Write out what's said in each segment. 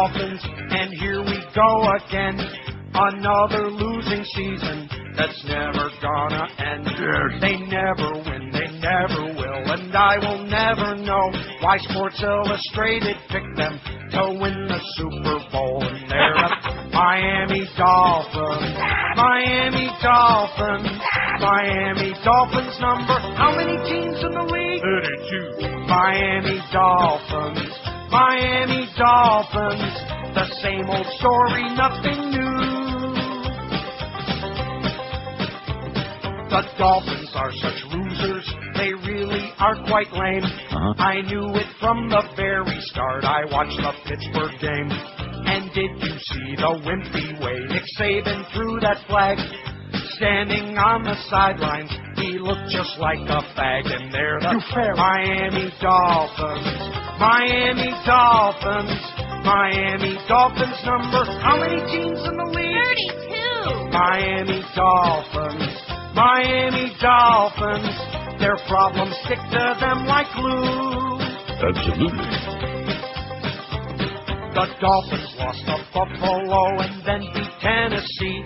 Dolphins, and here we go again. Another losing season that's never gonna end. They never win, they never will, and I will never know why Sports Illustrated picked them to win the Super Bowl. And they're the Miami Dolphins, Miami Dolphins, Miami Dolphins number. How many teams in the league? 32. Miami Dolphins, Miami Dolphins. The same old story, nothing new. The Dolphins are such losers, they really are quite lame. I knew it from the very start, I watched the Pittsburgh game. And did you see the wimpy way Nick Saban threw that flag? Standing on the sidelines, he looked just like a fag. And they're the Miami Dolphins, Miami Dolphins, Miami Dolphins number. How many teams in the league? 32. Miami Dolphins, Miami Dolphins, their problems stick to them like glue. Absolutely. The Dolphins lost to Buffalo and then beat Tennessee.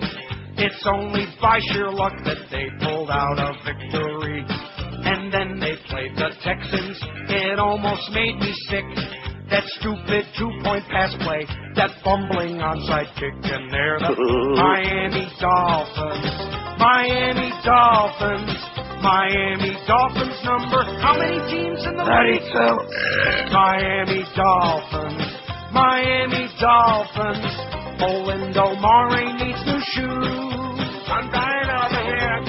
It's only by sheer luck that they pulled out a victory. And then they played the Texans. It almost made me sick. That stupid two-point pass play, that fumbling onside kick, and they're the Miami Dolphins, Miami Dolphins, Miami Dolphins number. How many teams in the league? 32. Miami Dolphins, Miami Dolphins. Orlando Mare needs new shoes. I'm dying out of here.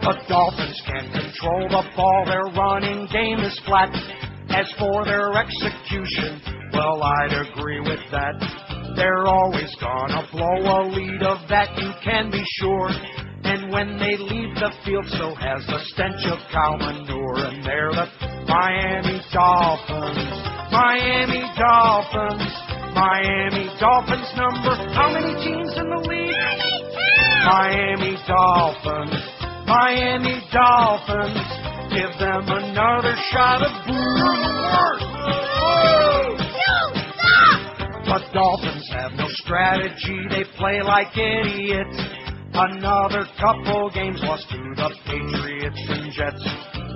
The Dolphins can control the ball. Their running game is flat. As for their execution, well, I'd agree with that. They're always gonna blow a lead, of that you can be sure. And when they leave the field, so has the stench of cow manure. And they're the Miami Dolphins, Miami Dolphins, Miami Dolphins number. How many teams in the league? 32. Miami Dolphins, Miami Dolphins. Give them another shot of booze. The Dolphins have no strategy. They play like idiots. Another couple games lost to the Patriots and Jets.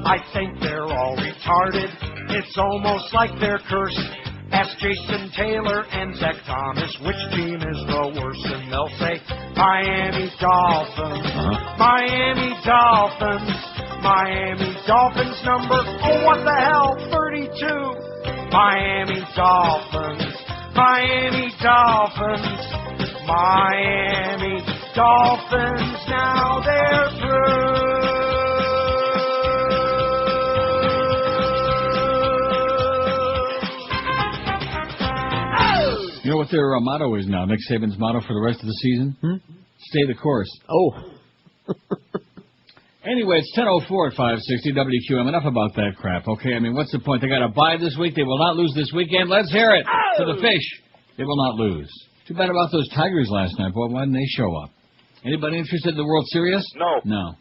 I think they're all retarded. It's almost like they're cursed. Ask Jason Taylor and Zach Thomas which team is the worst, and they'll say Miami Dolphins, Miami Dolphins, Miami Dolphins number. Oh, what the hell? 32. Miami Dolphins, Miami Dolphins, Miami Dolphins. Now they're through. You know what their motto is now, Nick Saban's motto for the rest of the season? Stay the course. Oh. Anyway, it's 10:04 at 560 WQM. Enough about that crap, okay? I mean, what's the point? They got a bye this week. They will not lose this weekend. Let's hear it. To the fish. They will not lose. Too bad about those Tigers last night, boy. Why didn't they show up? Anybody interested in the World Series? No. No.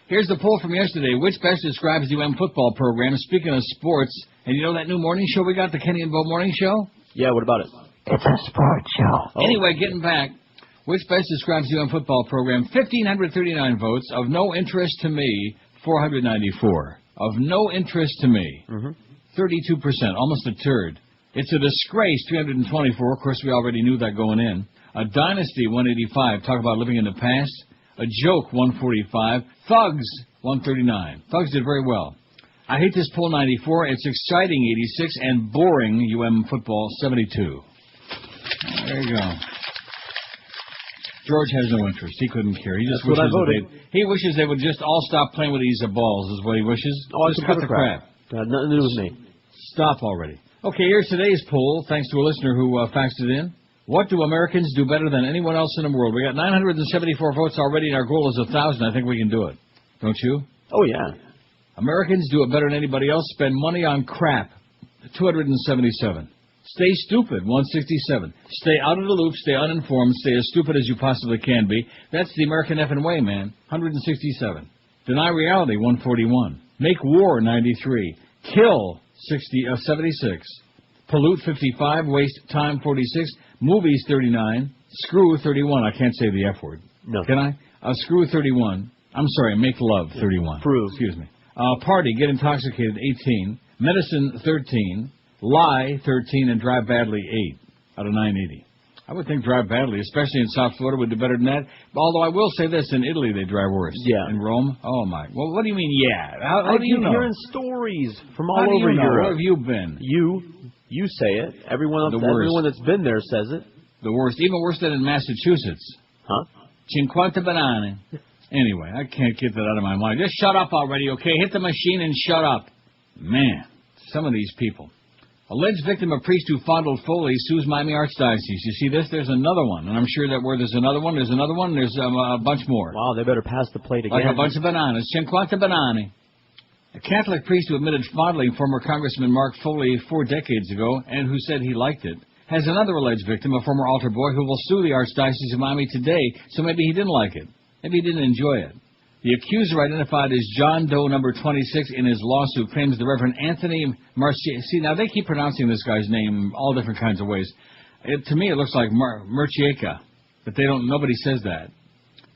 Here's the poll from yesterday. Which best describes the UM football program? Speaking of sports, and you know that new morning show we got, the Kenny and Bo Morning Show? Yeah, what about it? It's a sports show. Anyway, getting back. Which best describes the UM football program? 1,539 votes. Of no interest to me, 494. Of no interest to me, 32%, almost a third. It's a disgrace, 324. Of course, we already knew that going in. A dynasty, 185. Talk about living in the past. A joke, 145. Thugs, 139. Thugs did very well. I hate this poll, 94. It's exciting, 86. And boring, UM football, 72. There you go. George has no interest. He couldn't care. He just he wishes they would just all stop playing with these balls, is what he wishes. Oh, just cut the crap. Nothing to do with me. Stop already. Okay, here's today's poll, thanks to a listener who faxed it in. What do Americans do better than anyone else in the world? We got 974 votes already, and our goal is 1,000. I think we can do it. Don't you? Oh, yeah. Americans do it better than anybody else. Spend money on crap. 277. Stay stupid, 167. Stay out of the loop, stay uninformed, stay as stupid as you possibly can be. That's the American effing way, man. 167. Deny reality, 141. Make war, 93. Kill, 76. Pollute 55, waste time 46, movies 39, screw 31. I can't say the F word. No. Can I? Screw 31. I'm sorry, make love 31. Prove. Excuse me. Party, get intoxicated 18, medicine 13, lie 13, and drive badly 8 out of 980. I would think drive badly, especially in South Florida, would do better than that. Although I will say this, in Italy they drive worse. Yeah. In Rome? Oh, my. Well, what do you mean, yeah? How do you know? I'm hearing stories from all How do over you know? Europe. Where have you been? You say it. Everyone that's been there says it. The worst. Even worse than in Massachusetts. Huh? 50 banane. Anyway, I can't get that out of my mind. Just shut up already, okay? Hit the machine and shut up. Man, some of these people. Alleged victim of priest who fondled Foley sues Miami Archdiocese. You see this? There's another one. And I'm sure that where there's another one, there's a bunch more. Wow, they better pass the plate again. Like a bunch of bananas. 50 banane. A Catholic priest who admitted fondling former Congressman Mark Foley 4 decades ago and who said he liked it, has another alleged victim, a former altar boy, who will sue the Archdiocese of Miami today, so maybe he didn't like it. Maybe he didn't enjoy it. The accuser, identified as John Doe number 26 in his lawsuit, claims the Reverend Anthony Marciaca. See, now they keep pronouncing this guy's name all different kinds of ways. To me, it looks like Marciaca, but nobody says that.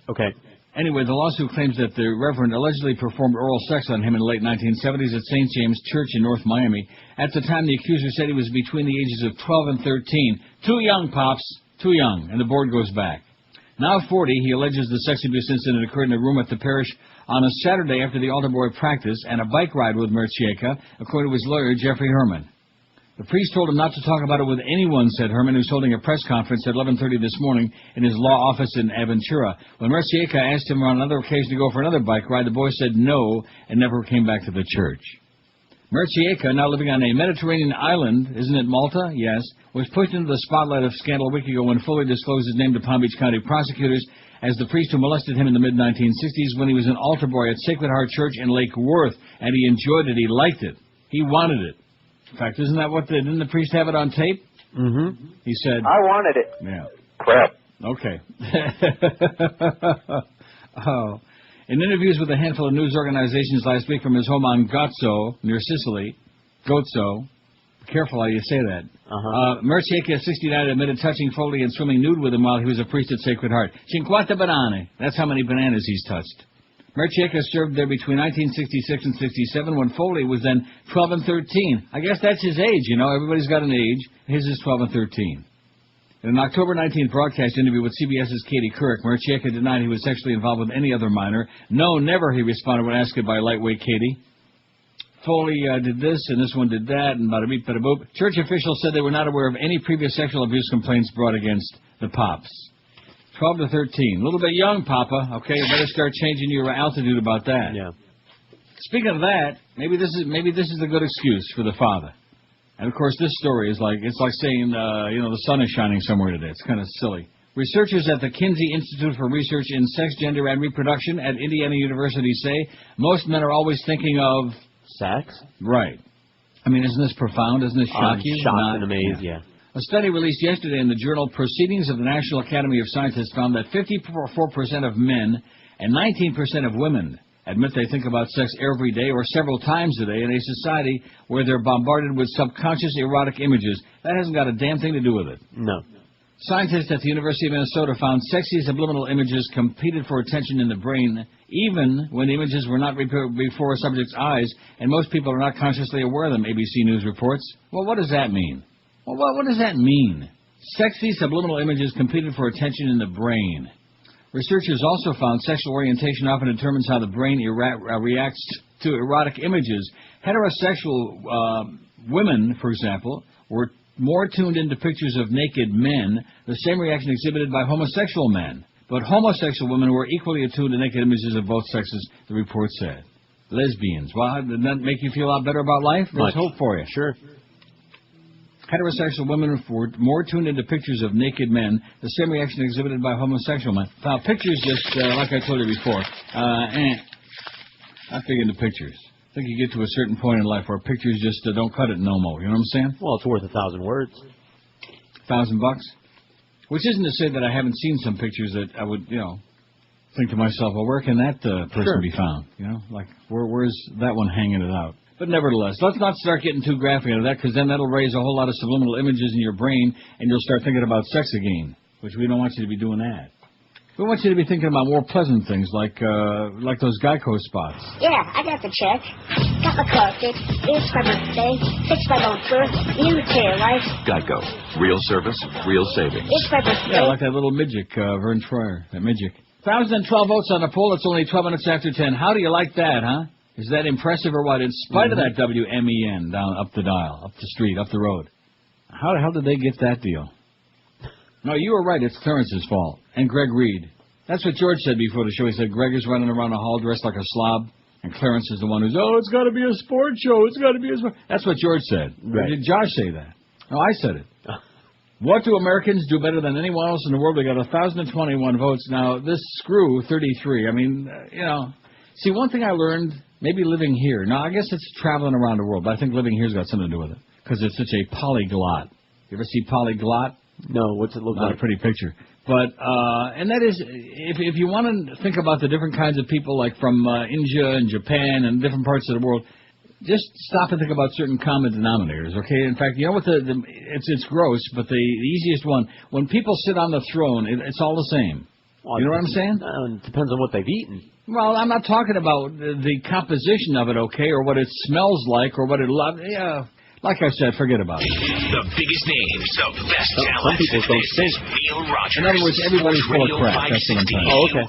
Okay. Anyway, the lawsuit claims that the Reverend allegedly performed oral sex on him in the late 1970s at St. James Church in North Miami. At the time, the accuser said he was between the ages of 12 and 13. Too young, Pops. Too young. And the board goes back. Now 40, he alleges the sex abuse incident occurred in a room at the parish on a Saturday after the altar boy practice and a bike ride with Marciaca, according to his lawyer, Jeffrey Herman. The priest told him not to talk about it with anyone, said Herman, who's holding a press conference at 11:30 this morning in his law office in Aventura. When Marciaca asked him on another occasion to go for another bike ride, the boy said no and never came back to the church. Marciaca, now living on a Mediterranean island, isn't it Malta? Yes, was pushed into the spotlight of scandal a week ago when Foley disclosed his name to Palm Beach County prosecutors as the priest who molested him in the mid-1960s when he was an altar boy at Sacred Heart Church in Lake Worth, and he enjoyed it. He liked it. He wanted it. In fact, didn't the priest have it on tape? Mm-hmm. He said, I wanted it. Yeah. Crap. Okay. Oh. In interviews with a handful of news organizations last week from his home on Gozzo, near Sicily, Gozzo, careful how you say that, Marciaca, 69, admitted touching Foley and swimming nude with him while he was a priest at Sacred Heart. 50 banane. That's how many bananas he's touched. Marciaca served there between 1966 and 67 when Foley was then 12 and 13. I guess that's his age, you know. Everybody's got an age. His is 12 and 13. In an October 19th broadcast interview with CBS's Katie Couric, Marciaca denied he was sexually involved with any other minor. No, never, he responded when asked by lightweight Katie. Foley did this, and this one did that, and bada beep, bada boop. Church officials said they were not aware of any previous sexual abuse complaints brought against the Pops. 12 to 13. A little bit young, Papa. Okay, you better start changing your altitude about that. Yeah. Speaking of that, maybe this is a good excuse for the father. And of course, this story is it's like saying, the sun is shining somewhere today. It's kind of silly. Researchers at the Kinsey Institute for Research in Sex, Gender, and Reproduction at Indiana University say most men are always thinking of sex. Right. I mean, isn't this profound? Doesn't this shock you? Shocked and amazed, yeah. A study released yesterday in the journal Proceedings of the National Academy of Scientists found that 54% of men and 19% of women admit they think about sex every day or several times a day in a society where they're bombarded with subconscious erotic images. That hasn't got a damn thing to do with it. No. Scientists at the University of Minnesota found sexy subliminal images competed for attention in the brain, even when the images were not before a subject's eyes, and most people are not consciously aware of them, ABC News reports. Well, what does that mean? Well, what does that mean? Sexy subliminal images competed for attention in the brain. Researchers also found sexual orientation often determines how the brain reacts to erotic images. Heterosexual women, for example, were more tuned into pictures of naked men, the same reaction exhibited by homosexual men. But homosexual women were equally attuned to naked images of both sexes, the report said. Lesbians. Well, did that make you feel a lot better about life? There's hope for you. Sure. Heterosexual women were more tuned into pictures of naked men, the same reaction exhibited by homosexual men. Now, pictures just, like I told you before, not big into pictures. I think you get to a certain point in life where pictures just don't cut it no more. You know what I'm saying? Well, it's worth 1,000 words. $1,000? Which isn't to say that I haven't seen some pictures that I would, think to myself, well, where can that person be found? Like, where's that one hanging it out? But nevertheless, let's not start getting too graphic into that, because then that'll raise a whole lot of subliminal images in your brain, and you'll start thinking about sex again, which we don't want you to be doing that. We want you to be thinking about more pleasant things, like those Geico spots. Yeah, I got the check. Got my car fixed. It's my birthday. Fixed my bumper. New tail lights. Geico. Real service, real savings. It's my birthday. Yeah, like that little midget, Vern Troyer, that midget. 1,012 votes on the poll. It's only 12 minutes after 10. How do you like that, huh? Is that impressive or what? In spite of that WMEN down up the dial, up the street, up the road. How the hell did they get that deal? No, you were right. It's Clarence's fault. And Greg Reed. That's what George said before the show. He said Greg is running around the hall dressed like a slob, and Clarence is the one who's, it's got to be a sports show. It's got to be a sport. That's what George said. Right. Did Josh say that? No, I said it. What do Americans do better than anyone else in the world? They got 1,021 votes. Now, this screw, 33. I mean, See, one thing I learned, maybe living here. Now, I guess it's traveling around the world, but I think living here's got something to do with it, because it's such a polyglot. You ever see polyglot? No, what's it look like? Not a pretty picture. But, and that is, if you want to think about the different kinds of people, like from India and Japan and different parts of the world, just stop and think about certain common denominators, okay? In fact, you know what it's gross, but the easiest one, when people sit on the throne, it's all the same. Well, you know what I'm saying? It depends on what they've eaten. Well, I'm not talking about the composition of it, okay, or what it smells like, or what it like I said, forget about it. The biggest names, the best talent. Some people don't think. Neil Rogers. In other words, everybody's full of crap. That's what I'm talking about. Oh, okay.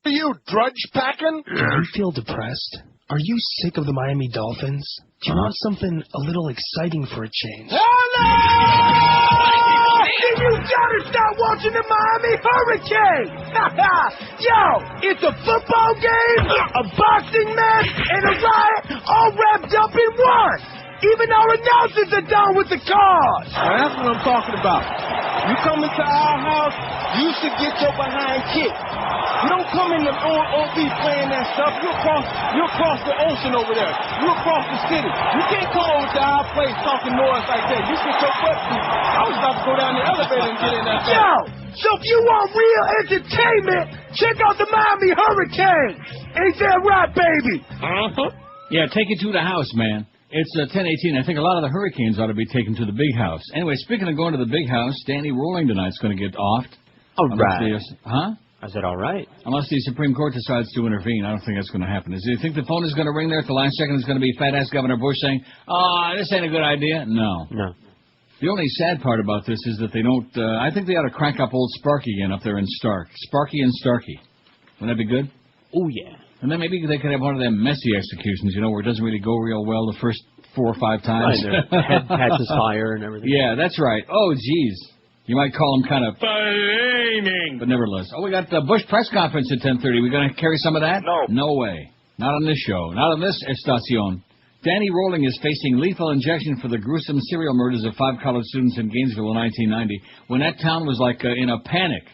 Are you drudge packing? Do you feel depressed? Are you sick of the Miami Dolphins? Do you want something a little exciting for a change? Then you gotta start watching the Miami Hurricane! Yo, it's a football game, a boxing match, and a riot all wrapped up in one! Even our announcers are down with the cause! Now, that's what I'm talking about. You come into our house, you should get your behind kicked. You don't come in the OB playing that stuff. You'll cross the ocean over there. You'll cross the city. You can't come over to our place talking noise like that. You get your butt beat. I was about to go down the elevator and get in that thing. Yo, so if you want real entertainment, check out the Miami Hurricane. Ain't that right, baby? Uh-huh. Yeah, take it to the house, man. It's 10:18. I think a lot of the Hurricanes ought to be taken to the big house. Anyway, speaking of going to the big house, Danny Rolling tonight's going to get offed. All right. Huh? I said, all right. Unless the Supreme Court decides to intervene. I don't think that's going to happen. Do you think the phone is going to ring there at the last second? It's going to be fat-ass Governor Bush saying, this ain't a good idea? No. The only sad part about this is that they don't, I think they ought to crank up old Sparky again up there in Stark. Sparky and Starky. Wouldn't that be good? Oh, yeah. And then maybe they could have one of them messy executions, where it doesn't really go real well the first 4 or 5 times. Right, their head catches fire and everything. Yeah, that's right. Oh, geez. You might call them kind of Flaming. But nevertheless. Oh, we got the Bush press conference at 10:30. We going to carry some of that? No. No way. Not on this show. Not on this estacion. Danny Rolling is facing lethal injection for the gruesome serial murders of 5 college students in Gainesville in 1990, when that town was like in a panic.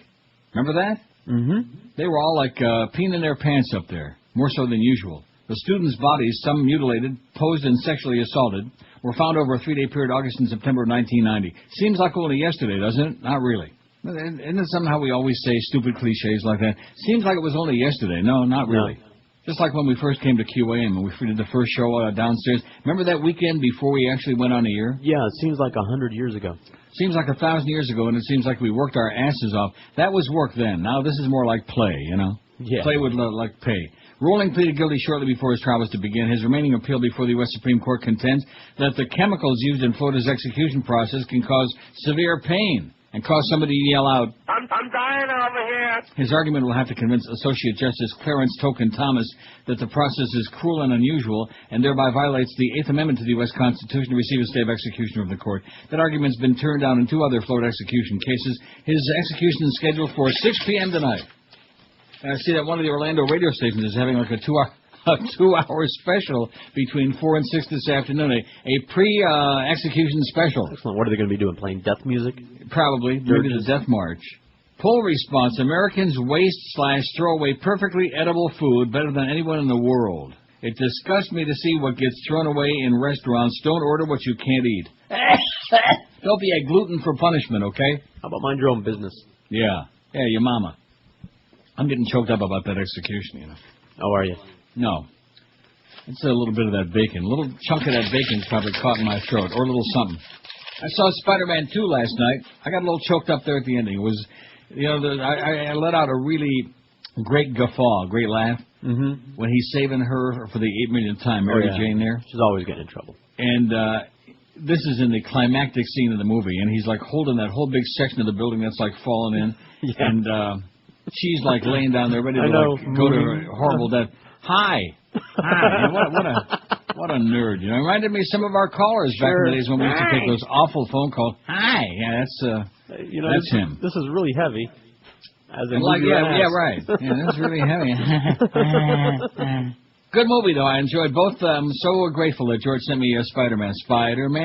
Remember that? Mm-hmm. They were all like peeing in their pants up there, more so than usual. The students' bodies, some mutilated, posed and sexually assaulted, were found over a 3-day period, August and September of 1990. Seems like only yesterday, doesn't it? Not really. Isn't it somehow we always say stupid cliches like that? Seems like it was only yesterday. No, not really. No. Just like when we first came to QAM and we did the first show downstairs. Remember that weekend before we actually went on the air? Yeah, it seems like 100 years ago. Seems like 1,000 years ago, and it seems like we worked our asses off. That was work then. Now this is more like play, Yeah. Play would like pay. Rolling pleaded guilty shortly before his trial was to begin. His remaining appeal before the U.S. Supreme Court contends that the chemicals used in Flota's execution process can cause severe pain and cause somebody to yell out, I'm dying over here. His argument will have to convince Associate Justice Clarence Token Thomas that the process is cruel and unusual and thereby violates the 8th Amendment to the U.S. Constitution to receive a stay of execution from the court. That argument's been turned down in 2 other Florida execution cases. His execution is scheduled for 6 p.m. tonight. I see that one of the Orlando radio stations is having like a 2-hour special between 4 and 6 this afternoon, a pre-execution special. Excellent. What are they going to be doing, playing death music? Probably. Maybe the death march. Poll response, Americans waste/throw away perfectly edible food better than anyone in the world. It disgusts me to see what gets thrown away in restaurants. Don't order what you can't eat. Don't be a glutton for punishment, okay? How about mind your own business? Yeah. Yeah, your mama. I'm getting choked up about that execution, Oh, are you? No. It's a little bit of that bacon. A little chunk of that bacon's probably caught in my throat, or a little something. I saw Spider-Man 2 last night. I got a little choked up there at the ending. It was, I let out a really great guffaw, great laugh when he's saving her for the 8 millionth time, Mary Jane there. She's always getting in trouble. And this is in the climactic scene of the movie, and he's like holding that whole big section of the building that's like falling in, and she's like laying down there ready to like, go to her horrible death. Hi. What a nerd. You know, it reminded me of some of our callers back in the days when we used to take those awful phone calls. Hi. Yeah, that's him. This is really heavy. As in right. Yeah, that's really heavy. Good movie, though. I enjoyed both. I'm so grateful that George sent me Spider-Man,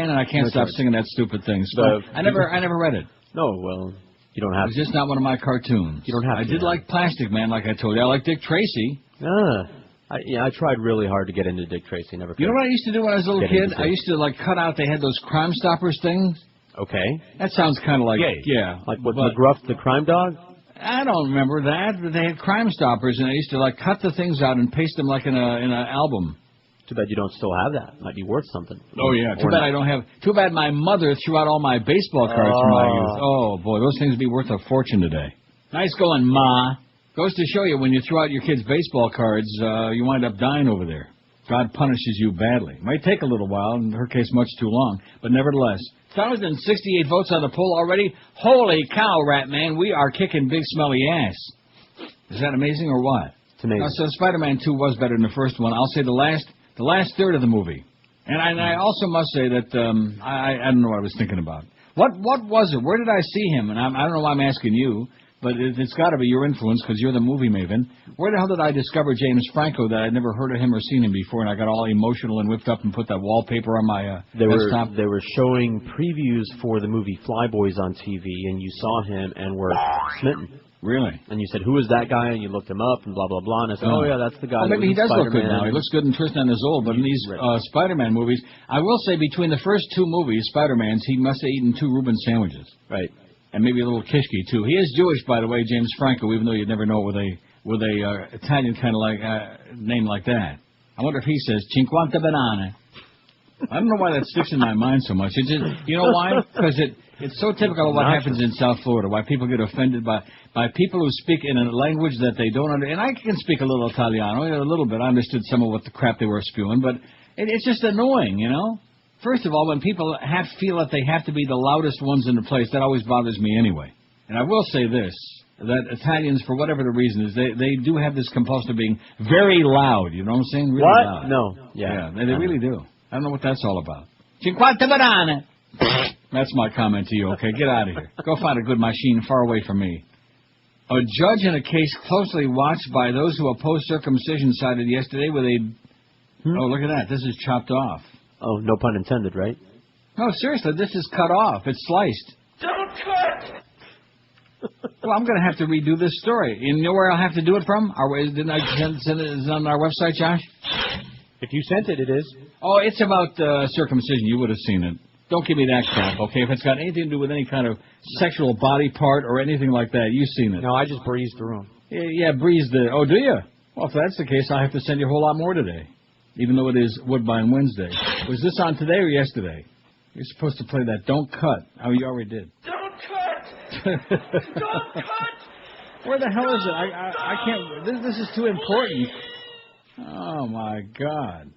and I can't stop singing that stupid thing. I never read it. No, well, you don't have to. It's just not one of my cartoons. You don't have to. I did like Plastic Man, like I told you. I like Dick Tracy. I tried really hard to get into Dick Tracy. Never could. You know what I used to do when I was a little kid? I used to like cut out. They had those Crime Stoppers things. Okay. That sounds kind of like like what McGruff the Crime Dog. I don't remember that, but they had Crime Stoppers, and I used to like cut the things out and paste them like in an album. Too bad you don't still have that. Might be worth something. Oh yeah. Too bad I don't have. Too bad my mother threw out all my baseball cards from my youth. Oh boy, those things would be worth a fortune today. Nice going, Ma. Goes to show you, when you throw out your kids' baseball cards, you wind up dying over there. God punishes you badly. Might take a little while, in her case much too long, but nevertheless. 1,068 votes on the poll already. Holy cow, Rat Man, we are kicking big smelly ass. Is that amazing or what? It's amazing. So Spider-Man 2 was better than the first one. I'll say the last third of the movie. And I also must say that I don't know what I was thinking about. What was it? Where did I see him? And I don't know why I'm asking you. But it's got to be your influence because you're the movie maven. Where the hell did I discover James Franco that I'd never heard of him or seen him before, and I got all emotional and whipped up and put that wallpaper on my desktop? They were showing previews for the movie Flyboys on TV, and you saw him and were smitten. Really? And you said, who is that guy? And you looked him up and blah, blah, blah. And I said, oh, yeah, that's the guy. Well, maybe he does look good now. He looks good in Tristan and Isolde, but in these Spider-Man movies, I will say between the first two movies, Spider-Man's, he must have eaten 2 Reuben sandwiches. Right. And maybe a little kishki, too. He is Jewish, by the way, James Franco, even though you'd never know it with a Italian kind of like name like that. I wonder if he says, cinquanta banane. I don't know why that sticks in my mind so much. It's just, you know why? Because it's so typical of what happens in South Florida, why people get offended by people who speak in a language that they don't understand. And I can speak a little Italiano, a little bit. I understood some of what the crap they were spewing, but it's just annoying, you know? First of all, when people feel that they have to be the loudest ones in the place, that always bothers me anyway. And I will say this, that Italians, for whatever the reason is, they do have this compulsion of being very loud. You know what I'm saying? Really what? Loud. No. Yeah, they really do. I don't know what that's all about. Cinquanta banane. That's my comment to you, okay? Get out of here. Go find a good machine far away from me. A judge in a case closely watched by those who oppose circumcision cited yesterday with a... Oh, look at that. This is chopped off. Oh, no pun intended, right? No, seriously, this is cut off. It's sliced. Don't cut! Well, I'm going to have to redo this story. You know where I'll have to do it from? Didn't I send it? Is it on our website, Josh? If you sent it, it is. Oh, it's about circumcision. You would have seen it. Don't give me that crap, okay? If it's got anything to do with any kind of sexual body part or anything like that, you've seen it. No, I just breezed through them. Yeah, breezed it. Oh, do you? Well, if that's the case, I'll have to send you a whole lot more today. Even though it is Woodbine Wednesday. Was this on today or yesterday? You're supposed to play that Don't Cut. Oh, you already did. Don't cut! Don't cut! Where the hell is it? I can't... This is too important. Oh, my God.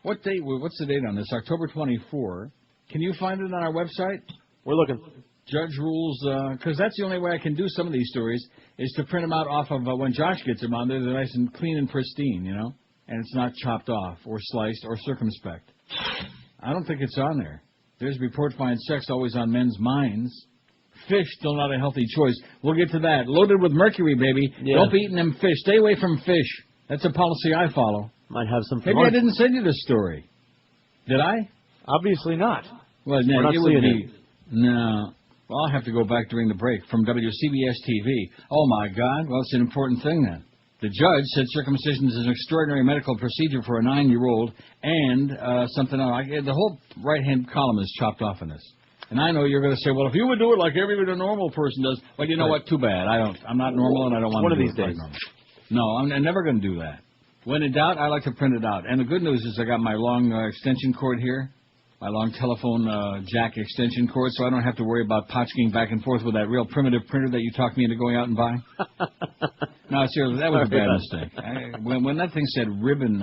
What date? What's the date on this? October 24. Can you find it on our website? We're looking. Judge rules, because that's the only way I can do some of these stories, is to print them out off of when Josh gets them on. They're nice and clean and pristine, you know? And it's not chopped off or sliced or circumspect. I don't think it's on there. There's report finds sex always on men's minds. Fish, still not a healthy choice. We'll get to that. Loaded with mercury, baby. Yeah. Don't be eating them fish. Stay away from fish. That's a policy I follow. Might have some. Maybe I didn't send you this story. Did I? Obviously not. Well, no, it would be. No. Well, I'll have to go back during the break from WCBS TV. Oh, my God. Well, it's an important thing then. The judge said circumcision is an extraordinary medical procedure for a 9-year-old and something else. The whole right-hand column is chopped off in this. And I know you're going to say, well, if you would do it like every normal person does, well, you know what? Too bad. I'm not normal and I don't want to do it like normal. No, I'm never going to do that. When in doubt, I like to print it out. And the good news is I got my long extension cord here, my long telephone jack extension cord, so I don't have to worry about potchking back and forth with that real primitive printer that you talked me into going out and buying. No, seriously, that was a bad mistake. When that thing said ribbon,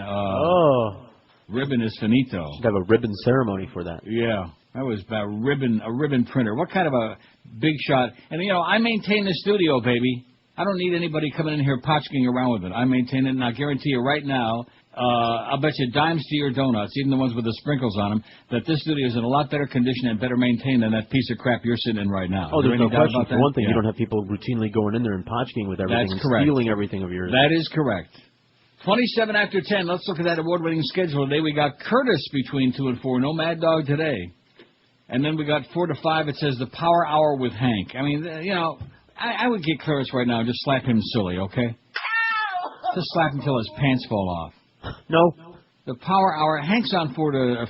ribbon is finito. Should have a ribbon ceremony for that. Yeah, that was about a ribbon printer. What kind of a big shot? And, I maintain the studio, baby. I don't need anybody coming in here potchking around with it. I maintain it, and I guarantee you right now, I'll bet you dimes to your donuts, even the ones with the sprinkles on them, that this studio is in a lot better condition and better maintained than that piece of crap you're sitting in right now. Oh, there's no question. For one thing, you don't have people routinely going in there and potchking with everything and stealing everything of yours. That is correct. 27 after 10. Let's look at that award-winning schedule today. We got Curtis between 2 and 4. No Mad Dog today. And then we got 4 to 5. It says the Power Hour with Hank. I mean, I would get Curtis right now and just slap him silly, okay? Just slap him until his pants fall off. No. The Power Hour, Hank's on 4 to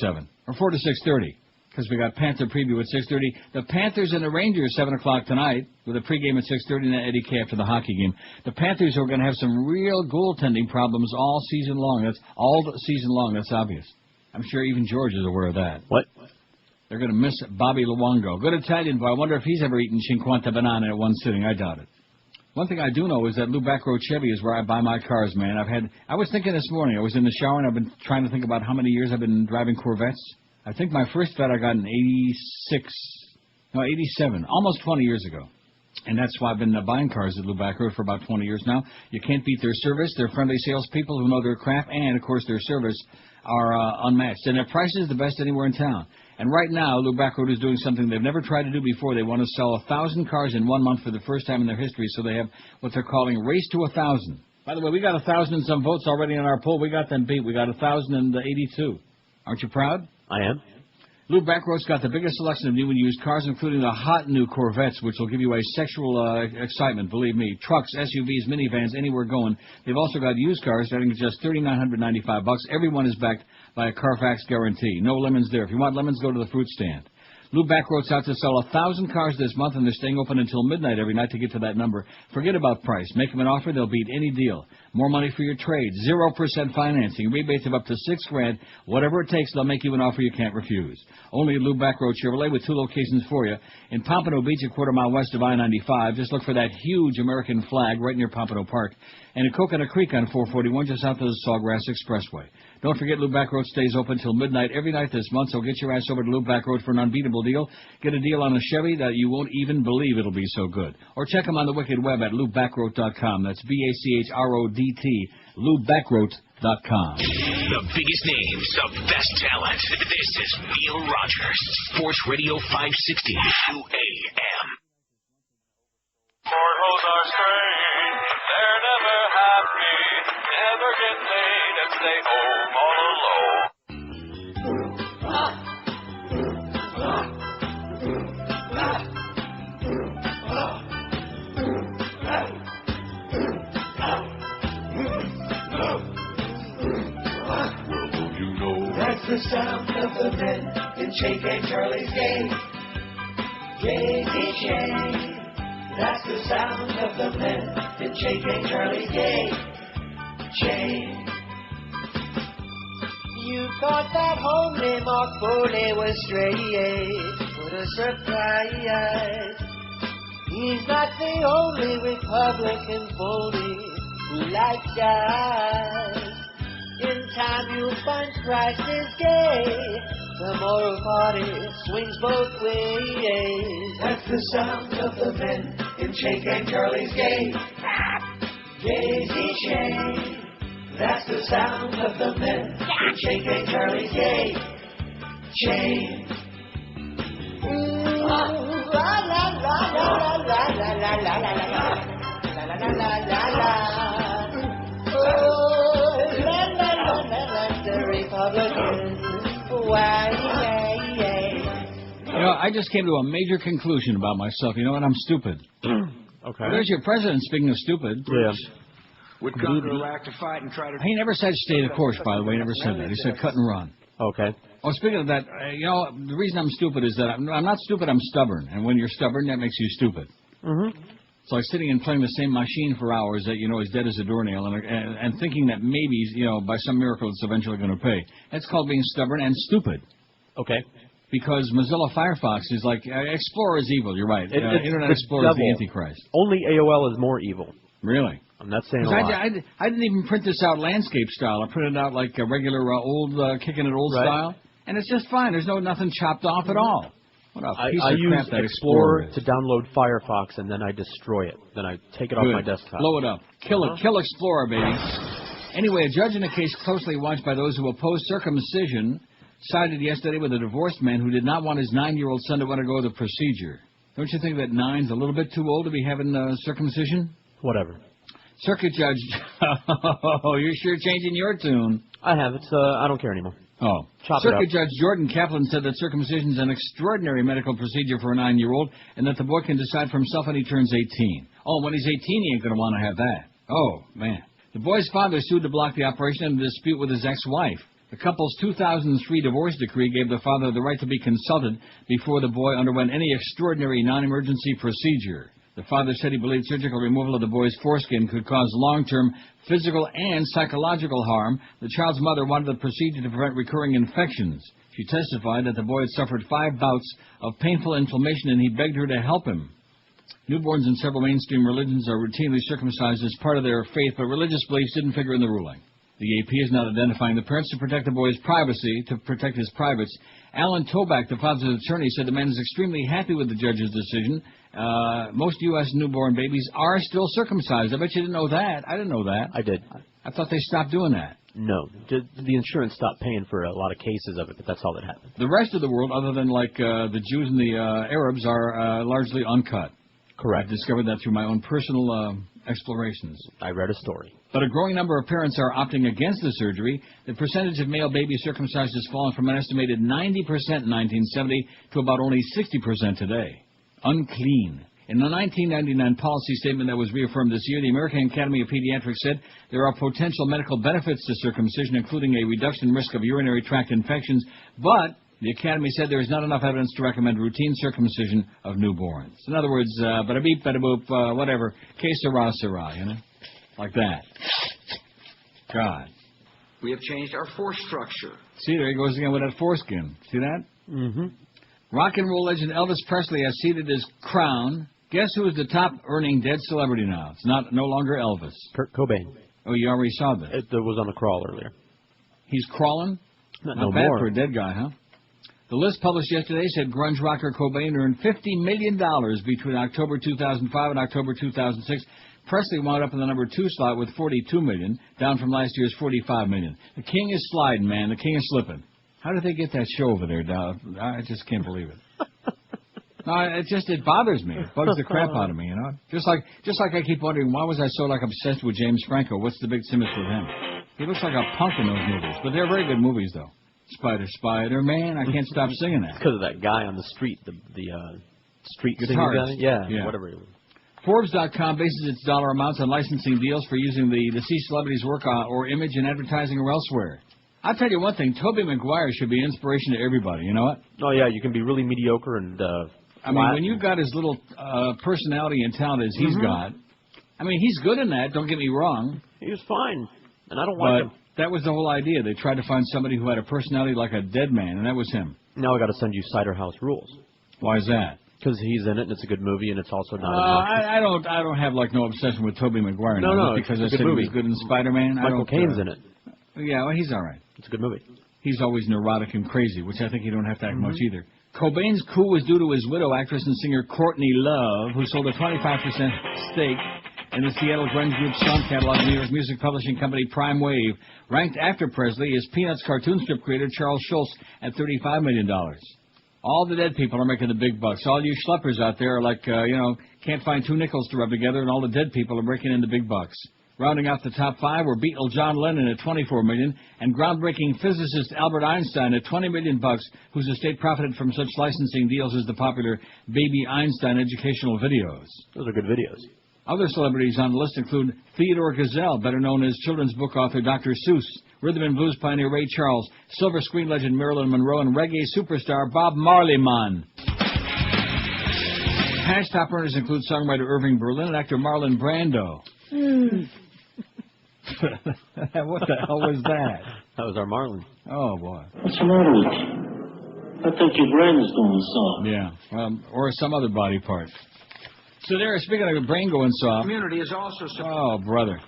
7, or 4 to 6:30, because we got Panther preview at 6:30. The Panthers and the Rangers, 7 o'clock tonight, with a pregame at 6:30 and Eddie K after the hockey game. The Panthers are going to have some real goaltending problems all season long. That's obvious. I'm sure even George is aware of that. What? They're going to miss Bobby Luongo. Good Italian boy. I wonder if he's ever eaten cinquanta banana at one sitting. I doubt it. One thing I do know is that Lou Back Road Chevy is where I buy my cars, man. I was thinking this morning, I was in the shower and I've been trying to think about how many years I've been driving Corvettes. I think my first vet I got in 87, almost 20 years ago. And that's why I've been buying cars at Lou Back Road for about 20 years now. You can't beat their service. They're friendly salespeople who know their craft, and, of course, their service are unmatched. And their price is the best anywhere in town. And right now, Lou Back Road is doing something they've never tried to do before. They want to sell 1,000 cars in 1 month for the first time in their history, so they have what they're calling Race to 1,000. By the way, we got 1,000 and some votes already on our poll. We got them beat. We got 1,082. Aren't you proud? I am. Lou Back Road's got the biggest selection of new and used cars, including the hot new Corvettes, which will give you a sexual excitement, believe me. Trucks, SUVs, minivans, anywhere going. They've also got used cars starting at just $3,995. Everyone is backed by a Carfax guarantee. No lemons there. If you want lemons, go to the fruit stand. Lou Back Road's out to sell 1,000 cars this month, and they're staying open until midnight every night to get to that number. Forget about price. Make them an offer. They'll beat any deal. More money for your trade. 0% financing. Rebates of up to $6,000. Whatever it takes, they'll make you an offer you can't refuse. Only at Lou Back Road Chevrolet with 2 locations for you. In Pompano Beach, a quarter mile west of I-95. Just look for that huge American flag right near Pompano Park. And in Coconut Creek on 441, just south of the Sawgrass Expressway. Don't forget, Lou Back Road stays open till midnight every night this month, so get your ass over to Lou Back Road for an unbeatable deal. Get a deal on a Chevy that you won't even believe it'll be so good. Or check them on the wicked web at LouBackroad.com. That's BACHRODT, LouBackroad.com. The biggest names, the best talent. This is Neil Rogers, Sports Radio 560, QAM. Mortals are strange, they're never happy, never get laid and stay home all alone. That's the sound of the men in Jake and Charlie's game. J-D-J. That's the sound of the men in Jake and Charlie's game. Jake. You thought that homely Mark Foley was straight. What a surprise. He's not the only Republican phony who likes guys. In time you'll find Christ is gay. The moral party swings both ways. That's the sound of the men in Jake and Charlie's game. Daisy That's the sound of the men in Jake and Charlie's game. Chain. La la la la la la la la la la la la la la. Oh, la la la la, the Republicans. You know, I just came to a major conclusion about myself. You know what? I'm stupid. Okay. Well, there's your president, speaking of stupid. Yeah. Would come to Iraq to fight and try to... He never said stay the course, by the way. He never said that. He said cut and run. Okay. Oh, speaking of that, you know, the reason I'm stupid is that I'm not stupid, I'm stubborn. And when you're stubborn, that makes you stupid. Mm-hmm. It's like sitting and playing the same machine for hours that you know is dead as a doornail, and thinking that maybe, you know, by some miracle it's eventually going to pay. That's called being stubborn and stupid. Okay. Because Mozilla Firefox is like, Explorer is evil, you're right. Internet Explorer is the Antichrist. Only AOL is more evil. Really? I'm not saying a lot. I didn't even print this out landscape style. I printed it out like a regular old, kicking it old style. And it's just fine. There's nothing chopped off at all. What a piece I of crap use that Explorer to download Firefox, and then I destroy it. Then I take it off my desktop. Blow it up. Kill it. Kill Explorer, baby. Anyway, a judge in a case closely watched by those who oppose circumcision sided yesterday with a divorced man who did not want his 9-year-old son to undergo the procedure. Don't you think that 9's a little bit too old to be having circumcision? Whatever. Circuit Judge... Oh, you're sure changing your tune. I have. I don't care anymore. Oh. Circuit Judge Jordan Kaplan said that circumcision is an extraordinary medical procedure for a 9-year-old and that the boy can decide for himself when he turns 18. Oh, when he's 18, he ain't going to want to have that. Oh, man. The boy's father sued to block the operation in a dispute with his ex-wife. The couple's 2003 divorce decree gave the father the right to be consulted before the boy underwent any extraordinary non-emergency procedure. The father said he believed surgical removal of the boy's foreskin could cause long-term physical and psychological harm. The child's mother wanted the procedure to prevent recurring infections. She testified that the boy had suffered 5 bouts of painful inflammation and he begged her to help him. Newborns in several mainstream religions are routinely circumcised as part of their faith, but religious beliefs didn't figure in the ruling. The AP is not identifying the parents to protect the boy's privacy, to protect his privates. Alan Toback, the father's attorney, said the man is extremely happy with the judge's decision. Most U.S. newborn babies are still circumcised. I bet you didn't know that. I didn't know that. I did. I thought they stopped doing that. No. The insurance stopped paying for a lot of cases of it, but that's all that happened. The rest of the world, other than like the Jews and the Arabs, are largely uncut. Correct. I've discovered that through my own personal explorations. I read a story. But a growing number of parents are opting against the surgery. The percentage of male babies circumcised has fallen from an estimated 90% in 1970 to about only 60% today. Unclean. In the 1999 policy statement that was reaffirmed this year, the American Academy of Pediatrics said there are potential medical benefits to circumcision, including a reduction in risk of urinary tract infections, but the Academy said there is not enough evidence to recommend routine circumcision of newborns. In other words, bada beep, bada boop, whatever, que sera, sera, you know? Like that. God. We have changed our force structure. See, there he goes again with that foreskin. See that? Mm-hmm. Rock and roll legend Elvis Presley has ceded his crown. Guess who is the top earning dead celebrity now? It's no longer Elvis. Kurt Cobain. Oh, you already saw that. It was on the crawl earlier. He's crawling? Not bad more. for a dead guy, huh? The list published yesterday said grunge rocker Cobain earned $50 million between October 2005 and October 2006. Presley wound up in the number 2 slot with $42 million, down from last year's $45 million. The king is sliding, man. The king is slipping. How did they get that show over there, Dow? I just can't believe it. No, it bothers me. It bugs the crap out of me, you know. Just like I keep wondering, why was I so obsessed with James Franco? What's the big similar with him? He looks like a punk in those movies, but they're very good movies, though. Spider-Man, I can't stop singing that. Because of that guy on the street, the street singer guy? Yeah, whatever he was. Forbes.com bases its dollar amounts on licensing deals for using the deceased celebrity's work or image in advertising or elsewhere. I'll tell you one thing, Tobey Maguire should be inspiration to everybody, you know what? Oh, yeah, you can be really mediocre and I mean, when you've got as little personality and talent as he's got, I mean, he's good in that, don't get me wrong. He was fine, and I don't like him. That was the whole idea. They tried to find somebody who had a personality like a dead man, and that was him. Now I got to send you Cider House Rules. Why is that? Because he's in it, and it's a good movie, and it's also not. I don't have no obsession with Tobey Maguire. No, because I said he was good in Spider-Man. Michael Caine's in it. Yeah, well, he's all right. It's a good movie. He's always neurotic and crazy, which I think you don't have to act much either. Cobain's coup was due to his widow, actress and singer Courtney Love, who sold a 25% stake in the Seattle grunge group song catalog. New York music publishing company Prime Wave ranked after Presley is Peanuts cartoon strip creator Charles Schulz at $35 million. All the dead people are making the big bucks. All you schleppers out there are like, can't find 2 nickels to rub together, and all the dead people are breaking in the big bucks. Rounding out the top 5 were Beatle John Lennon at $24 million and groundbreaking physicist Albert Einstein at $20 million, whose estate profited from such licensing deals as the popular Baby Einstein educational videos. Those are good videos. Other celebrities on the list include Theodore Gazelle, better known as children's book author Dr. Seuss, rhythm and blues pioneer Ray Charles, silver screen legend Marilyn Monroe, and reggae superstar Bob Marley Man. Past top earners include songwriter Irving Berlin and actor Marlon Brando. What the hell was that? That was our Marlon. Oh, boy. What's the matter with you? I think your brain is going soft. Yeah, or some other body part. So there, speaking of your brain going soft. Community is also... Oh, brother.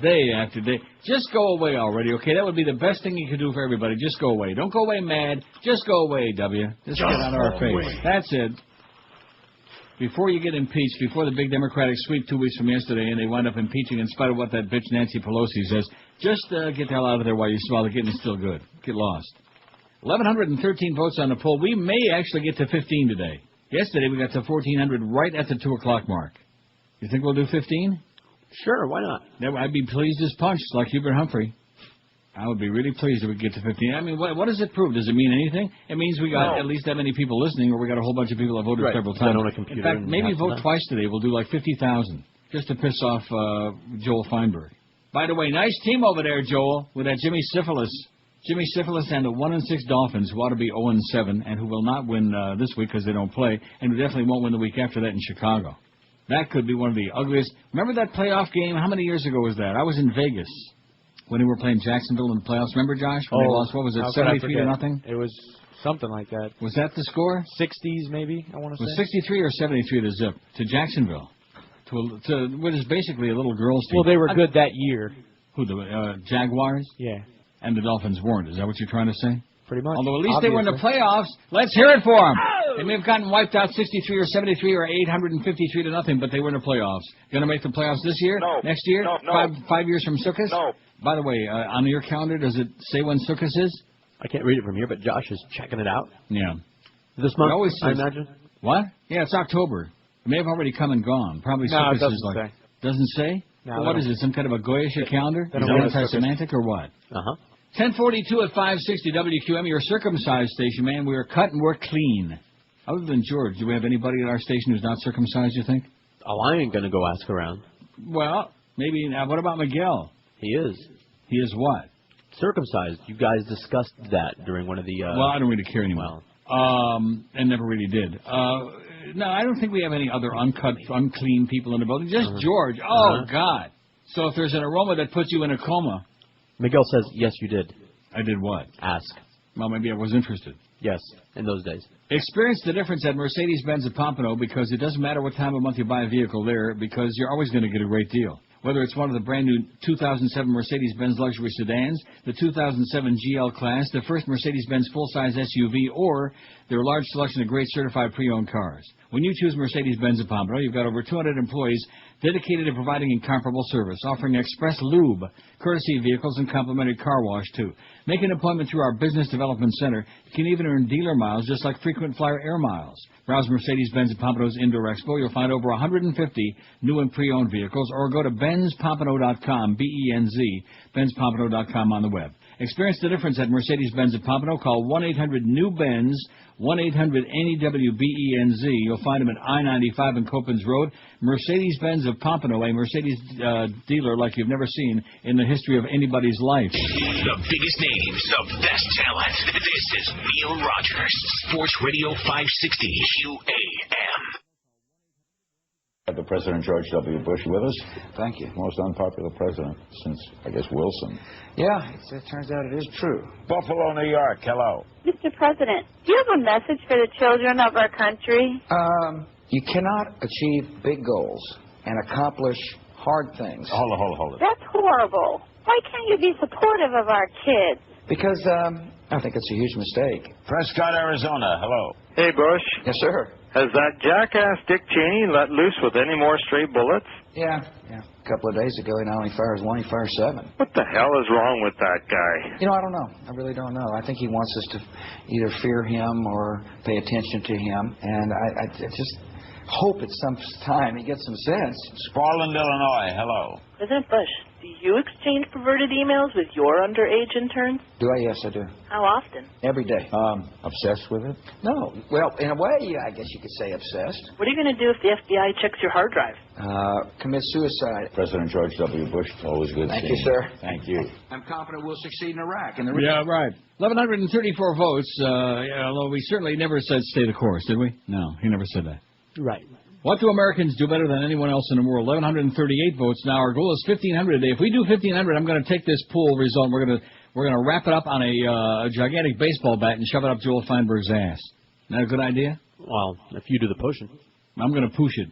Day after day. Just go away already, okay? That would be the best thing you could do for everybody. Just go away. Don't go away mad. Just go away, W. Just get out of our face. That's it. Before you get impeached, before the big Democratic sweep 2 weeks from yesterday, and they wind up impeaching in spite of what that bitch Nancy Pelosi says, just get the hell out of there while the getting still good. Get lost. 1,113 votes on the poll. We may actually get to 15 today. Yesterday we got to 1,400 right at the 2 o'clock mark. You think we'll do 15? Sure, why not? I'd be pleased as punch, like Hubert Humphrey. I would be really pleased if we get to 15. I mean, what does it prove? Does it mean anything? It means we got at least that many people listening, or we got a whole bunch of people that voted several times. On a computer. In fact, maybe vote twice today. We'll do like 50,000, just to piss off Joel Feinberg. By the way, nice team over there, Joel, with that Jimmy Syphilis. Jimmy Syphilis and the 1-6 Dolphins, who ought to be 0-7, and who will not win this week because they don't play, and who definitely won't win the week after that in Chicago. That could be one of the ugliest. Remember that playoff game? How many years ago was that? I was in Vegas when they were playing Jacksonville in the playoffs. Remember, Josh? When they lost, what was it, 73-0? It was something like that. Was that the score? 60s, maybe, I want to say. It was 63 or 73 to zip to Jacksonville, to what is basically a little girls' team. Well, they were good that year. Who, the Jaguars? Yeah. And the Dolphins weren't. Is that what you're trying to say? Pretty much. Although at least they were in the playoffs. Let's hear it for them. They may have gotten wiped out 63 or 73 or 853 to nothing, but they were in the playoffs. Going to make the playoffs this year? No. Next year? No. No. 5 years from Sukkot? No. By the way, on your calendar, does it say when Sukkot is? I can't read it from here, but Josh is checking it out. Yeah. This month, I imagine? What? Yeah, it's October. It may have already come and gone. Probably Sukkot it doesn't is like... say. Doesn't say? No, well, what is it, some kind of a Goyish calendar? Is it anti-Semitic or what? Uh-huh. 1042 at 560 WQM, your circumcised station, man. We are cut and we're clean. Other than George, do we have anybody at our station who's not circumcised, you think? Oh, I ain't going to go ask around. Well, maybe. What about Miguel? He is. He is what? Circumcised. You guys discussed that during one of the... Well, I don't really care anymore. And never really did. No, I don't think we have any other uncut, unclean people in the building. Just George. Oh, God. So if there's an aroma that puts you in a coma... Miguel says, yes, you did. I did what? Ask. Well, maybe I was interested. Yes, in those days. Experience the difference at Mercedes-Benz of Pompano, because it doesn't matter what time of month you buy a vehicle there, because you're always going to get a great deal. Whether it's one of the brand new 2007 Mercedes-Benz luxury sedans, the 2007 GL Class, the first Mercedes-Benz full-size SUV, or their large selection of great certified pre-owned cars. When you choose Mercedes-Benz of Pompano, you've got over 200 employees dedicated to providing incomparable service, offering express lube, courtesy vehicles, and complimentary car wash, too. Make an appointment through our Business Development Center. You can even earn dealer miles, just like frequent flyer air miles. Browse Mercedes-Benz of Pompano's Indoor Expo. You'll find over 150 new and pre-owned vehicles, or go to benzpompano.com, B-E-N-Z, benzpompano.com on the web. Experience the difference at Mercedes-Benz of Pompano. Call 1-800-NEW-BENZ, 1-800-NEW-BENZ. You'll find them at I-95 and Copans Road. Mercedes-Benz of Pompano, a Mercedes dealer like you've never seen in the history of anybody's life. The biggest names, the best talent. This is Neil Rogers, Sports Radio 560 QAM. The President George W. Bush with us. Thank you. Most unpopular president since, I guess, Wilson. Yeah, it turns out it is true. Buffalo, New York. Hello. Mr. President, do you have a message for the children of our country? You cannot achieve big goals and accomplish hard things. Hold it. That's horrible. Why can't you be supportive of our kids? Because I think it's a huge mistake. Prescott, Arizona. Hello. Hey, Bush. Yes, sir. Has that jackass Dick Cheney let loose with any more stray bullets? Yeah. A couple of days ago, he not only fires one, he fires 7. What the hell is wrong with that guy? I don't know. I really don't know. I think he wants us to either fear him or pay attention to him. And I just hope at some time he gets some sense. Sparland, Illinois. Hello. President Bush, do you exchange perverted emails with your underage interns? Do I? Yes, I do. How often? Every day. Obsessed with it? No. Well, in a way, I guess you could say obsessed. What are you going to do if the FBI checks your hard drive? Commit suicide. President George W. Bush, always good Thank seeing you, sir. Thank you. I'm confident we'll succeed in Iraq. Yeah, right. 1,134 votes, although we certainly never said stay the course, did we? No, he never said that. Right. What do Americans do better than anyone else in the world? 1,138 votes. Now our goal is 1,500 a day. If we do 1,500, I'm going to take this poll result. We're going to wrap it up on a gigantic baseball bat and shove it up Joel Feinberg's ass. Isn't that a good idea? Well, if you do the pushing. I'm going to push it.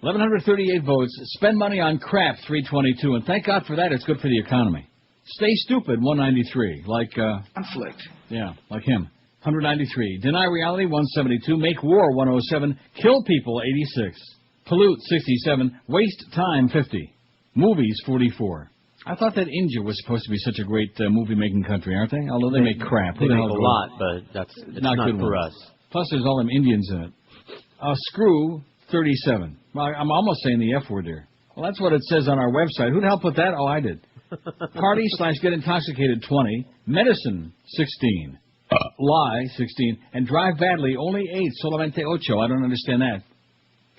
1,138 votes. Spend money on crap, 322. And thank God for that. It's good for the economy. Stay stupid, 193. Like, conflict. Yeah, like him. 193. Deny reality, 172. Make war, 107. Kill people, 86. Pollute, 67. Waste time, 50. Movies, 44. I thought that India was supposed to be such a great movie-making country, aren't they? Although they make crap. They make a lot, but it's not good for us. Plus, there's all them Indians in it. Screw, 37. Well, I'm almost saying the F word there. Well, that's what it says on our website. Who the hell put that? Oh, I did. Party/get intoxicated, 20. Medicine, 16. Lie, 16. And drive badly, only 8. Solamente 8. I don't understand that.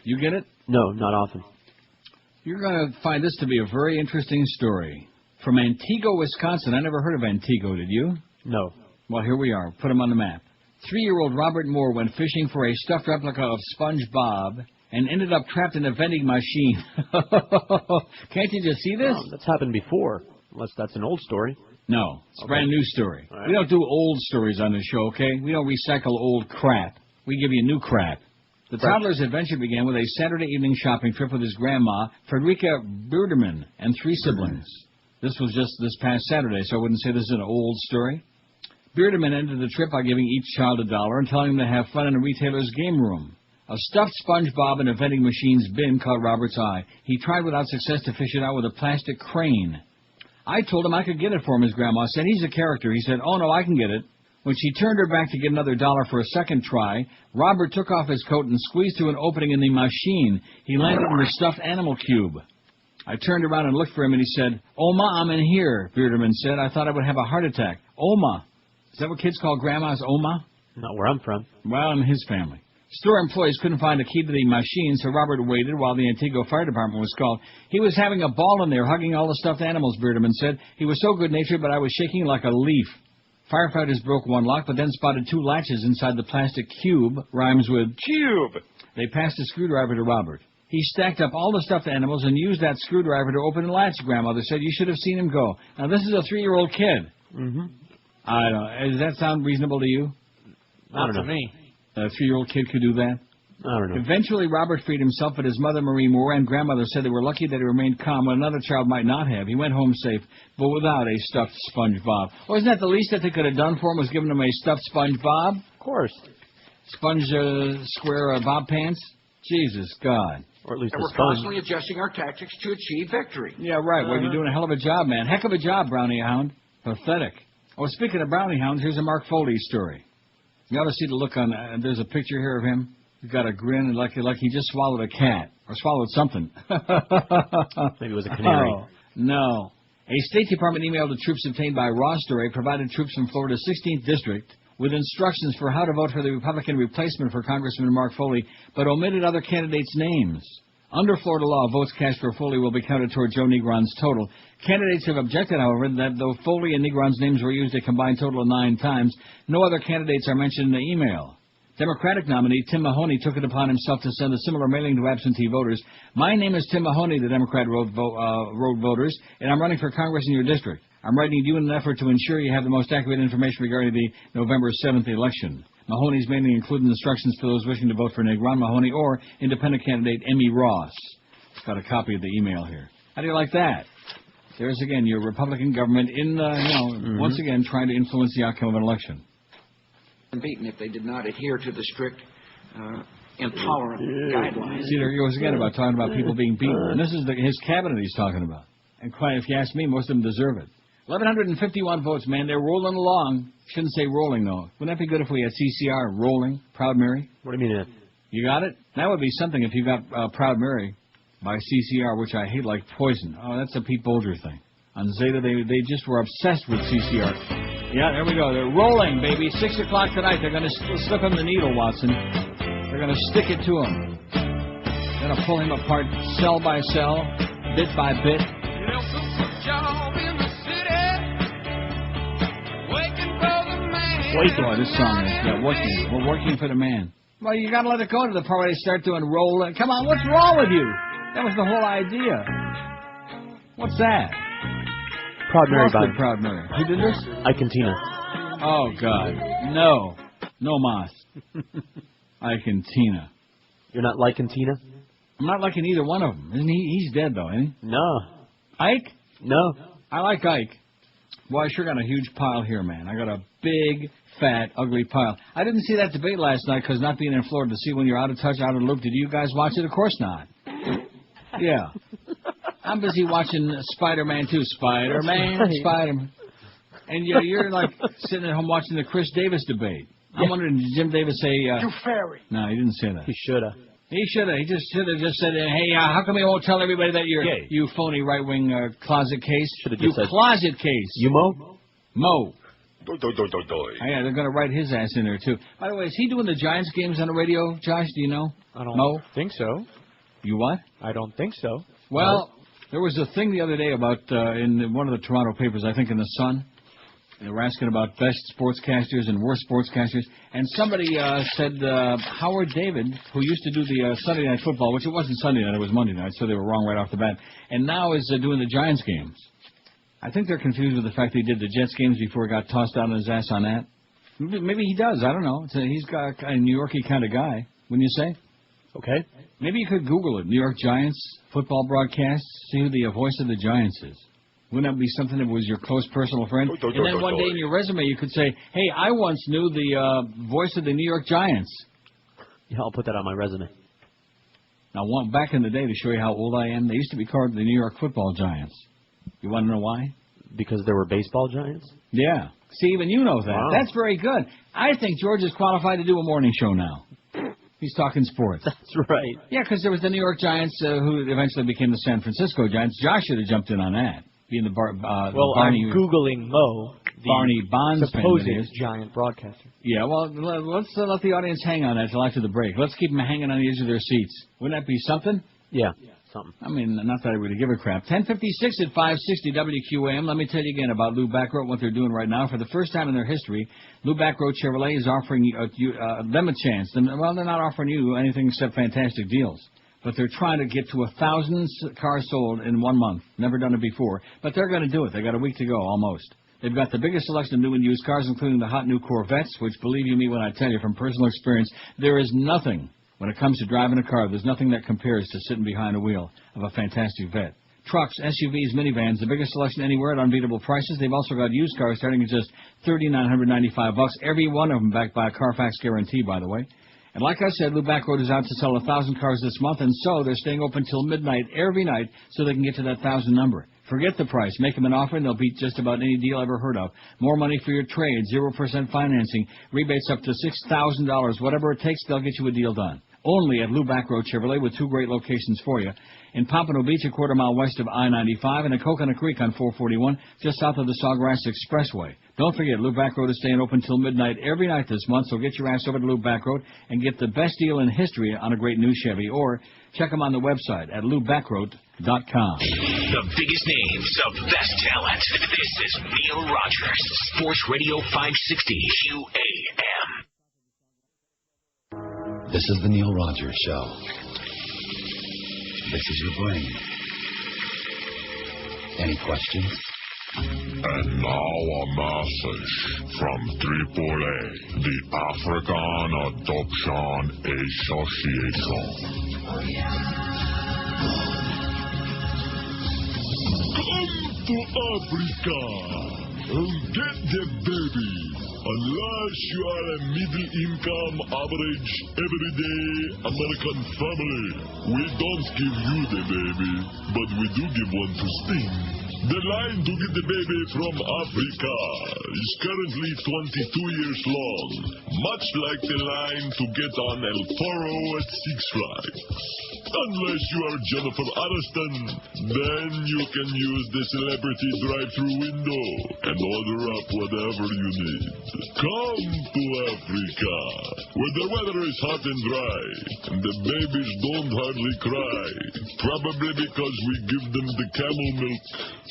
You get it? No, not often. You're going to find this to be a very interesting story. From Antigo, Wisconsin. I never heard of Antigo, did you? No. Well, here we are. Put him on the map. 3-year-old Robert Moore went fishing for a stuffed replica of SpongeBob and ended up trapped in a vending machine. Can't you just see this? Oh, that's happened before, unless that's an old story. No, it's a brand new story. Right. We don't do old stories on this show, okay? We don't recycle old crap. We give you new crap. The toddler's adventure began with a Saturday evening shopping trip with his grandma, Frederica Biederman, and 3 siblings. This was just this past Saturday, so I wouldn't say this is an old story. Biederman ended the trip by giving each child $1 and telling them to have fun in a retailer's game room. A stuffed SpongeBob in a vending machine's bin caught Robert's eye. He tried without success to fish it out with a plastic crane. I told him I could get it for him, his grandma said. He's a character. He said, oh, no, I can get it. When she turned her back to get another $1 for a second try, Robert took off his coat and squeezed through an opening in the machine. He landed in the stuffed animal cube. I turned around and looked for him, and he said, Oma, I'm in here, Biederman said. I thought I would have a heart attack. Oma. Is that what kids call grandmas, Oma? Not where I'm from. Well, in his family. Store employees couldn't find a key to the machine, so Robert waited while the Antigo Fire Department was called. He was having a ball in there, hugging all the stuffed animals, Biederman said. He was so good-natured, but I was shaking like a leaf. Firefighters broke one lock, but then spotted 2 latches inside the plastic cube. Rhymes with cube. They passed a screwdriver to Robert. He stacked up all the stuffed animals and used that screwdriver to open the latch, Grandmother said. You should have seen him go. Now, this is a 3-year-old kid. Mm-hmm. I don't know. Does that sound reasonable to you? Not to me. A 3-year-old kid could do that? I don't know. Eventually, Robert freed himself, but his mother, Marie Moore, and grandmother said they were lucky that he remained calm when another child might not have. He went home safe, but without a stuffed SpongeBob. Oh, isn't that the least that they could have done for him was given him a stuffed SpongeBob? Of course. Sponge square Bob pants? Jesus God. Or at least and we're constantly adjusting our tactics to achieve victory. Yeah, right. Well, you're doing a hell of a job, man. Heck of a job, Brownie Hound. Pathetic. Oh, speaking of Brownie Hounds, here's a Mark Foley story. You ought to see the look on. There's a picture here of him. He's got a grin like he just swallowed a cat or swallowed something. Maybe it was a canary. Oh, no. A State Department email to troops obtained by Ross Duray provided troops from Florida's 16th District with instructions for how to vote for the Republican replacement for Congressman Mark Foley, but omitted other candidates' names. Under Florida law, votes cast for Foley will be counted toward Joe Negron's total. Candidates have objected, however, that though Foley and Negron's names were used a combined total of 9 times, no other candidates are mentioned in the email. Democratic nominee Tim Mahoney took it upon himself to send a similar mailing to absentee voters. My name is Tim Mahoney, the Democrat wrote voters, and I'm running for Congress in your district. I'm writing you in an effort to ensure you have the most accurate information regarding the November 7th election. Mahoney's mailing included instructions for those wishing to vote for Negron Mahoney or independent candidate Emmy Ross. It's got a copy of the email here. How do you like that? There's again your Republican government in, once again trying to influence the outcome of an election. Beaten if they did not adhere to the strict, intolerant guidelines. See, there he goes again about talking about people being beaten. And this is his cabinet he's talking about. And quite, if you ask me, most of them deserve it. 1,151 votes, man. They're rolling along. Shouldn't say rolling, though. Wouldn't that be good if we had CCR rolling? Proud Mary? What do you mean? You got it? That would be something if you got Proud Mary by CCR, which I hate like poison. Oh, that's a Pete Bolger thing. On Zeta, they just were obsessed with CCR. Yeah, there we go. They're rolling, baby. 6 o'clock tonight. They're going to slip him the needle, Watson. They're going to stick it to him. They're going to pull him apart cell by cell, bit by bit. Wait, this song is, working. We're working for the man. Well, you got to let it go to the part where they start doing roll. Come on, what's wrong with you? That was the whole idea. What's that? Proud Mary Lost it, Vine. Proud Mary. Who did this? Ike and Tina. Oh, God. No. No mas. Ike and Tina. You're not liking Tina? I'm not liking either one of them. Isn't he? He's dead, though, ain't he? No. Ike? No. I like Ike. Boy, I sure got a huge pile here, man. I got a big, fat, ugly pile. I didn't see that debate last night because not being in Florida to see when you're out of touch, out of the loop. Did you guys watch it? Of course not. Yeah. I'm busy watching Spider-Man 2. Spider-Man, Right. Spider-Man. And you're like sitting at home watching the Chris Davis debate. I'm wondering, did Jim Davis say... You fairy. No, he didn't say that. He should have. He should have. He just should have just said, hey, how come you won't tell everybody that you're you phony right-wing closet case? Should've You just said, closet case. You Mo? Mo. Yeah, they're going to write his ass in there, too. By the way, is he doing the Giants games on the radio, Josh? Do you know? I don't Mo? think so. You what? I don't think so. Well, there was a thing the other day about, in one of the Toronto papers, I think in the Sun, they were asking about best sportscasters and worst sportscasters, and somebody said Howard David, who used to do the Sunday Night Football, which it wasn't Sunday night, it was Monday night, so they were wrong right off the bat, and now is doing the Giants games. I think they're confused with the fact that he did the Jets games before he got tossed out on his ass on that. Maybe he does, I don't know. He's got a New Yorkie kind of guy, wouldn't you say? Okay. Maybe you could Google it, New York Giants football broadcasts, see who the voice of the Giants is. Wouldn't that be something if it was your close personal friend? And then one day in your resume you could say, hey, I once knew the voice of the New York Giants. Yeah, I'll put that on my resume. Now, back in the day, to show you how old I am, they used to be called the New York Football Giants. You want to know why? Because there were baseball giants? Yeah. See, even you know that. Wow. That's very good. I think George is qualified to do a morning show now. He's talking sports. That's right. Yeah, because there was the New York Giants who eventually became the San Francisco Giants. Josh should have jumped in on that. Being the Barney, I'm Googling Mo, the Barney Bonds supposed fan that is. giant broadcaster. Yeah, well, let's let the audience hang on that till after the break. Let's keep them hanging on the edge of their seats. Wouldn't that be something? Yeah, something. I mean, not that I really give a crap. 10:56 at 560 WQAM. Let me tell you again about Lou Backroad, what they're doing right now. For the first time in their history, Lou Backroad Chevrolet is offering them a chance. Well, they're not offering you anything except fantastic deals. But they're trying to get to 1,000 cars sold in 1 month. Never done it before. But they're going to do it. They got a week to go, almost. They've got the biggest selection of new and used cars, including the hot new Corvettes, which, believe you me when I tell you from personal experience, there is nothing, when it comes to driving a car, there's nothing that compares to sitting behind a wheel of a fantastic vet. Trucks, SUVs, minivans, the biggest selection anywhere at unbeatable prices. They've also got used cars starting at just $3,995. Every one of them backed by a Carfax guarantee, by the way. And like I said, Lou Backroad is out to sell 1,000 cars this month, and so they're staying open till midnight every night so they can get to that 1,000 number. Forget the price. Make them an offer, and they'll beat just about any deal ever heard of. More money for your trade, 0% financing, rebates up to $6,000. Whatever it takes, they'll get you a deal done. Only at Lou Backroad Chevrolet with 2 great locations for you. In Pompano Beach, a quarter-mile west of I-95, and in Coconut Creek on 441, just south of the Sawgrass Expressway. Don't forget, Lou Backroad is staying open till midnight every night this month, so get your ass over to Lou Backroad and get the best deal in history on a great new Chevy, or check them on the website at LouBackroad.com. The biggest names of best talent. This is Neil Rogers, Sports Radio 560 QAM. This is the Neil Rogers Show. This is your brain. Any questions? And now a message from AAA, the African Adoption Association. Come to Africa and get the baby. Unless you are a middle-income, average, everyday American family, we don't give you the baby, but we do give one to Sting. The line to get the baby from Africa is currently 22 years long, much like the line to get on El Toro at Six Flags. Unless you are Jennifer Aniston, then you can use the celebrity drive-thru window and order up whatever you need. Come to Africa, where the weather is hot and dry, and the babies don't hardly cry. Probably because we give them the camel milk,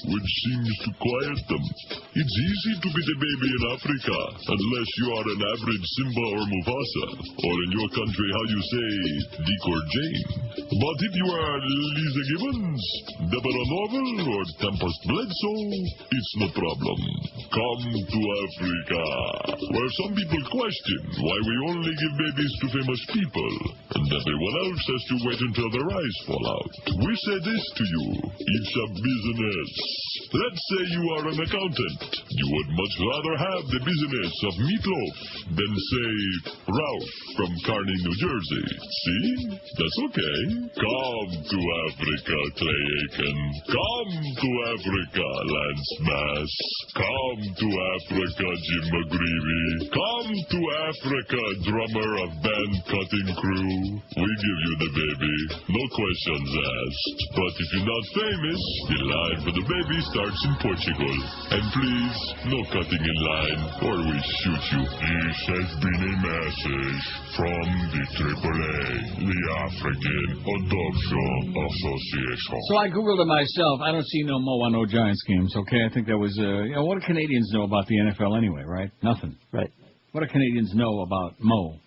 which seems to quiet them. It's easy to be the baby in Africa, unless you are an average Simba or Mufasa, or in your country how you say Dick or Jane. But if you are Lisa Gibbons, Deborah Norville, or Tempest Bledsoe, it's no problem. Come to Africa, where some people question why we only give babies to famous people, and everyone else has to wait until their eyes fall out. We say this to you, it's a business. Let's say you are an accountant. You would much rather have the business of meatloaf than, say, Ralph from Kearney, New Jersey. See? That's okay. Come to Africa, Clay Aiken. Come to Africa, Lance Bass. Come to Africa, Jim McGreevy. Come to Africa, drummer of Band Cutting Crew. We give you the baby. No questions asked. But if you're not famous, the line for the baby starts in Portugal. And please, no cutting in line, or we shoot you. This has been a message from the AAA, the African Adoption Association. So I Googled it myself. I don't see no Mo on no Giants games, okay? I think that was, what do Canadians know about the NFL anyway, right? Nothing. Right. What do Canadians know about Mo?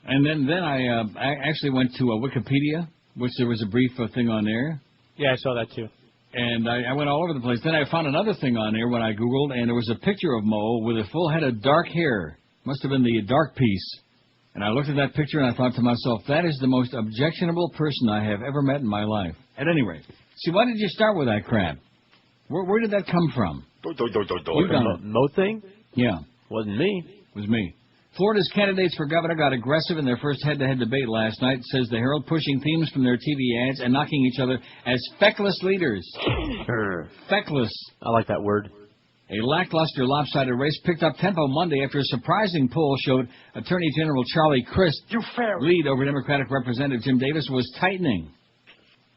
And then I actually went to Wikipedia, which there was a brief thing on there. Yeah, I saw that too. And I went all over the place. Then I found another thing on there when I Googled, and there was a picture of Mo with a full head of dark hair. Must have been the dark piece. And I looked at that picture and I thought to myself, that is the most objectionable person I have ever met in my life. At any rate, see, why did you start with that crap? Where did that come from? You done it. Mo thing? Yeah. Wasn't me. It was me. Florida's candidates for governor got aggressive in their first head-to-head debate last night, says the Herald, pushing themes from their TV ads and knocking each other as feckless leaders. Feckless. I like that word. A lackluster, lopsided race picked up tempo Monday after a surprising poll showed Attorney General Charlie Crist lead over Democratic Representative Jim Davis was tightening.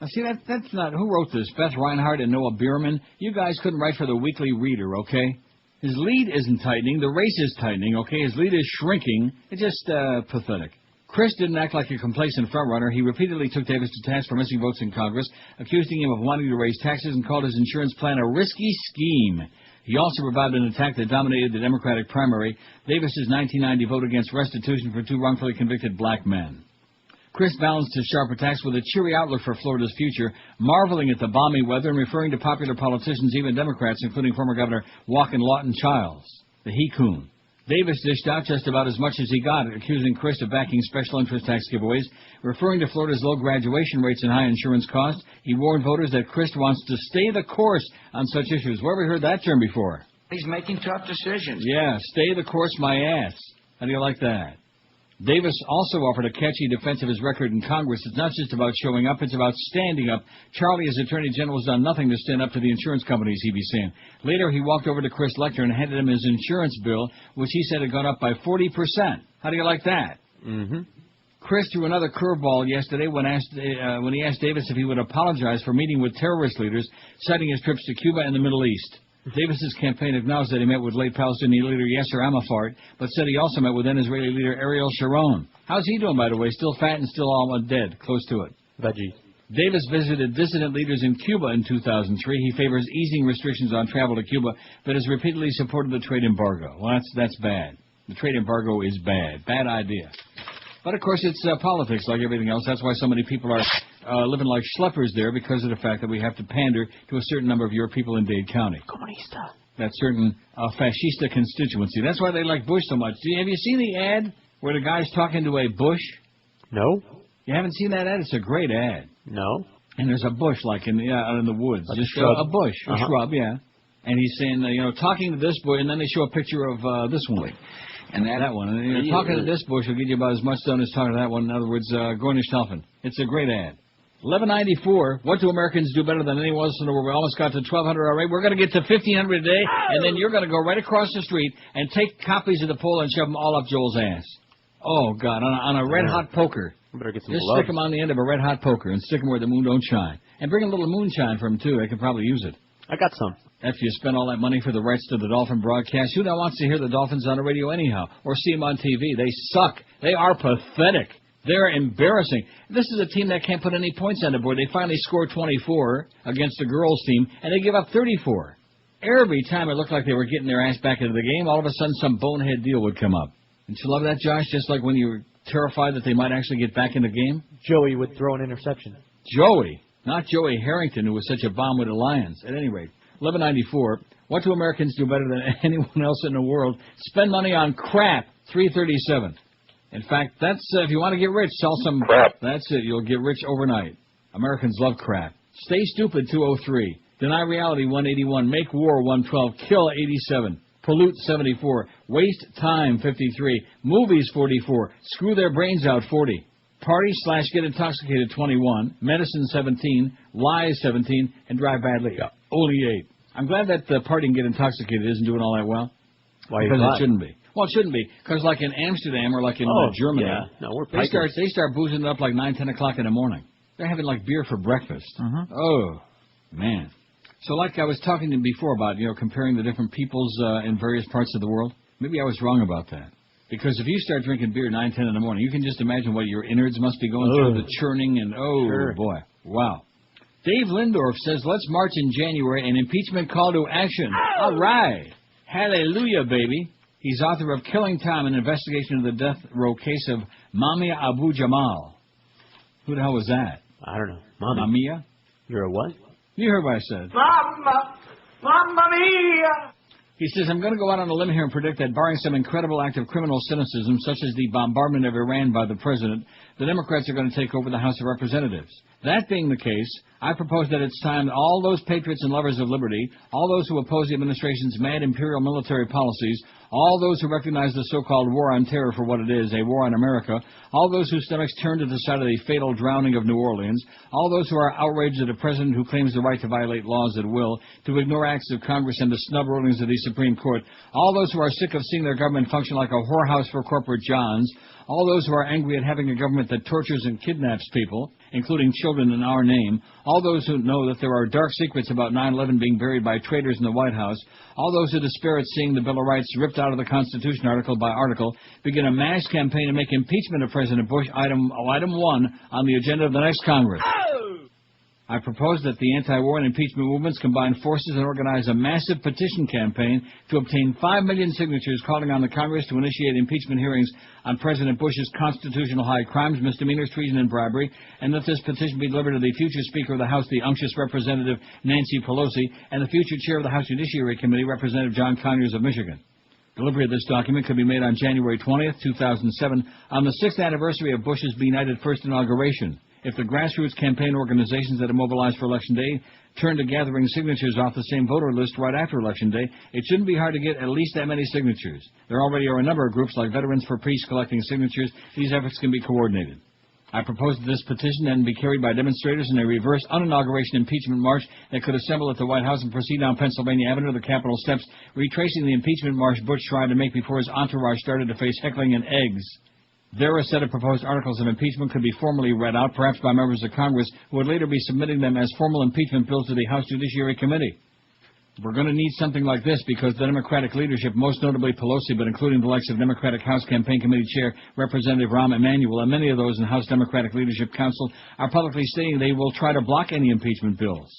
Now, see, that's not... Who wrote this? Beth Reinhardt and Noah Bierman? You guys couldn't write for the Weekly Reader, okay? His lead isn't tightening. The race is tightening, okay? His lead is shrinking. It's just pathetic. Crist didn't act like a complacent frontrunner. He repeatedly took Davis to task for missing votes in Congress, accusing him of wanting to raise taxes and called his insurance plan a risky scheme. He also revived an attack that dominated the Democratic primary, Davis's 1990 vote against restitution for two wrongfully convicted black men. Crist balanced his sharp attacks with a cheery outlook for Florida's future, marveling at the balmy weather and referring to popular politicians, even Democrats, including former Governor Joaquin Lawton Childs, the he-coon. Davis dished out just about as much as he got, accusing Crist of backing special interest tax giveaways. Referring to Florida's low graduation rates and high insurance costs, he warned voters that Crist wants to stay the course on such issues. Where have we heard that term before? He's making tough decisions. Yeah, stay the course my ass. How do you like that? Davis also offered a catchy defense of his record in Congress. It's not just about showing up, it's about standing up. Charlie, as Attorney General, has done nothing to stand up to the insurance companies, he'd be saying. Later, he walked over to Crist Lecter and handed him his insurance bill, which he said had gone up by 40%. How do you like that? Mm-hmm. Crist threw another curveball yesterday when he asked Davis if he would apologize for meeting with terrorist leaders, citing his trips to Cuba and the Middle East. Davis's campaign acknowledged that he met with late Palestinian leader Yasser Arafat, but said he also met with then Israeli leader Ariel Sharon. How's he doing, by the way? Still fat and still almost dead, close to it. Veggie. Davis visited dissident leaders in Cuba in 2003. He favors easing restrictions on travel to Cuba, but has repeatedly supported the trade embargo. Well, that's bad. The trade embargo is bad. Bad idea. But, of course, it's politics like everything else. That's why so many people are living like schleppers there, because of the fact that we have to pander to a certain number of your people in Dade County. Comunista. That certain fascista constituency. That's why they like Bush so much. Have you seen the ad where the guy's talking to a bush? No. You haven't seen that ad? It's a great ad. No. And there's a bush, like out in the woods. Like just a bush, a shrub, yeah. And he's saying, talking to this bush, and then they show a picture of this one. And that one. And talking to this bush will get you about as much done as talking to that one. In other words, Gornish Telfin. It's a great ad. 1194. What do Americans do better than anyone else in the world? We almost got to 1,200 already. We're going to get to 1,500 a day, and then you're going to go right across the street and take copies of the poll and shove them all up Joel's ass. Oh, God, on a red-hot poker. Better get some Just gloves. stick them on the end of a red-hot poker and stick them where the moon don't shine. And bring a little moonshine for them, too. They could probably use it. I got some. After you spend all that money for the rights to the Dolphin broadcast, who now wants to hear the Dolphins on the radio anyhow, or see them on TV? They suck. They are pathetic. They're embarrassing. This is a team that can't put any points on the board. They finally scored 24 against the girls' team, and they give up 34. Every time it looked like they were getting their ass back into the game, all of a sudden some bonehead deal would come up. Didn't you love that, Josh? Just like when you were terrified that they might actually get back in the game? Joey would throw an interception. Joey, not Joey Harrington, who was such a bomb with the Lions. At any rate, 1194. What do Americans do better than anyone else in the world? Spend money on crap. 337. In fact, that's if you want to get rich, sell some crap. That's it. You'll get rich overnight. Americans love crap. Stay stupid. 203. Deny reality. 181. Make war. 112. Kill. 87. Pollute. 74. Waste time. 53. Movies. 44. Screw their brains out. 40. Party/get intoxicated. 21. Medicine. 17. Lies. 17. And drive badly. Only 8. I'm glad that the party and get intoxicated isn't doing all that well. Why? Because it shouldn't be. Well, it shouldn't be, because like in Amsterdam or like in Germany, yeah. No, we're they start boozing it up like 9, 10 o'clock in the morning. They're having like beer for breakfast. Oh, man. So like I was talking to you before about, comparing the different peoples in various parts of the world, maybe I was wrong about that. Because if you start drinking beer 9, 10 in the morning, you can just imagine what your innards must be going through, the churning and, boy, wow. Dave Lindorf says, let's march in January, an impeachment call to action. All right. Hallelujah, baby. He's author of Killing Time, an investigation of the death row case of Mamia Abu Jamal. Who the hell was that? I don't know. Mamia? You're a what? You heard what I said. Mamma mia! He says, I'm going to go out on a limb here and predict that barring some incredible act of criminal cynicism, such as the bombardment of Iran by the president, the Democrats are going to take over the House of Representatives. That being the case, I propose that it's time that all those patriots and lovers of liberty, all those who oppose the administration's mad imperial military policies, all those who recognize the so-called war on terror for what it is, a war on America, all those whose stomachs turn to the side of the fatal drowning of New Orleans, all those who are outraged at a president who claims the right to violate laws at will, to ignore acts of Congress and to snub rulings of the Supreme Court, all those who are sick of seeing their government function like a whorehouse for corporate johns, all those who are angry at having a government that tortures and kidnaps people, including children in our name, all those who know that there are dark secrets about 9/11 being buried by traitors in the White House, all those who despair at seeing the Bill of Rights ripped out of the Constitution article by article, begin a mass campaign to make impeachment of President Bush item 1 on the agenda of the next Congress. I propose that the anti-war and impeachment movements combine forces and organize a massive petition campaign to obtain 5 million signatures calling on the Congress to initiate impeachment hearings on President Bush's constitutional high crimes, misdemeanors, treason, and bribery, and that this petition be delivered to the future Speaker of the House, the unctuous Representative Nancy Pelosi, and the future Chair of the House Judiciary Committee, Representative John Conyers of Michigan. Delivery of this document could be made on January 20th, 2007, on the 6th anniversary of Bush's Be United first inauguration. If the grassroots campaign organizations that are mobilized for Election Day turn to gathering signatures off the same voter list right after Election Day, it shouldn't be hard to get at least that many signatures. There already are a number of groups like Veterans for Peace collecting signatures. These efforts can be coordinated. I propose that this petition then be carried by demonstrators in a reverse uninauguration impeachment march that could assemble at the White House and proceed down Pennsylvania Avenue to the Capitol steps, retracing the impeachment march Bush tried to make before his entourage started to face heckling and eggs. There, a set of proposed articles of impeachment could be formally read out, perhaps by members of Congress, who would later be submitting them as formal impeachment bills to the House Judiciary Committee. We're going to need something like this because the Democratic leadership, most notably Pelosi, but including the likes of Democratic House Campaign Committee Chair Representative Rahm Emanuel, and many of those in House Democratic Leadership Council, are publicly stating they will try to block any impeachment bills.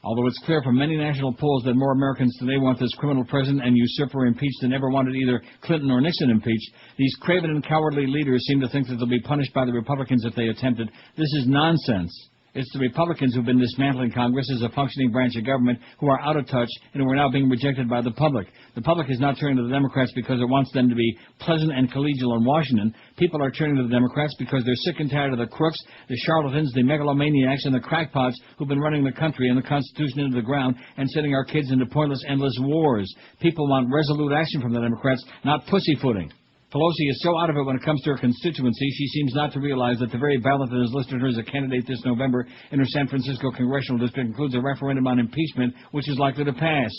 Although it's clear from many national polls that more Americans today want this criminal president and usurper impeached than ever wanted either Clinton or Nixon impeached, these craven and cowardly leaders seem to think that they'll be punished by the Republicans if they attempt it. This is nonsense. It's the Republicans who've been dismantling Congress as a functioning branch of government who are out of touch and who are now being rejected by the public. The public is not turning to the Democrats because it wants them to be pleasant and collegial in Washington. People are turning to the Democrats because they're sick and tired of the crooks, the charlatans, the megalomaniacs, and the crackpots who've been running the country and the Constitution into the ground and sending our kids into pointless, endless wars. People want resolute action from the Democrats, not pussyfooting. Pelosi is so out of it when it comes to her constituency, she seems not to realize that the very ballot that is listed her as a candidate this November in her San Francisco congressional district includes a referendum on impeachment, which is likely to pass.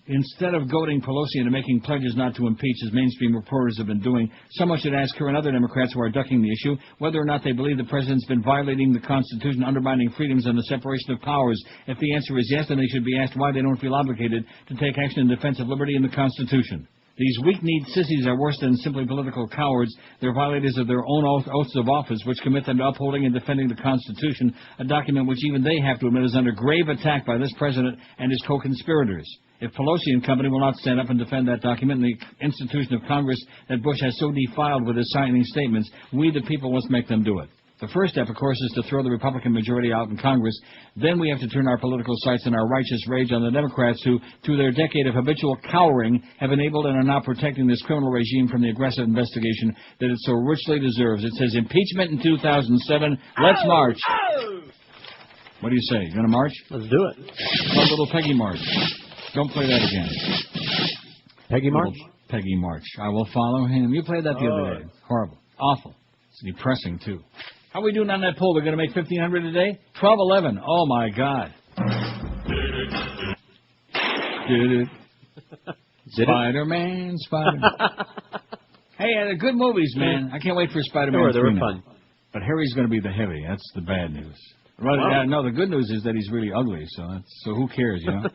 Instead of goading Pelosi into making pledges not to impeach, as mainstream reporters have been doing, someone should ask her and other Democrats who are ducking the issue whether or not they believe the president's been violating the Constitution, undermining freedoms and the separation of powers. If the answer is yes, then they should be asked why they don't feel obligated to take action in defense of liberty and the Constitution. These weak-kneed sissies are worse than simply political cowards. They're violators of their own oaths of office, which commit them to upholding and defending the Constitution, a document which even they have to admit is under grave attack by this president and his co-conspirators. If Pelosi and company will not stand up and defend that document and the institution of Congress that Bush has so defiled with his signing statements, we the people must make them do it. The first step, of course, is to throw the Republican majority out in Congress. Then we have to turn our political sights and our righteous rage on the Democrats who, through their decade of habitual cowering, have enabled and are now protecting this criminal regime from the aggressive investigation that it so richly deserves. It says impeachment in 2007. Let's march. What do you say? You going to march? Let's do it. One little Peggy March. Don't play that again. Peggy March? Peggy March. I will follow him. You played that the other day. Horrible. Awful. It's depressing, too. How are we doing on that poll? We're going to make 1,500 a day? 12-11. Oh, my God. Did it. Spider-Man, Spider-Man. Hey, good movies, man. I can't wait for Spider-Man 3 They were now. fun. But Harry's going to be the heavy. That's the bad news. No, the good news is that he's really ugly, so who cares, you know?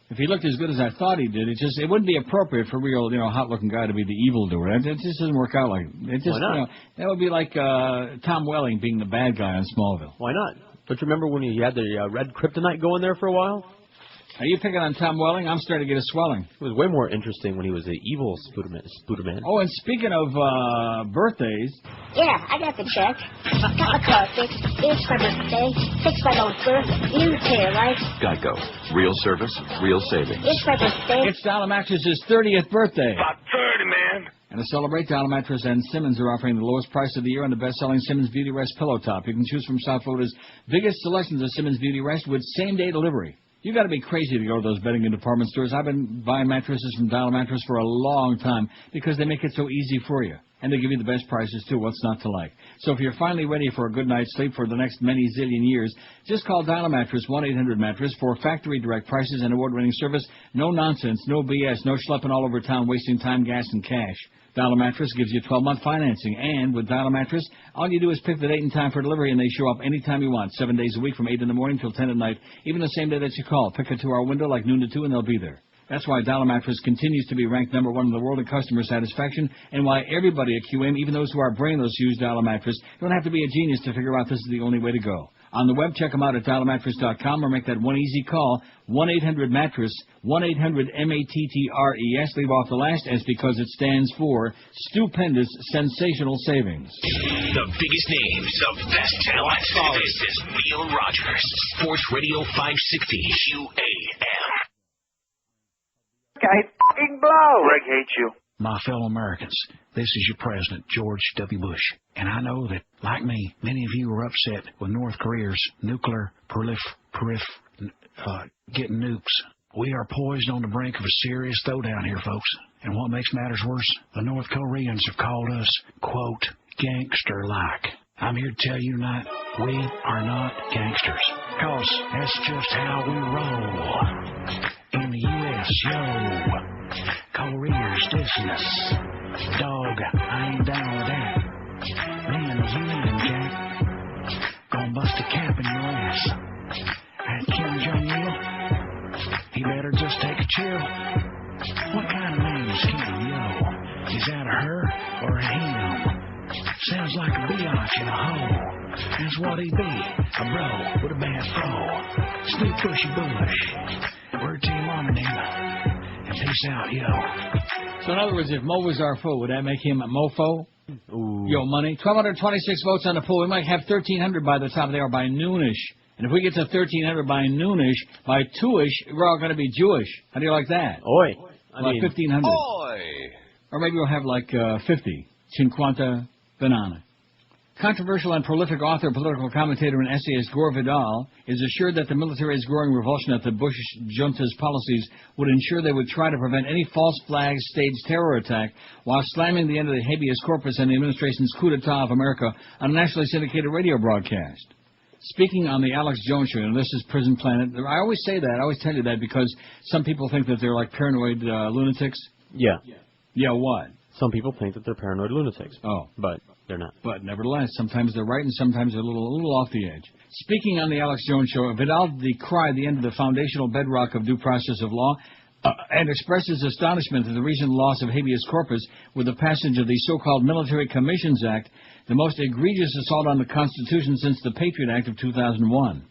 If he looked as good as I thought he did, it wouldn't be appropriate for a real, hot-looking guy to be the evildoer. It just doesn't work out like it. Just, Why not? That would be like Tom Welling being the bad guy on Smallville. Why not? Don't you remember when he had the red kryptonite going there for a while? Are you picking on Tom Welling? I'm starting to get a swelling. It was way more interesting when he was the evil Spooderman. Oh, and speaking of birthdays... Yeah, I got the check. Got my car fixed. It's my birthday. Fixed my own birth. New tail lights. Geico. Real service, real savings. It's my birthday. It's Dollar Mattress's 30th birthday. About 30, man. And to celebrate, Dollar Mattress and Simmons are offering the lowest price of the year on the best-selling Simmons Beauty Rest Pillow Top. You can choose from South Florida's biggest selections of Simmons Beauty Rest with same-day delivery. You got to be crazy to go to those bedding and department stores. I've been buying mattresses from Dollar Mattress for a long time because they make it so easy for you. And they give you the best prices, too. What's not to like? So if you're finally ready for a good night's sleep for the next many zillion years, just call Dollar Mattress, 1-800-Mattress, for factory direct prices and award-winning service. No nonsense, no BS, no schlepping all over town, wasting time, gas, and cash. Dollar Mattress gives you 12-month financing. And with Dollar Mattress, all you do is pick the date and time for delivery, and they show up anytime you want, 7 days a week from 8 in the morning till 10 at night, even the same day that you call. Pick a 2-hour window like noon to 2, and they'll be there. That's why Dollar Mattress continues to be ranked #1 in the world in customer satisfaction, and why everybody at QM, even those who are brainless, use Dollar Mattress. You don't have to be a genius to figure out this is the only way to go. On the web, check them out at dollarmattress.com or make that one easy call, 1-800-Mattress, 1-800-MATTRES. Leave off the last S because it stands for Stupendous Sensational Savings. The biggest names, the best talent. This is Neil Rogers, Sports Radio 560 QAM. I f***ing blow. Greg hates you. My fellow Americans, this is your president, George W. Bush. And I know that, like me, many of you are upset with North Korea's nuclear getting nukes. We are poised on the brink of a serious throwdown here, folks. And what makes matters worse, the North Koreans have called us, quote, gangster-like. I'm here to tell you tonight, we are not gangsters. Because that's just how we roll. In the U.S., yo, Korea's dissing us. Dog, I ain't down with that. Me and the UN, Jack, gonna bust a cap in your ass. That Kim Jong-il, he better just take a chill. What kind of name is Kim, yo? Is that a her or a him? Sounds like a biatch in a hole. That's what he be, a bro with a bad fro. Snoop Bushy Bush. We're Team Army, and peace out, yo. So in other words, if Mo was our foe, would that make him a mofo? Ooh. Yo, money. 1,226 votes on the poll. We might have 1,300 by the top of the hour by noonish. And if we get to 1,300 by noonish, by 2ish, we're all going to be Jewish. How do you like that? Oi. Like 1,500. Oi. Or maybe we'll have like 50. 50 banana. Controversial and prolific author, political commentator, and essayist Gore Vidal is assured that the military's growing revulsion at the Bush junta's policies would ensure they would try to prevent any false flag staged terror attack while slamming the end of the habeas corpus and the administration's coup d'etat of America on a nationally syndicated radio broadcast. Speaking on the Alex Jones Show, and this is Prison Planet, I always say that, I always tell you that because some people think that they're like paranoid lunatics. Yeah. Yeah, what? Some people think that they're paranoid lunatics. Oh. But they're not. But nevertheless, sometimes they're right and sometimes they're a little off the edge. Speaking on the Alex Jones Show, Vidal decried the end of the foundational bedrock of due process of law and expressed his astonishment at the recent loss of habeas corpus with the passage of the so-called Military Commissions Act, the most egregious assault on the Constitution since the Patriot Act of 2001.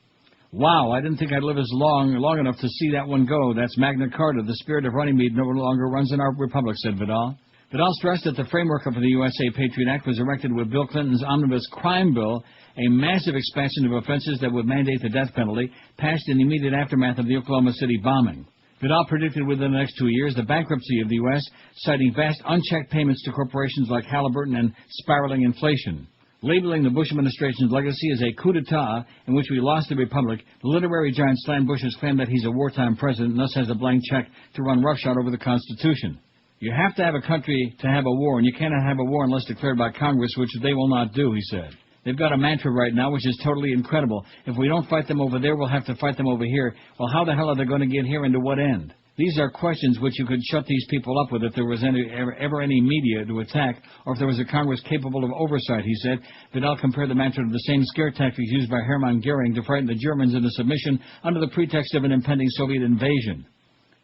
Wow, I didn't think I'd live as long enough to see that one go. That's Magna Carta. The spirit of Runnymede no longer runs in our republic, said Vidal. Vidal stressed that the framework of the USA Patriot Act was erected with Bill Clinton's omnibus crime bill, a massive expansion of offenses that would mandate the death penalty, passed in the immediate aftermath of the Oklahoma City bombing. Vidal predicted within the next 2 years the bankruptcy of the U.S., citing vast unchecked payments to corporations like Halliburton and spiraling inflation. Labeling the Bush administration's legacy as a coup d'etat in which we lost the republic, the literary giant Stan Bush has claimed that he's a wartime president and thus has a blank check to run roughshod over the Constitution. You have to have a country to have a war, and you cannot have a war unless declared by Congress, which they will not do, he said. They've got a mantra right now, which is totally incredible. If we don't fight them over there, we'll have to fight them over here. Well, how the hell are they going to get here and to what end? These are questions which you could shut these people up with if there was ever any media to attack, or if there was a Congress capable of oversight, he said. Vidal compared the mantra to the same scare tactics used by Hermann Goering to frighten the Germans into submission under the pretext of an impending Soviet invasion.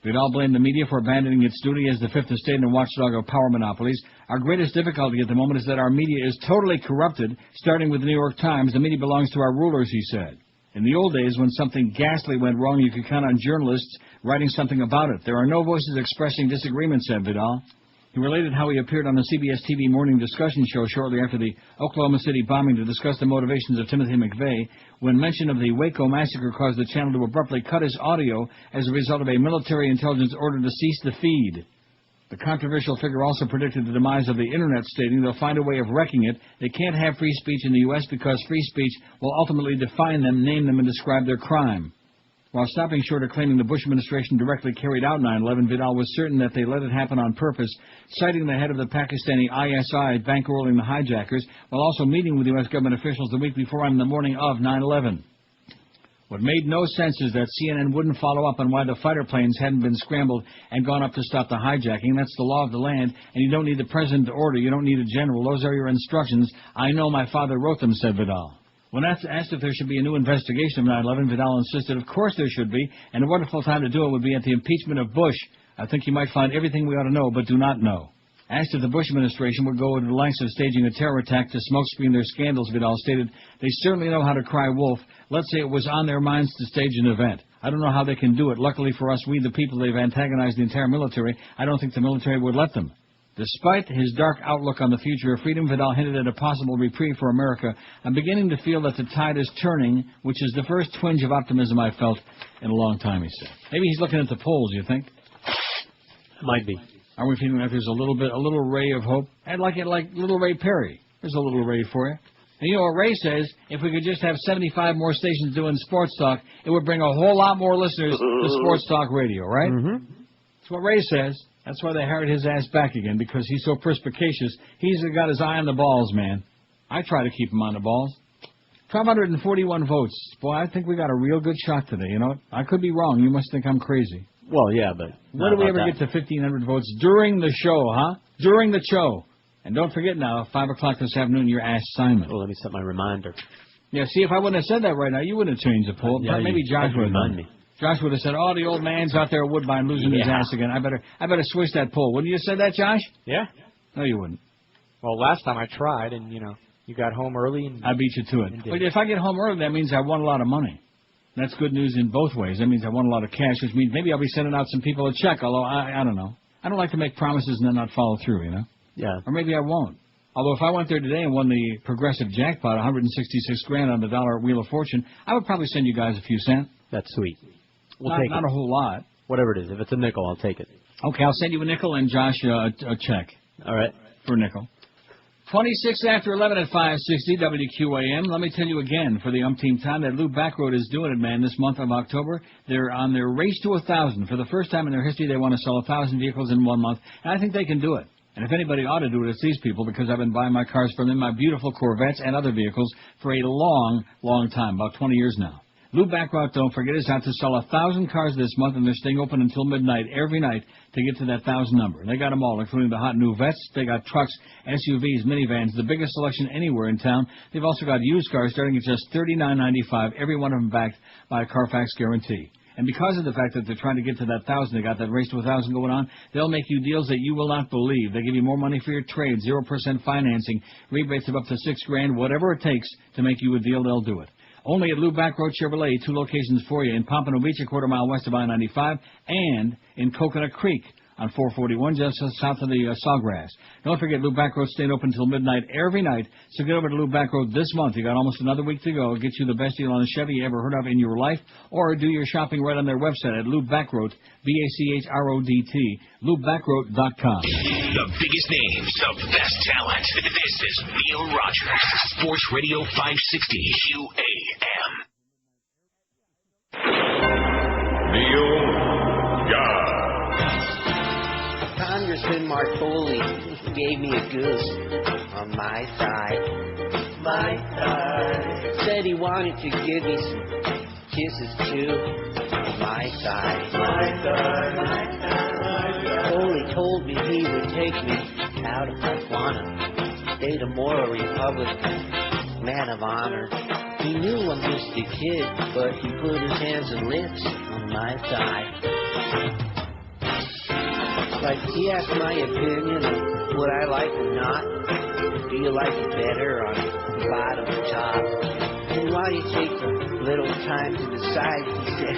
Vidal blamed the media for abandoning its duty as the fifth estate and watchdog of power monopolies. Our greatest difficulty at the moment is that our media is totally corrupted, starting with the New York Times. The media belongs to our rulers, he said. In the old days, when something ghastly went wrong, you could count on journalists writing something about it. There are no voices expressing disagreement, said Vidal. He related how he appeared on the CBS TV morning discussion show shortly after the Oklahoma City bombing to discuss the motivations of Timothy McVeigh, when mention of the Waco massacre caused the channel to abruptly cut his audio as a result of a military intelligence order to cease the feed. The controversial figure also predicted the demise of the Internet, stating they'll find a way of wrecking it. They can't have free speech in the U.S. because free speech will ultimately define them, name them, and describe their crime. While stopping short of claiming the Bush administration directly carried out 9/11, Vidal was certain that they let it happen on purpose, citing the head of the Pakistani ISI bankrolling the hijackers, while also meeting with U.S. government officials the week before on the morning of 9/11. What made no sense is that CNN wouldn't follow up on why the fighter planes hadn't been scrambled and gone up to stop the hijacking. That's the law of the land, and you don't need the president to order. You don't need a general. Those are your instructions. I know my father wrote them, said Vidal. When asked if there should be a new investigation of 9/11, Vidal insisted, of course there should be, and a wonderful time to do it would be at the impeachment of Bush. I think you might find everything we ought to know, but do not know. Asked if the Bush administration would go to the lengths of staging a terror attack to smokescreen their scandals, Vidal stated, they certainly know how to cry wolf. Let's say it was on their minds to stage an event. I don't know how they can do it. Luckily for us, we the people, they've antagonized the entire military. I don't think the military would let them. Despite his dark outlook on the future of freedom, Vidal hinted at a possible reprieve for America. I'm beginning to feel that the tide is turning, which is the first twinge of optimism I've felt in a long time, he said. Maybe he's looking at the polls, you think? Might be. Are we feeling like there's a little ray of hope? I'd like it like little Ray Perry. There's a little ray for you. And you know what Ray says? If we could just have 75 more stations doing sports talk, it would bring a whole lot more listeners to sports talk radio, right? Mm-hmm. That's what Ray says. That's why they hired his ass back again, because he's so perspicacious. He's got his eye on the balls, man. I try to keep him on the balls. 1,241 votes. Boy, I think we got a real good shot today, you know? I could be wrong. You must think I'm crazy. Well, yeah, but... When do we ever get to 1,500 votes? During the show, huh? During the show. And don't forget now, 5 o'clock this afternoon, your assignment. Well, let me set my reminder. Yeah, see, if I wouldn't have said that right now, you wouldn't have changed the poll. Yeah, maybe Josh would have remind me. Josh would have said, oh, the old man's out there at Woodbine losing his ass again. I better switch that poll. Wouldn't you have said that, Josh? Yeah. No, you wouldn't. Well, last time I tried, and, you got home early. And I beat you to it. But if I get home early, that means I won a lot of money. That's good news in both ways. That means I won a lot of cash, which means maybe I'll be sending out some people a check, although I don't know. I don't like to make promises and then not follow through, you know? Yeah. Or maybe I won't. Although if I went there today and won the progressive jackpot, 166 grand on the dollar Wheel of Fortune, I would probably send you guys a few cents. That's sweet. We'll take it. Not a whole lot. Whatever it is. If it's a nickel, I'll take it. Okay, I'll send you a nickel and Josh a check. All right. For a nickel. 26 after 11 at 560 WQAM. Let me tell you again, for the umpteenth time, that Lou Backroad is doing it, man, this month of October. They're on their race to 1,000. For the first time in their history, they want to sell 1,000 vehicles in 1 month, and I think they can do it. And if anybody ought to do it, it's these people, because I've been buying my cars from them, my beautiful Corvettes and other vehicles, for a long, long time, about 20 years now. Lou Backrot, don't forget, is out to sell 1,000 cars this month, and they're staying open until midnight every night to get to that 1,000 number. And they got them all, including the hot new vets. They got trucks, SUVs, minivans, the biggest selection anywhere in town. They've also got used cars starting at just $39.95, every one of them backed by a Carfax guarantee. And because of the fact that they're trying to get to that 1,000, they got that race to 1,000 going on, they'll make you deals that you will not believe. They give you more money for your trade, 0% financing, rebates of up to $6,000, whatever it takes to make you a deal, they'll do it. Only at Lou Backrot Chevrolet, 2 locations for you, in Pompano Beach, a quarter mile west of I-95, and in Coconut Creek on 441, just south of the Sawgrass. Don't forget, Lou Backrot's staying open until midnight every night, so get over to Lou Backrot this month. You got almost another week to go. It'll get you the best deal on a Chevy you ever heard of in your life, or do your shopping right on their website at Lou Backrot, B-A-C-H-R-O-D-T, LouBackrot.com. The biggest names, the best talent. This is Neil Rogers, Sports Radio 560 QAM. Neil God. Congressman Martoli gave me a goose on my side. My side. Said he wanted to give me some kisses too on my side. My side. My side. Foley told me he would take me out of Tijuana. State a moral Republican, man of honor. He knew I'm just a kid, but he put his hands and lips on my side. Like, he asked my opinion of would I like or not. Do you like it better on the bottom or top? And while you take a little time to decide, he said,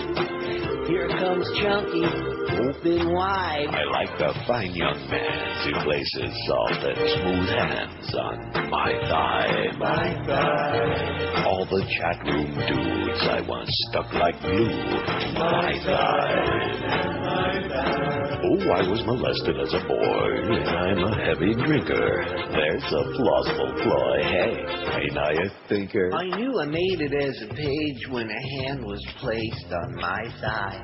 here comes Chunky, open wide. I like a fine young man who places soft and smooth hands on my thigh. My thigh. All the chat room dudes I once stuck like glue to my thigh. Oh, I was molested as a boy, and I'm a heavy drinker. There's a plausible ploy. Hey, ain't I a thinker? I knew I made it as a page when a hand was placed on my thigh.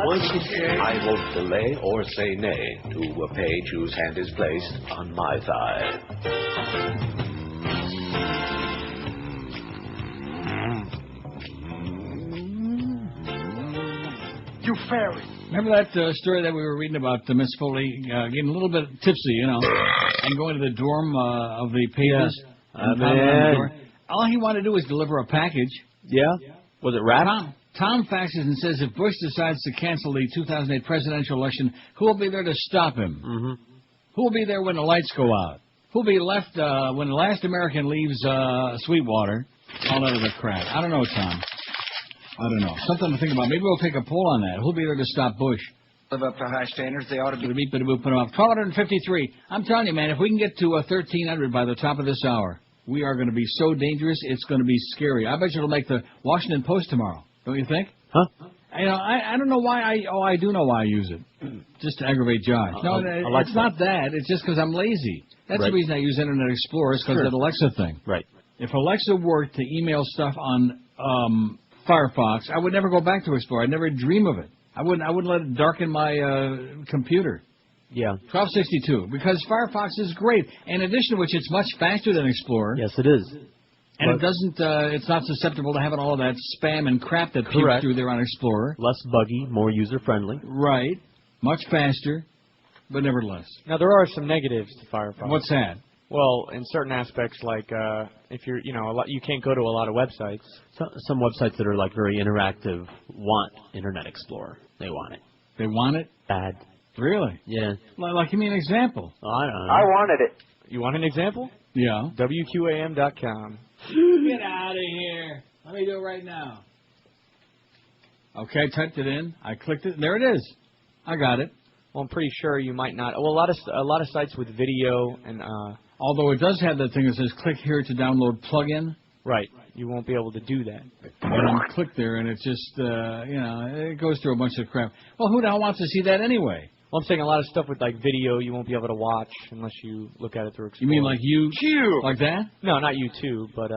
What'd you say? I won't delay or say nay to a page whose hand is placed on my thigh. You fairy. Remember that story that we were reading about Miss Foley getting a little bit tipsy, and going to the dorm of the papers? Man. All he wanted to do was deliver a package. Yeah? Was it wrapped? Tom faxes and says if Bush decides to cancel the 2008 presidential election, who will be there to stop him? Mm-hmm. Who will be there when the lights go out? Who will be left when the last American leaves Sweetwater? All that other crap. I don't know, Tom. I don't know. Something to think about. Maybe we'll take a poll on that. Who'll be there to stop Bush? Live up to high standards. They ought to be. 1253. I'm telling you, man, if we can get to 1300 by the top of this hour, we are going to be so dangerous, it's going to be scary. I bet you it'll make the Washington Post tomorrow. Don't you think? Huh? I don't know why I do know why I use it. Just to aggravate Josh. No, it's not that. It's just because I'm lazy. That's the reason I use Internet Explorer, is because of that Alexa thing. Right. If Alexa worked to email stuff on Firefox, I would never go back to Explorer. I'd never dream of it. I wouldn't let it darken my computer. Yeah. 1262, because Firefox is great. In addition to which, it's much faster than Explorer. Yes, it is. And it doesn't. It's not susceptible to having all of that spam and crap that peeks through there on Explorer. Less buggy, more user-friendly. Right. Much faster, but nevertheless. Now, there are some negatives to Firefox. What's that? Well, in certain aspects, like if you're, you can't go to a lot of websites. Some websites that are like very interactive want Internet Explorer. They want it. They want it? Bad. Really? Yeah. Like, give me an example. I don't know. I wanted it. You want an example? Yeah. WQAM.com. Get out of here. Let me do it right now. Okay, I typed it in. I clicked it. There it is. I got it. Well, I'm pretty sure you might not. Well, a lot of sites with video and. Although it does have that thing that says click here to download plugin. Right. You won't be able to do that. And I click there, and it just, it goes through a bunch of crap. Well, who the hell wants to see that anyway? Well, I'm saying a lot of stuff with, like, video you won't be able to watch unless you look at it through Explorer. You mean like you? Like that? No, not you too, but,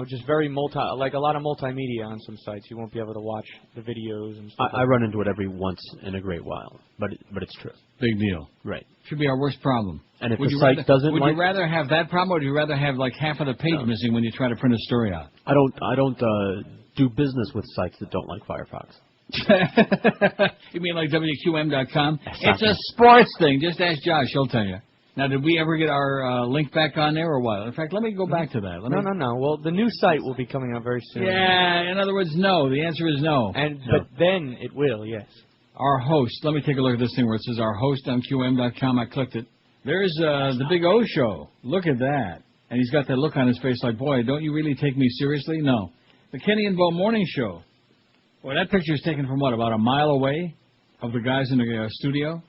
just very like a lot of multimedia on some sites. You won't be able to watch the videos and stuff. I run into it every once in a great while, but it's true. Big deal. Right. Should be our worst problem. And if would the you site rather, doesn't would like, you rather have that problem, or would you rather have like half of the page missing when you try to print a story out? I don't do business with sites that don't like Firefox. You mean like WQM.com? It's a sports thing. Just ask Josh; he'll tell you. Now, did we ever get our link back on there, or what? In fact, let me go back to that. No. Well, the new site will be coming out very soon. Yeah. In other words, no. The answer is no. But then it will. Yes. Our host. Let me take a look at this thing where it says our host on QM.com. I clicked it. There's the Big O Show. Look at that. And he's got that look on his face like, boy, don't you really take me seriously? No. The Kenny and Bo Morning Show. Well, that picture is taken from what, about a mile away of the guys in the studio?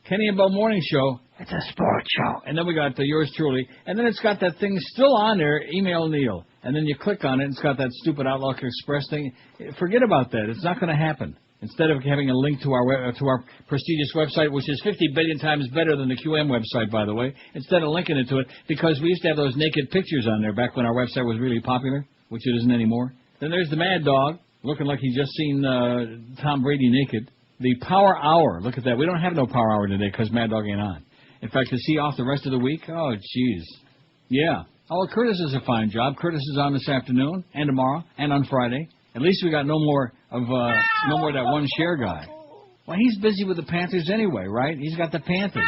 Kenny and Bo Morning Show. It's a sports show. And then we got yours truly. And then it's got that thing still on there, Email Neil. And then you click on it, and it's got that stupid Outlook Express thing. Forget about that. It's not going to happen. Instead of having a link to our prestigious website, which is 50 billion times better than the QM website, by the way, instead of linking it to it, because we used to have those naked pictures on there back when our website was really popular, which it isn't anymore. Then there's the Mad Dog, looking like he's just seen Tom Brady naked. The Power Hour, look at that. We don't have no Power Hour today because Mad Dog ain't on. In fact, is he off the rest of the week? Oh, jeez. Yeah. Oh, Curtis does a fine job. Curtis is on this afternoon and tomorrow and on Friday. At least we got no more of that one share guy. Well, he's busy with the Panthers anyway, right? He's got the Panthers.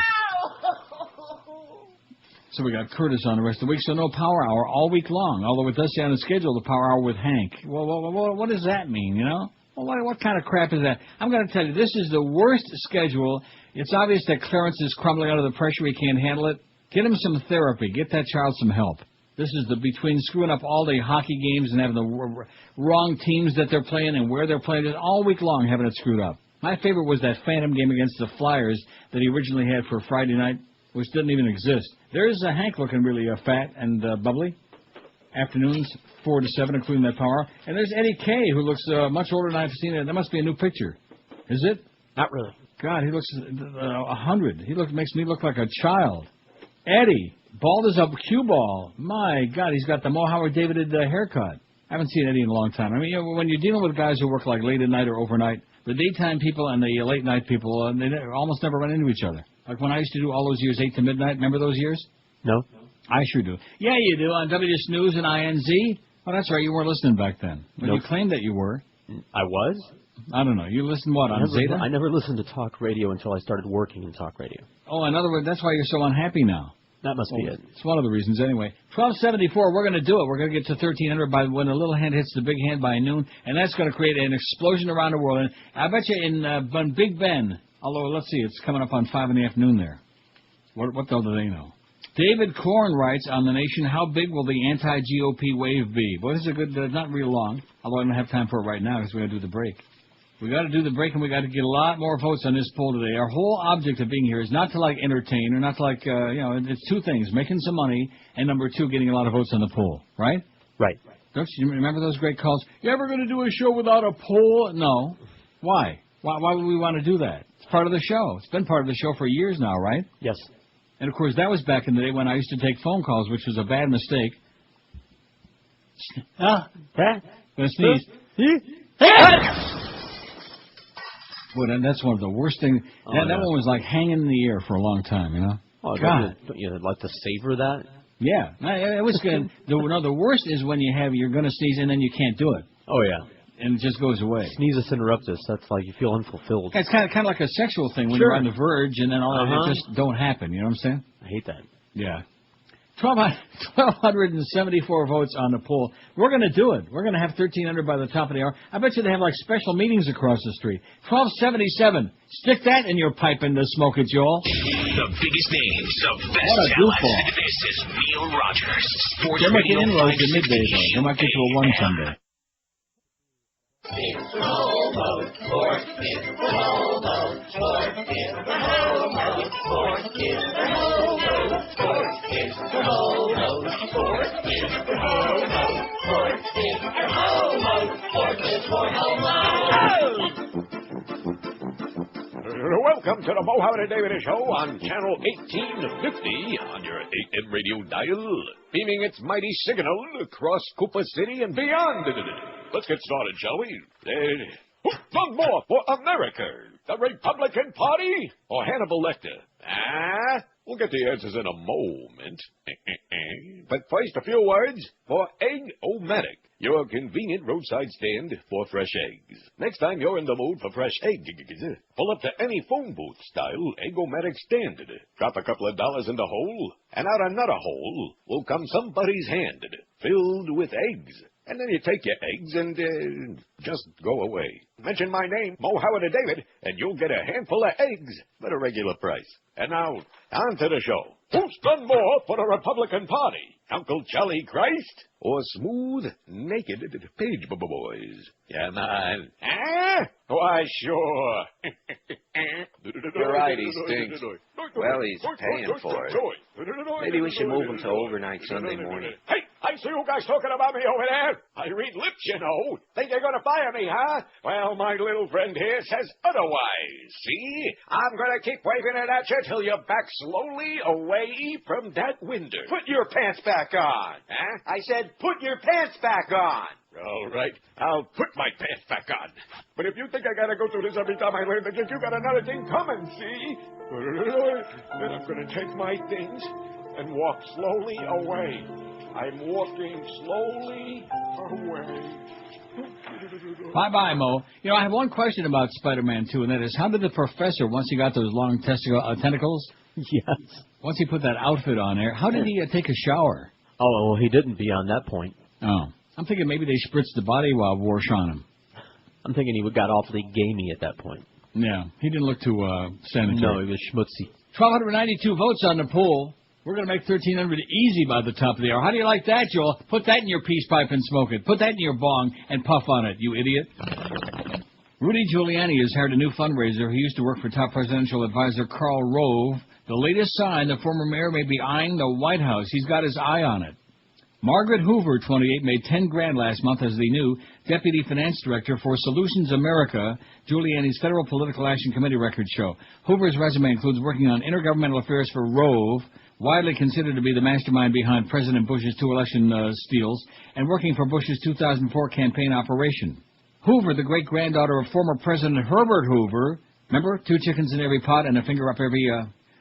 So we got Curtis on the rest of the week, so no Power Hour all week long. Although it does say on the schedule, the Power Hour with Hank. Well, what does that mean, you know? Well, what kind of crap is that? I'm going to tell you, this is the worst schedule. It's obvious that Clarence is crumbling under the pressure. He can't handle it. Get him some therapy. Get that child some help. This is between screwing up all the hockey games and having the wrong teams that they're playing and where they're playing it all week long, having it screwed up. My favorite was that Phantom game against the Flyers that he originally had for Friday night, which didn't even exist. There's Hank looking really fat and bubbly. Afternoons, 4 to 7, including that Power. And there's Eddie K, who looks much older than I've seen. That must be a new picture. Is it? Not really. God, he looks 100. He makes me look like a child. Eddie, bald as a cue ball. My God, he's got the Mo Howard David haircut. I haven't seen Eddie in a long time. I mean, when you're dealing with guys who work like late at night or overnight, the daytime people and the late night people, they almost never run into each other. Like when I used to do all those years, 8 to midnight. Remember those years? No. I sure do. Yeah, you do, on W Snooze and INZ. Oh, that's right, you weren't listening back then. But Nope. You claimed that you were. I was? I don't know. You listened what, on Zeta? I never listened to talk radio until I started working in talk radio. Oh, in other words, that's why you're so unhappy now. That must be it. It's one of the reasons anyway. 1274, we're going to do it. We're going to get to 1300 by when the little hand hits the big hand by noon, and that's going to create an explosion around the world. And I bet you in Big Ben, although let's see, it's coming up on 5 in the afternoon there. What the hell do they know? David Korn writes on The Nation, how big will the anti-GOP wave be? Boy, this is a good, not real long, although I don't have time for it right now because we got to do the break. We got to do the break, and we got to get a lot more votes on this poll today. Our whole object of being here is not to like entertain or not to like, it's two things: making some money, and number two, getting a lot of votes on the poll. Right? Right. Don't you remember those great calls? You ever going to do a show without a poll? No. Why? Why would we want to do that? It's part of the show. It's been part of the show for years now, right? Yes. And of course, that was back in the day when I used to take phone calls, which was a bad mistake. Gonna sneeze. Boy, that's one of the worst things. That one was like hanging in the air for a long time, you know? Oh, God. Don't you like to savor that? Yeah. It was good. The worst is when you're going to sneeze and then you can't do it. Oh, yeah. And it just goes away. Sneezes interruptus. That's like you feel unfulfilled. Yeah, it's kind of like a sexual thing when Sure. you're on the verge and then all that. It just don't happen. You know what I'm saying? I hate that. Yeah. 1,274 votes on the poll. We're going to do it. We're going to have 1,300 by the top of the hour. I bet you they have like special meetings across the street. 1277. Stick that in your pipe and smoke it, Joel. The biggest names of best What a talent. goofball. This is Neil Rogers. Sports They're making Radio inroads at midday, though. They might get to a 1 someday. It's the hobo sport. It's the hobo sport. It's the hobo sport. It's the hobo sport. It's the hobo sport. It's the hobo sport. It's the hobo sport. It's for hobo. Welcome to the Mo Howard and David Show on Channel 1850 on your AM radio dial, beaming its mighty signal across Cooper City and beyond. Let's get started, shall we? One more for America, the Republican Party, or Hannibal Lecter? We'll get the answers in a moment. But first, a few words for Egg-O-Matic, your convenient roadside stand for fresh eggs. Next time you're in the mood for fresh eggs, pull up to any phone booth style Egg-O-Matic stand. Drop a couple of dollars in the hole, and out another hole will come somebody's hand filled with eggs. And then you take your eggs and just go away. Mention my name, Mo Howard and David, and you'll get a handful of eggs at a regular price. And now, on to the show. Who's done more for the Republican Party? Uncle Charlie Christ or Smooth Naked Page Boys? Come on. Why, sure. You're right, he stinks. Well, he's paying for it. Maybe we should move him to overnight Sunday morning. Hey, I see you guys talking about me over there. I read lips, you know. Think you're going to fire me, huh? Well, my little friend here says otherwise. See? I'm going to keep waving it at you till you back slowly away from that window. Put your pants back on. Huh? I said put your pants back on. All right, I'll put my pants back on. But if you think I gotta go through this every time I learn the gig, you got another thing coming, see? Then I'm gonna take my things and walk slowly away. I'm walking slowly away. Bye-bye, Mo. You know, I have one question about Spider-Man 2, and that is, how did the professor, once he got those long tentacles? Yes. Once he put that outfit on there, how did he take a shower? Oh, well, he didn't beyond that point. Oh. I'm thinking maybe they spritzed the body wash on him. I'm thinking he got awfully gamey at that point. Yeah, he didn't look too sanitary. No, he was schmutzy. 1,292 votes on the poll. We're going to make 1,300 easy by the top of the hour. How do you like that, Joel? Put that in your peace pipe and smoke it. Put that in your bong and puff on it, you idiot. Rudy Giuliani has hired a new fundraiser who used to work for top presidential advisor Karl Rove. The latest sign the former mayor may be eyeing the White House. He's got his eye on it. Margaret Hoover, 28, made $10,000 last month as the new Deputy Finance Director for Solutions America, Giuliani's Federal Political Action Committee records show. Hoover's resume includes working on intergovernmental affairs for Rove, widely considered to be the mastermind behind President Bush's 2 election steals, and working for Bush's 2004 campaign operation. Hoover, the great-granddaughter of former President Herbert Hoover, remember, 2 chickens in every pot and a finger up every...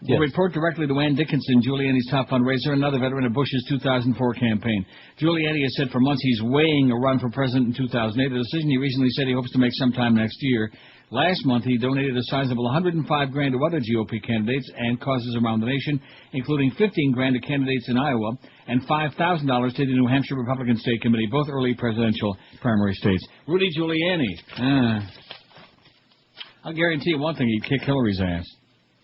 Will report directly to Ann Dickinson, Giuliani's top fundraiser, another veteran of Bush's 2004 campaign. Giuliani has said for months he's weighing a run for president in 2008, a decision he recently said he hopes to make sometime next year. Last month, he donated a sizable $105,000 to other GOP candidates and causes around the nation, including $15,000 to candidates in Iowa and $5,000 to the New Hampshire Republican State Committee, both early presidential primary states. Rudy Giuliani. I'll guarantee you one thing, he'd kick Hillary's ass.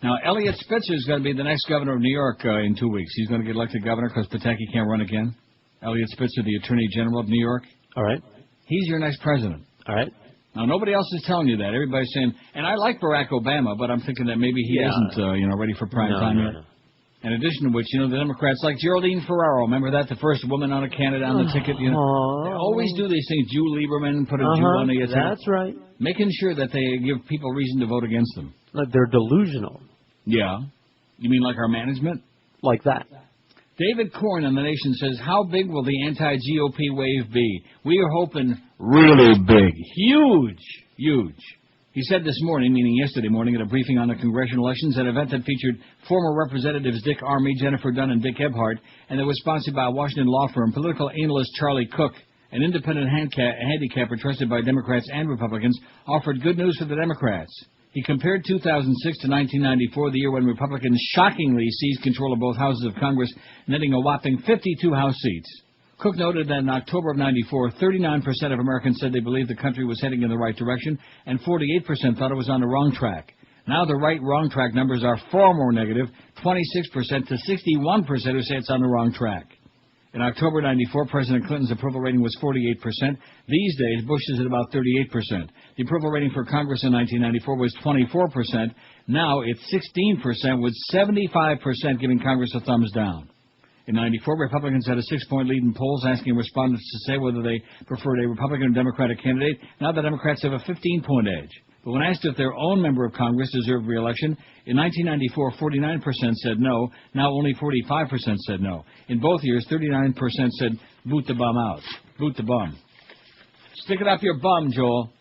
Now, Elliot Spitzer is going to be the next governor of New York in 2 weeks. He's going to get elected governor because Pataki can't run again. Elliot Spitzer, the Attorney General of New York. All right. He's your next president. All right. Now, nobody else is telling you that. Everybody's saying, and I like Barack Obama, but I'm thinking that maybe he isn't, ready for prime time yet. In addition to which, the Democrats, like Geraldine Ferraro, remember that? The first woman on a candidate on the ticket, They always do these things. Jew Lieberman, put a Jew on the ticket. That's right. Making sure that they give people reason to vote against them. Like they're delusional. Yeah. You mean like our management? Like that. David Corn on The Nation says, how big will the anti-GOP wave be? We are hoping really big. Huge. Huge. He said this morning, meaning yesterday morning, at a briefing on the congressional elections, an event that featured former Representatives Dick Armey, Jennifer Dunn, and Dick Ebhart, and that was sponsored by a Washington law firm, political analyst Charlie Cook, an independent handicapper trusted by Democrats and Republicans, offered good news for the Democrats. He compared 2006 to 1994, the year when Republicans shockingly seized control of both houses of Congress, netting a whopping 52 House seats. Cook noted that in October of 94, 39% of Americans said they believed the country was heading in the right direction, and 48% thought it was on the wrong track. Now the right-wrong track numbers are far more negative, 26% to 61% who say it's on the wrong track. In October 94, President Clinton's approval rating was 48%. These days, Bush is at about 38%. The approval rating for Congress in 1994 was 24%. Now it's 16%, with 75% giving Congress a thumbs down. In 94, Republicans had a 6-point lead in polls, asking respondents to say whether they preferred a Republican or Democratic candidate. Now the Democrats have a 15-point edge. But when asked if their own member of Congress deserved re-election, in 1994, 49% said no. Now only 45% said no. In both years, 39% said boot the bum out. Boot the bum. Stick it up your bum, Joel.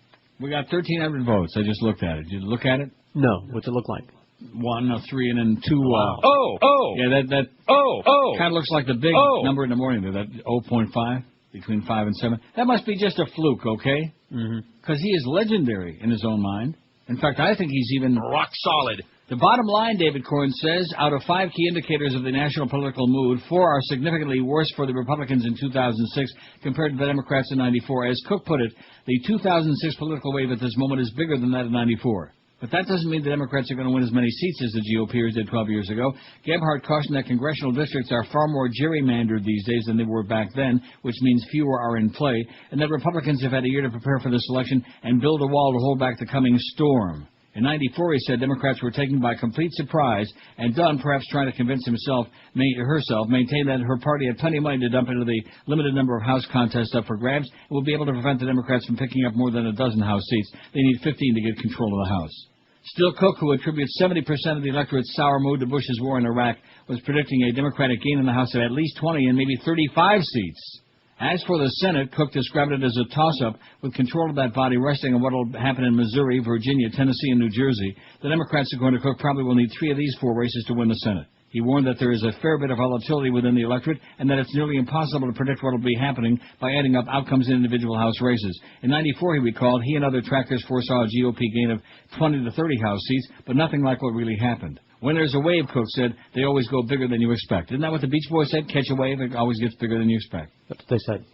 We got 1,300 votes. I just looked at it. Did you look at it? No. What's it look like? 1, 3, and then 2. Oh! Yeah, that kind of looks like the big number in the morning there, that 0.5, between 5 and 7. That must be just a fluke, okay? Because he is legendary in his own mind. In fact, I think he's even rock solid. The bottom line, David Corn says, out of 5 key indicators of the national political mood, 4 are significantly worse for the Republicans in 2006 compared to the Democrats in 94. As Cook put it, the 2006 political wave at this moment is bigger than that of 94. But that doesn't mean the Democrats are going to win as many seats as the GOPers did 12 years ago. Gebhardt cautioned that congressional districts are far more gerrymandered these days than they were back then, which means fewer are in play, and that Republicans have had a year to prepare for this election and build a wall to hold back the coming storm. In 94, he said Democrats were taken by complete surprise, and Dunn, perhaps trying to convince herself, maintained that her party had plenty of money to dump into the limited number of House contests up for grabs and will be able to prevent the Democrats from picking up more than a dozen House seats. They need 15 to get control of the House. Still, Cook, who attributes 70% of the electorate's sour mood to Bush's war in Iraq, was predicting a Democratic gain in the House of at least 20 and maybe 35 seats. As for the Senate, Cook described it as a toss-up, with control of that body resting on what will happen in Missouri, Virginia, Tennessee, and New Jersey. The Democrats, according to Cook, probably will need 3 of these 4 races to win the Senate. He warned that there is a fair bit of volatility within the electorate and that it's nearly impossible to predict what will be happening by adding up outcomes in individual House races. In 94, he recalled, he and other trackers foresaw a GOP gain of 20 to 30 House seats, but nothing like what really happened. When there's a wave, Cook said, they always go bigger than you expect. Isn't that what the Beach Boys said? Catch a wave, it always gets bigger than you expect. That's what they said.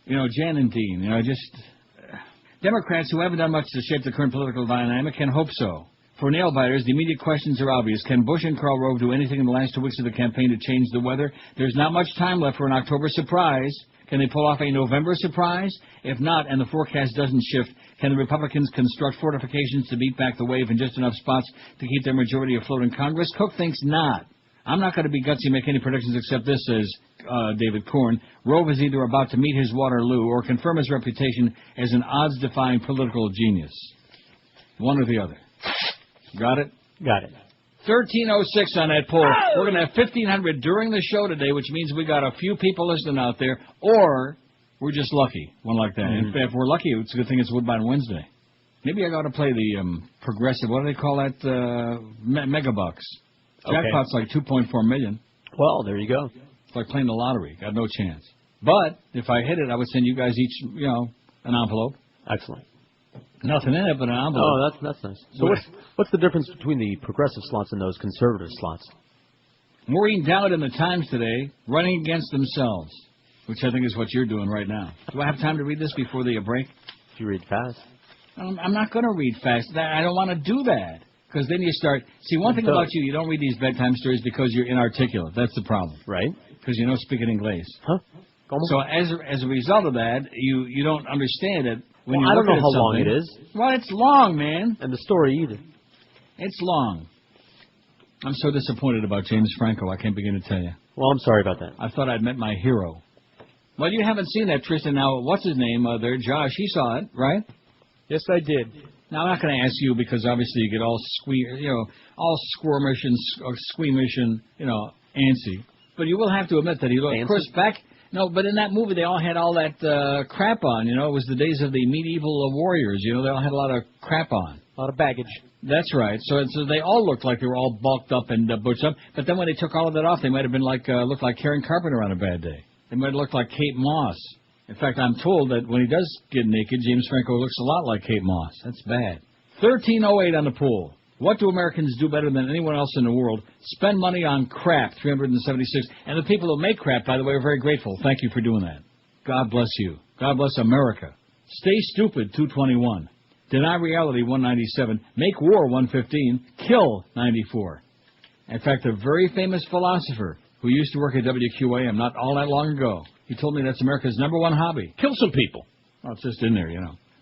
You know, Jan and Dean, Democrats who haven't done much to shape the current political dynamic can hope so. For nail-biters, the immediate questions are obvious. Can Bush and Karl Rove do anything in the last 2 weeks of the campaign to change the weather? There's not much time left for an October surprise. Can they pull off a November surprise? If not, and the forecast doesn't shift, can the Republicans construct fortifications to beat back the wave in just enough spots to keep their majority afloat in Congress? Cook thinks not. I'm not going to be gutsy and make any predictions except this, says David Corn. Rove is either about to meet his Waterloo or confirm his reputation as an odds-defying political genius. One or the other. Got it? Got it. 1306 on that poll. We're going to have 1,500 during the show today, which means we got a few people listening out there, or we're just lucky, one like that. Mm-hmm. If we're lucky, it's a good thing it's Woodbine Wednesday. Maybe I got to play the progressive, what do they call that, megabucks. Jackpot's like 2.4 million. Well, there you go. It's like playing the lottery. Got no chance. But if I hit it, I would send you guys each, an envelope. Excellent. Nothing in it but an envelope. Oh, that's nice. So what's the difference between the progressive slots and those conservative slots? Maureen Dowd in the Times today, running against themselves, which I think is what you're doing right now. Do I have time to read this before the break? If you read fast. I'm not going to read fast. I don't want to do that. Because then you start... See, one thing about you don't read these bedtime stories because you're inarticulate. That's the problem. Right. Because you don't speak in English. Huh? So as a result of that, you don't understand it. When you I don't look know at how long something. it is. Well, it's long, man. And the story either. It's long. I'm so disappointed about James Franco, I can't begin to tell you. Well, I'm sorry about that. I thought I'd met my hero. Well, you haven't seen that, Tristan. Now, what's his name there? Josh, he saw it, right? Yes, I did. Now, I'm not going to ask you because obviously you get all all squirmish and squeamish and, antsy. But you will have to admit that he looked, of course, back... No, but in that movie they all had all that crap on, It was the days of the medieval warriors, They all had a lot of crap on. A lot of baggage. That's right. So they all looked like they were all bulked up and butched up. But then when they took all of that off, they might have been looked like Karen Carpenter on a bad day. They might have looked like Kate Moss. In fact, I'm told that when he does get naked, James Franco looks a lot like Kate Moss. That's bad. 1308 on the poll. What do Americans do better than anyone else in the world? Spend money on crap, 376. And the people who make crap, by the way, are very grateful. Thank you for doing that. God bless you. God bless America. Stay stupid, 221. Deny reality, 197. Make war, 115. Kill, 94. In fact, a very famous philosopher who used to work at WQAM not all that long ago, he told me that's America's #1 hobby. Kill some people. Well, it's just in there,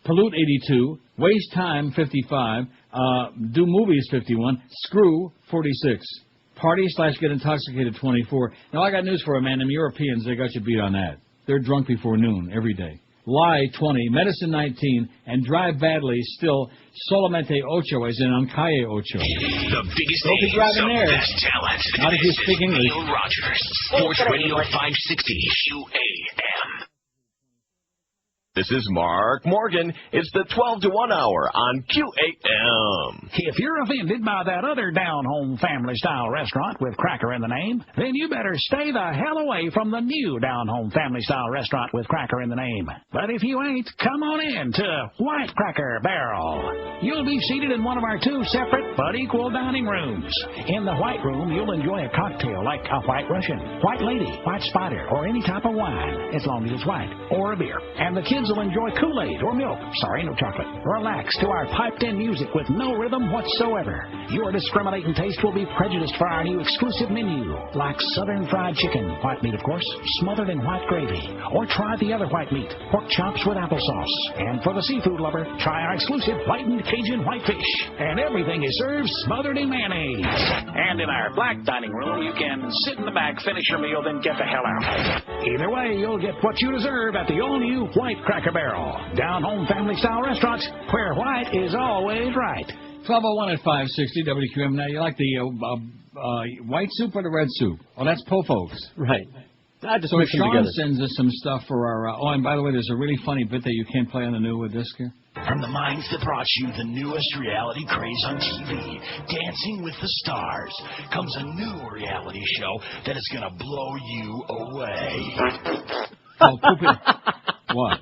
Pollute, 82. Waste time, 55. Do movies, 51. Screw, 46. Party/get intoxicated, 24. Now, I got news for you, man. Them Europeans, they got you beat on that. They're drunk before noon every day. Lie 20, Medicine 19, and Drive Badly still Solamente Ocho as in Ancalle Ocho. The biggest Don't be names driving of there. best talent. Not if you This speak is English. Neil Rogers, Sports Radio 560 QAM. This is Mark Morgan. It's the 12 to 1 hour on QAM. If you're offended by that other down-home family-style restaurant with Cracker in the name, then you better stay the hell away from the new down-home family-style restaurant with Cracker in the name. But if you ain't, come on in to White Cracker Barrel. You'll be seated in one of our two separate but equal dining rooms. In the White Room, you'll enjoy a cocktail like a White Russian, White Lady, White Spider, or any type of wine, as long as it's white, or a beer. And the kids will enjoy Kool-Aid or milk. Sorry, no chocolate. Relax to our piped-in music with no rhythm whatsoever. Your discriminating taste will be prejudiced for our new exclusive menu, like Southern fried chicken, white meat, of course, smothered in white gravy. Or try the other white meat, pork chops with applesauce. And for the seafood lover, try our exclusive whitened Cajun whitefish. And everything is served smothered in mayonnaise. And in our black dining room, you can sit in the back, finish your meal, then get the hell out. Either way, you'll get what you deserve at the all-new White Cracker Barrel. Down-home family-style restaurants where white is always right. 1201 at 560 WQM. Now, you like the white soup or the red soup? Oh, that's Po Folks. Right. I just so mix them Sean together. sends us some stuff for our... oh, and by the way, there's a really funny bit that you can't play on the new disc here. From the minds that brought you the newest reality craze on TV, Dancing with the Stars, comes a new reality show that is going to blow you away. Oh, pooping. What?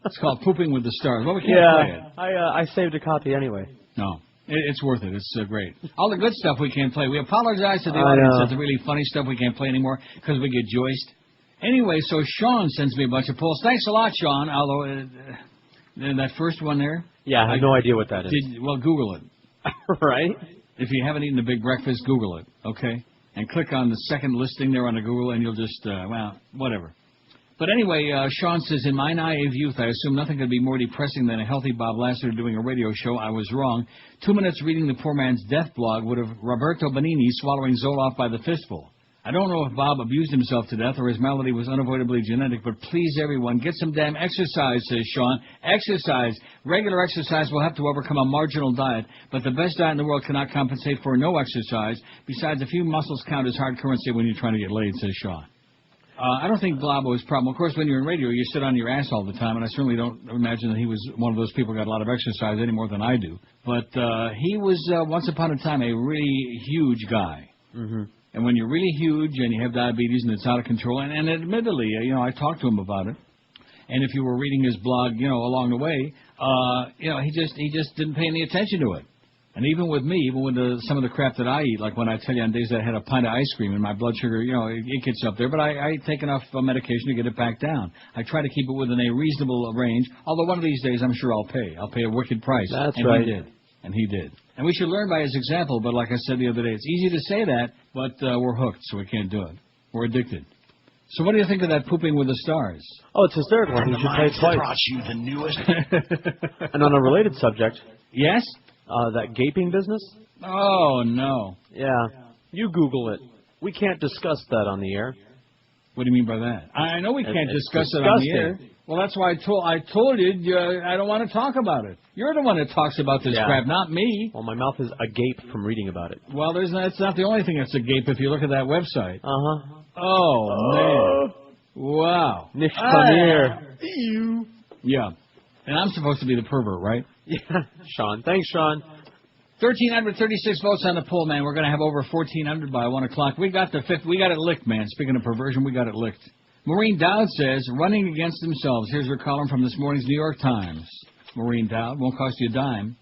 It's called Pooping with the Stars. Well, we can't play it. I saved a copy anyway. No. It's worth it. It's great. All the good stuff we can't play. We apologize to the I audience know. that the really funny stuff we can't play anymore because we get joiced. Anyway, so Sean sends me a bunch of polls. Thanks a lot, Sean. Although, that first one there. Yeah, I have no idea what that is. Well, Google it. Right? If you haven't eaten a big breakfast, Google it, okay? And click on the second listing there on the Google, and you'll just, well, whatever. But anyway, Sean says, in my naive youth, I assumed nothing could be more depressing than a healthy Bob Lasseter doing a radio show. I was wrong. 2 minutes reading the poor man's death blog would have Roberto Benigni swallowing Zoloft by the fistful. I don't know if Bob abused himself to death or his malady was unavoidably genetic, but please, everyone, get some damn exercise, says Sean. Exercise. Regular exercise will have to overcome a marginal diet, but the best diet in the world cannot compensate for no exercise. Besides, a few muscles count as hard currency when you're trying to get laid, says Sean. I don't think Blabo is a problem. Of course, when you're in radio, you sit on your ass all the time, and I certainly don't imagine that he was one of those people who got a lot of exercise any more than I do. But he was, once upon a time, a really huge guy. Mm-hmm. And when you're really huge and you have diabetes and it's out of control, and admittedly, I talked to him about it. And if you were reading his blog, along the way, he just didn't pay any attention to it. And even with me, even with some of the crap that I eat, like when I tell you on days that I had a pint of ice cream and my blood sugar, it gets up there, but I take enough medication to get it back down. I try to keep it within a reasonable range, although one of these days I'm sure I'll pay. I'll pay a wicked price. That's and right. He did. And he did. And we should learn by his example, but like I said the other day, it's easy to say that, but we're hooked, so we can't do it. We're addicted. So what do you think of that Pooping with the Stars? Oh, it's his third one. He should play it twice. Brought you the newest. And on a related subject. Yes? That gaping business? Oh, no. Yeah. You Google it. We can't discuss that on the air. What do you mean by that? I know we can't discuss it disgusting. on the air. Well, that's why I told you I don't want to talk about it. You're the one that talks about this crap, not me. Well, my mouth is agape from reading about it. Well, that's not the only thing that's agape if you look at that website. Uh-huh. Oh, man. Wow. Nicht Pamir. Yeah. And I'm supposed to be the pervert, right? Yeah. Sean. Thanks, Sean. 1,336 votes on the poll, man. We're going to have over 1,400 by 1 o'clock. We got the fifth. We got it licked, man. Speaking of perversion, we got it licked. Maureen Dowd says, running against themselves. Here's her column from this morning's New York Times. Maureen Dowd, won't cost you a dime.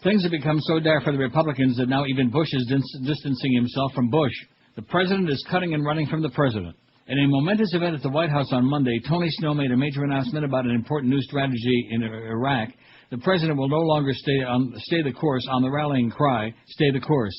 Things have become so dire for the Republicans that now even Bush is distancing himself from Bush. The president is cutting and running from the president. In a momentous event at the White House on Monday, Tony Snow made a major announcement about an important new strategy in Iraq. The president will no longer stay the course on the rallying cry, stay the course.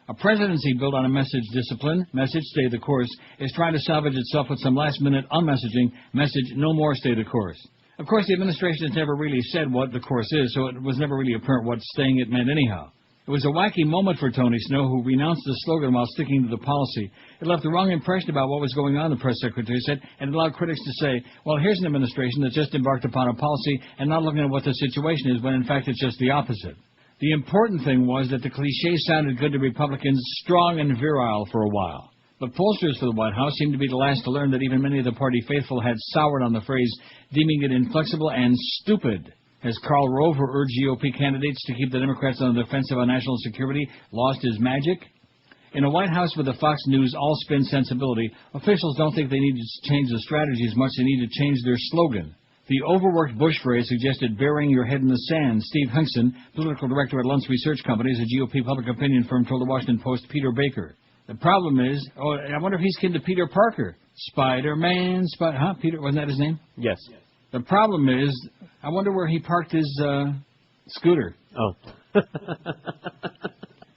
A presidency built on a message discipline, message stay the course, is trying to salvage itself with some last-minute unmessaging, message no more stay the course. Of course, the administration has never really said what the course is, so it was never really apparent what staying it meant anyhow. It was a wacky moment for Tony Snow, who renounced the slogan while sticking to the policy. It left the wrong impression about what was going on, the press secretary said, and allowed critics to say, well, here's an administration that just embarked upon a policy and not looking at what the situation is, when in fact it's just the opposite. The important thing was that the cliché sounded good to Republicans, strong and virile for a while. But pollsters for the White House seemed to be the last to learn that even many of the party faithful had soured on the phrase, deeming it inflexible and stupid. Has Karl Rove, who urged GOP candidates to keep the Democrats on the defensive on national security, lost his magic? In a White House with a Fox News all-spin sensibility, officials don't think they need to change the strategy as much as they need to change their slogan. The overworked Bush phrase suggested burying your head in the sand. Steve Hinkson, political director at Luntz Research Company, is a GOP public opinion firm, told the Washington Post Peter Baker. The problem is, I wonder if he's kin to Peter Parker. Spider-Man, Peter, wasn't that his name? Yes. The problem is, I wonder where he parked his scooter. Oh.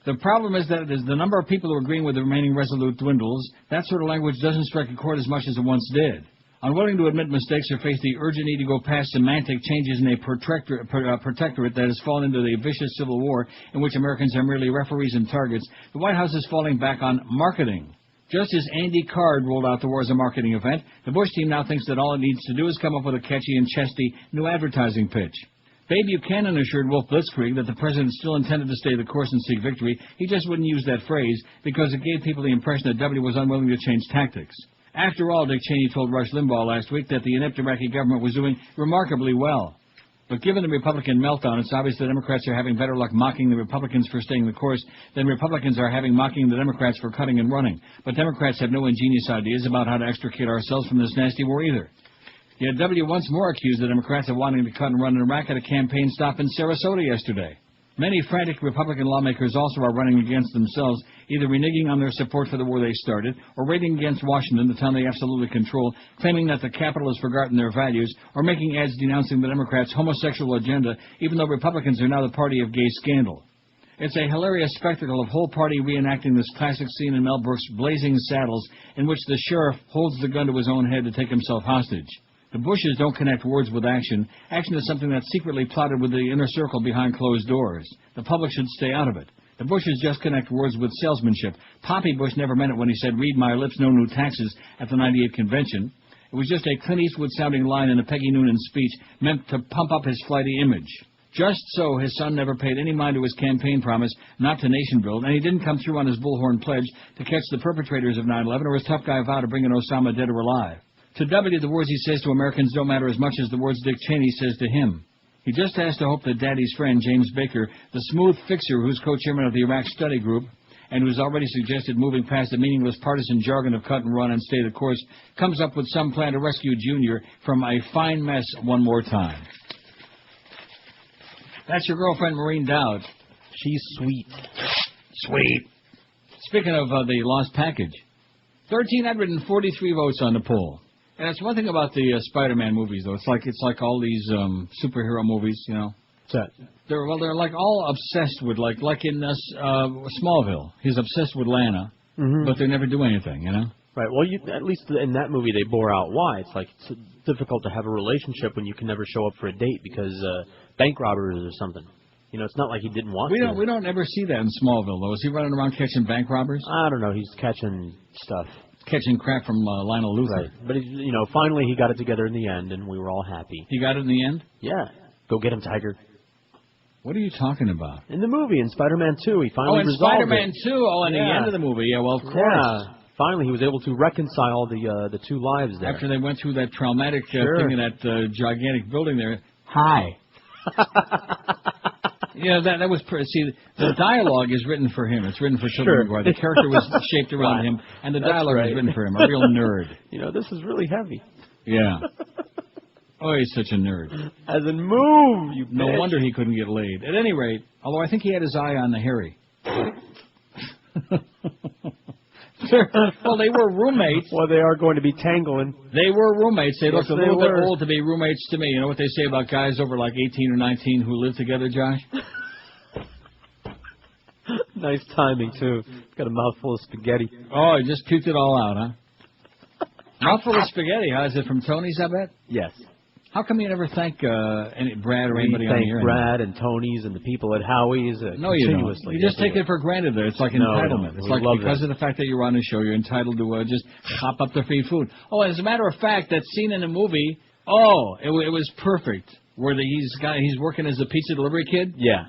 The problem is that as the number of people who are agreeing with the remaining resolute dwindles, that sort of language doesn't strike a chord as much as it once did. Unwilling to admit mistakes or face the urgent need to go past semantic changes in a protectorate that has fallen into the vicious civil war in which Americans are merely referees and targets, the White House is falling back on marketing. Just as Andy Card rolled out the war as a marketing event, the Bush team now thinks that all it needs to do is come up with a catchy and chesty new advertising pitch. Babe Buchanan assured Wolf Blitzkrieg that the president still intended to stay the course and seek victory. He just wouldn't use that phrase because it gave people the impression that W was unwilling to change tactics. After all, Dick Cheney told Rush Limbaugh last week that the inept Iraqi government was doing remarkably well. But given the Republican meltdown, it's obvious the Democrats are having better luck mocking the Republicans for staying the course than Republicans are having mocking the Democrats for cutting and running. But Democrats have no ingenious ideas about how to extricate ourselves from this nasty war either. Yet W once more accused the Democrats of wanting to cut and run in Iraq at a campaign stop in Sarasota yesterday. Many frantic Republican lawmakers also are running against themselves, either reneging on their support for the war they started, or raiding against Washington, the town they absolutely control, claiming that the capital has forgotten their values, or making ads denouncing the Democrats' homosexual agenda, even though Republicans are now the party of gay scandal. It's a hilarious spectacle of whole party reenacting this classic scene in Mel Brooks' Blazing Saddles, in which the sheriff holds the gun to his own head to take himself hostage. The Bushes don't connect words with action. Action is something that's secretly plotted with the inner circle behind closed doors. The public should stay out of it. The Bushes just connect words with salesmanship. Poppy Bush never meant it when he said, "Read my lips, no new taxes," at the '98 convention. It was just a Clint Eastwood-sounding line in a Peggy Noonan speech meant to pump up his flighty image. Just so, his son never paid any mind to his campaign promise not to nation build, and he didn't come through on his bullhorn pledge to catch the perpetrators of 9/11 or his tough guy vow to bring in Osama dead or alive. To W, the words he says to Americans don't matter as much as the words Dick Cheney says to him. He just has to hope that Daddy's friend, James Baker, the smooth fixer who's co-chairman of the Iraq Study Group, and who's already suggested moving past the meaningless partisan jargon of cut and run and stay the course, comes up with some plan to rescue Junior from a fine mess one more time. That's your girlfriend, Maureen Dowd. She's sweet. Sweet. Speaking of the lost package, 1,343 votes on the poll. And that's one thing about the Spider-Man movies, though. It's like all these superhero movies, you know. What's that? They're like all obsessed with like in Smallville. He's obsessed with Lana, but they never do anything, you know. Right. Well, at least in that movie they bore out why. It's like it's difficult to have a relationship when you can never show up for a date because bank robbers or something. You know, it's not like he didn't want to. We don't ever see that in Smallville, though. Is he running around catching bank robbers? I don't know. He's catching stuff. Catching crap from Lionel Luthor. Right. But, finally he got it together in the end, and we were all happy. He got it in the end? Yeah. Go get him, Tiger. What are you talking about? In the movie, in Spider-Man 2, he finally resolved it. Oh, in Spider-Man 2? Oh, in the end of the movie. Yeah, well, of course. Yeah. Finally, he was able to reconcile the two lives there. After they went through that traumatic thing in that gigantic building there. Hi. Yeah, that was... See, the dialogue is written for him. It's written for Tobey Maguire. The character was shaped around him, and the dialogue was written for him. A real nerd. This is really heavy. Yeah. Oh, he's such a nerd. As in, move, you No bitch. wonder he couldn't get laid. At any rate, although I think he had his eye on the Harry. Well, they were roommates. Well, they are going to be tangling. They were roommates. They looked a little bit were. old to be roommates to me. You know what they say about guys over like 18 or 19 who live together, Josh? Nice timing, too. Got a mouthful of spaghetti. Oh, he just puked it all out, huh? Mouthful of spaghetti, huh? Is it from Tony's, I bet? Yes. How come you never thank Brad or anybody on the air? Thank Brad and Tony's and the people at Howie's No, you don't. continuously. You just take it for granted there. It's like entitlement. It's like because of the fact that you're on the show, you're entitled to just hop up the free food. Oh, as a matter of fact, that scene in the movie, it was perfect. Where he's working as a pizza delivery kid. Yeah.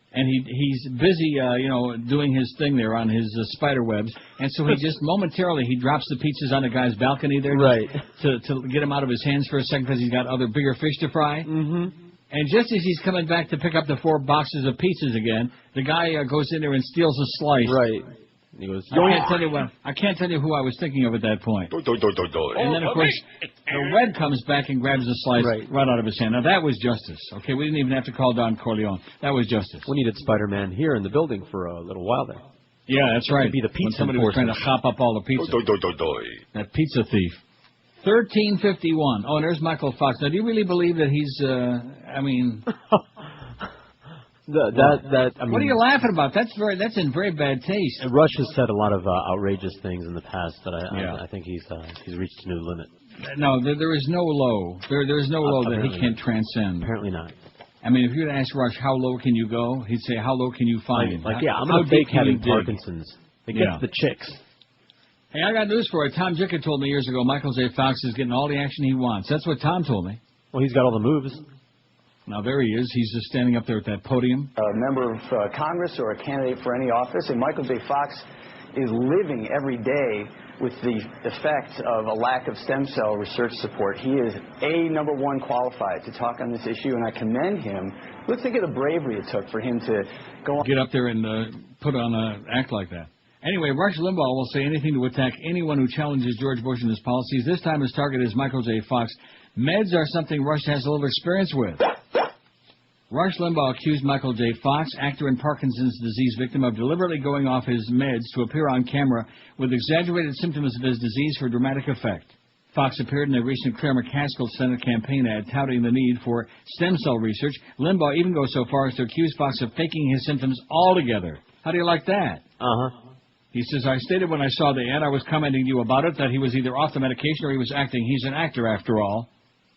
And he's busy, doing his thing there on his spider webs, and so he just momentarily he drops the pizzas on the guy's balcony there, right, to get him out of his hands for a second because he's got other bigger fish to fry. Mm-hmm. And just as he's coming back to pick up the 4 boxes of pizzas again, the guy goes in there and steals a slice. Right. He goes, I can't tell you who I was thinking of at that point. And then, of course, the Red comes back and grabs the slice right out of his hand. Now, that was justice. Okay, we didn't even have to call Don Corleone. That was justice. We needed Spider-Man here in the building for a little while there. Yeah, that's right. Be the pizza when somebody was trying to hop up all the pizza. That pizza thief. 1351. Oh, and there's Michael Fox. Now, do you really believe that he's, what are you laughing about? That's in very bad taste. Rush has said a lot of outrageous things in the past, but I think he's reached a new limit. No, there is no low. There is no low that he can't transcend. Apparently not. I mean, if you were to ask Rush, how low can you go? He'd say, how low can you find? I'm going to fake having Parkinson's. It gets the chicks. Hey, I got news for you. Tom Jickett told me years ago Michael J. Fox is getting all the action he wants. That's what Tom told me. Well, he's got all the moves. Now, there he is. He's just standing up there at that podium. A member of Congress or a candidate for any office, and Michael J. Fox is living every day with the effect of a lack of stem cell research support. He is number one qualified to talk on this issue, and I commend him. Let's think of the bravery it took for him to go on. Get up there and put on an act like that. Anyway, Rush Limbaugh will say anything to attack anyone who challenges George Bush and his policies. This time his target is Michael J. Fox. Meds are something Rush has a little experience with. Rush Limbaugh accused Michael J. Fox, actor and Parkinson's disease victim, of deliberately going off his meds to appear on camera with exaggerated symptoms of his disease for dramatic effect. Fox appeared in a recent Claire McCaskill Senate campaign ad touting the need for stem cell research. Limbaugh even goes so far as to accuse Fox of faking his symptoms altogether. How do you like that? Uh-huh. He says, I stated when I saw the ad, I was commenting to you about it, that he was either off the medication or he was acting. He's an actor, after all.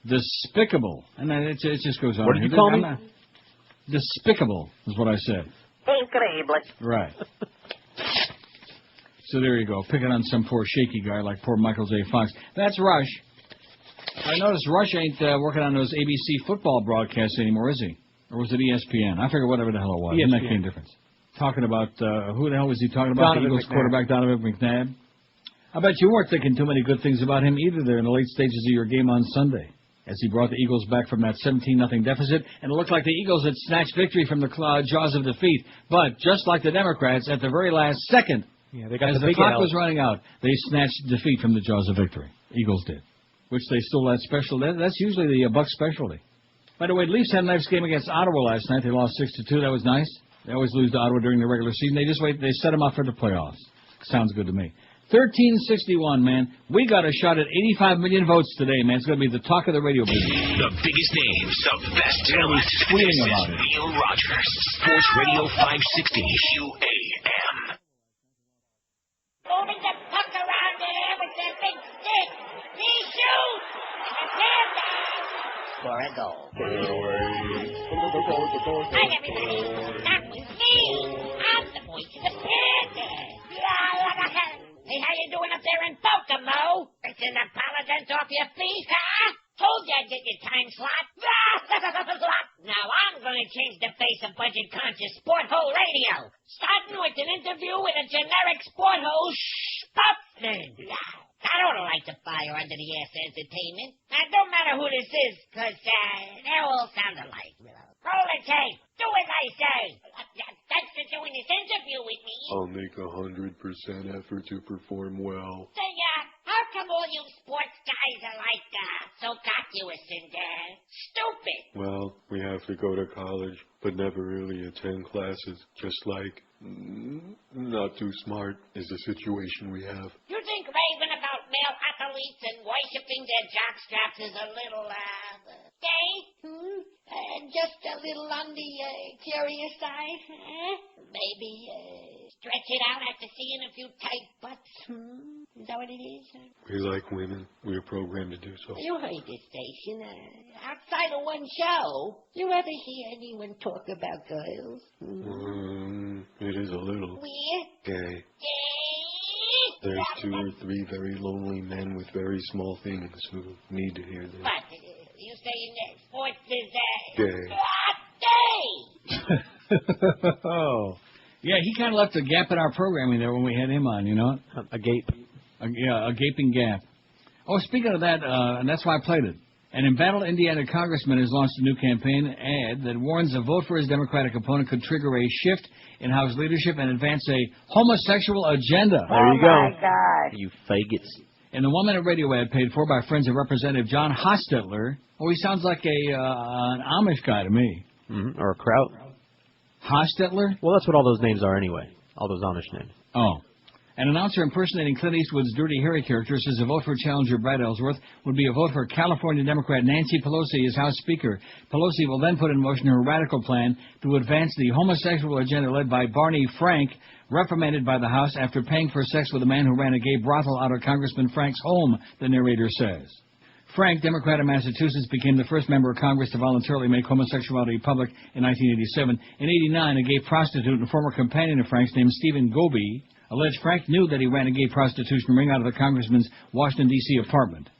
Despicable. And then it just goes on. What did you call me? Despicable is what I said. Incredible. Right. So there you go. Picking on some poor shaky guy like poor Michael J. Fox. That's Rush. I noticed Rush ain't working on those ABC football broadcasts anymore, is he? Or was it ESPN? I figure whatever the hell it was. Doesn't make any difference. Talking about, who the hell was he talking about? Donovan The Eagles McNabb. quarterback Donovan McNabb. I bet you weren't thinking too many good things about him either there in the late stages of your game on Sunday, as he brought the Eagles back from that 17-0 deficit, and it looked like the Eagles had snatched victory from the jaws of defeat. But just like the Democrats, at the very last second, they got as the the big clock L. was running out, they snatched defeat from the jaws of victory. Eagles did, which they stole that special. That's usually the Bucs specialty. By the way, the Leafs had a nice game against Ottawa last night. They lost 6-2. That was nice. They always lose to Ottawa during the regular season. They just wait. They set them up for the playoffs. Sounds good to me. 1361, man. We got a shot at 85 million votes today, man. It's going to be the talk of the radio business. The biggest names, the best talent. Tweeting This about is it. Neil Rogers, Sports Radio 560 QAM. Moving the puck around there with their big stick. He shoots! And they're down for a goal. Hi, everybody. That was me. I'm the voice of the Panthers. Hey, how you doing up there in Boca, Mo? Fixing the paladins off your feet, huh? Told you I'd get your time slot. Now I'm going to change the face of budget-conscious Sport Hole Radio, starting with an interview with a generic Sport Hole Sputman. I don't like the fire under the ass entertainment. Now, it don't matter who this is, because they all sound alike. Roll the tape. Do as I say. Thanks for doing this interview with me. I'll make 100% effort to perform well. Say, how come all you sports guys are like so vacuous and stupid? Well, we have to go to college, but never really attend classes. Just like, not too smart is the situation we have. You think raving about male athletes and worshipping their jockstraps is a little, gay? Just a little on the curious side? Maybe stretch it out after seeing a few tight butts? Is that what it is? We like women. We are programmed to do so. You heard this station. Outside of one show, you ever hear anyone talk about girls? It is a little Where? gay. There's 2 or 3 very lonely men with very small things who need to hear this. What? You saying that sports is Gay. Gay! Oh. Yeah, he kind of left a gap in our programming there when we had him on, you know? A gape. A gaping gap. Oh, speaking of that, and that's why I played it. An embattled Indiana congressman has launched a new campaign ad that warns a vote for his Democratic opponent could trigger a shift in House leadership and advance a homosexual agenda. There you go. Oh, my God. You faggots. In the 1-minute radio ad paid for by friends of Representative John Hostetler, he sounds like an Amish guy to me. Mm-hmm. Or a Kraut. Hostetler? Well, that's what all those names are anyway. All those Amish names. Oh. An announcer impersonating Clint Eastwood's Dirty Harry character says a vote for challenger Brad Ellsworth would be a vote for California Democrat Nancy Pelosi as House Speaker. Pelosi will then put in motion her radical plan to advance the homosexual agenda led by Barney Frank, reprimanded by the House after paying for sex with a man who ran a gay brothel out of Congressman Frank's home, the narrator says. Frank, Democrat of Massachusetts, became the first member of Congress to voluntarily make homosexuality public in 1987. In 1989, a gay prostitute and former companion of Frank's named Stephen Goby alleged Frank knew that he ran a gay prostitution ring out of the congressman's Washington, D.C. apartment.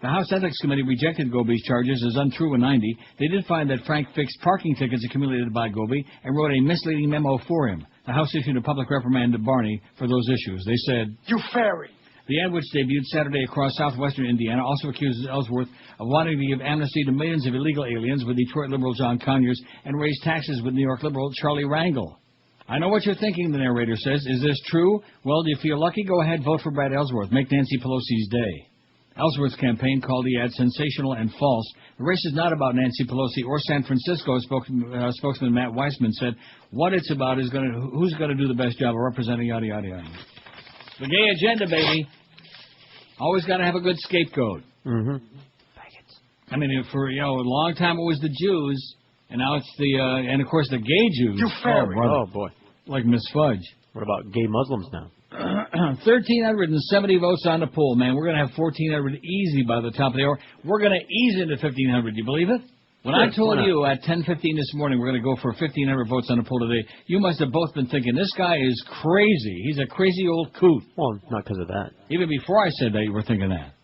The House Ethics Committee rejected Goby's charges as untrue in 1990. They did find that Frank fixed parking tickets accumulated by Goby and wrote a misleading memo for him. The House issued a public reprimand to Barney for those issues. They said, "You fairy." The ad, which debuted Saturday across southwestern Indiana, also accuses Ellsworth of wanting to give amnesty to millions of illegal aliens with Detroit liberal John Conyers and raise taxes with New York liberal Charlie Rangel. I know what you're thinking, the narrator says. Is this true? Well, do you feel lucky? Go ahead, vote for Brad Ellsworth. Make Nancy Pelosi's day. Ellsworth's campaign called the ad sensational and false. The race is not about Nancy Pelosi or San Francisco, spokesman Matt Weissman said. What it's about is who's going to do the best job of representing yada, yada, yada. The gay agenda, baby. Always got to have a good scapegoat. Mm-hmm. I mean, for a long time it was the Jews, and now it's and of course the gay Jews. You fairy. Oh, boy. Like Miss Fudge. What about gay Muslims now? 1,370 votes on the poll, man. We're going to have 1,400 easy by the top of the hour. We're going to ease into 1,500. Do you believe it? When I told you at 10:15 this morning we're going to go for 1,500 votes on the poll today, you must have both been thinking, this guy is crazy. He's a crazy old coot. Well, not because of that. Even before I said that, you were thinking that.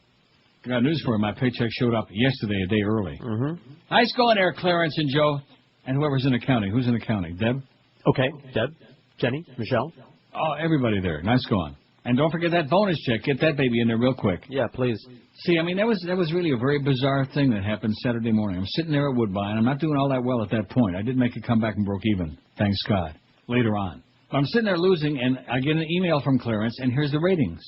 I got news for you. My paycheck showed up yesterday, a day early. Mm-hmm. Nice going there, Clarence and Joe. And whoever's in accounting. Who's in accounting? Deb? Okay. Deb? Jenny? Michelle? Oh, everybody there. Nice going. And don't forget that bonus check. Get that baby in there real quick. Yeah, please. See, I mean, that was really a very bizarre thing that happened Saturday morning. I'm sitting there at Woodbine. I'm not doing all that well at that point. I did make a comeback and broke even, thanks God, later on. But I'm sitting there losing, and I get an email from Clarence, and here's the ratings.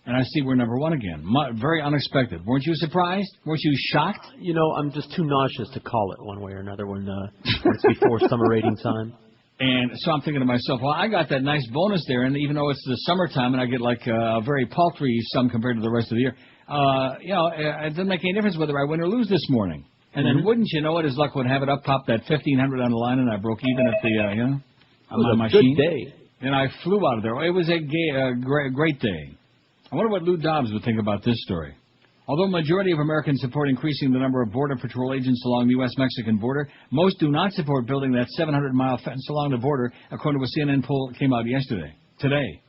And I see we're number one again. Very unexpected. Weren't you surprised? Weren't you shocked? You know, I'm just too nauseous to call it one way or another when it's before summer ratings time. And so I'm thinking to myself, well, I got that nice bonus there, and even though it's the summertime and I get like a very paltry sum compared to the rest of the year, it doesn't make any difference whether I win or lose this morning. And then wouldn't you know it, as luck would have it, up popped that 1,500 on the line, and I broke even at the, on my machine. Good day. And I flew out of there. It was a great day. I wonder what Lou Dobbs would think about this story. Although a majority of Americans support increasing the number of Border Patrol agents along the U.S.-Mexican border, most do not support building that 700-mile fence along the border, according to a CNN poll that came out today.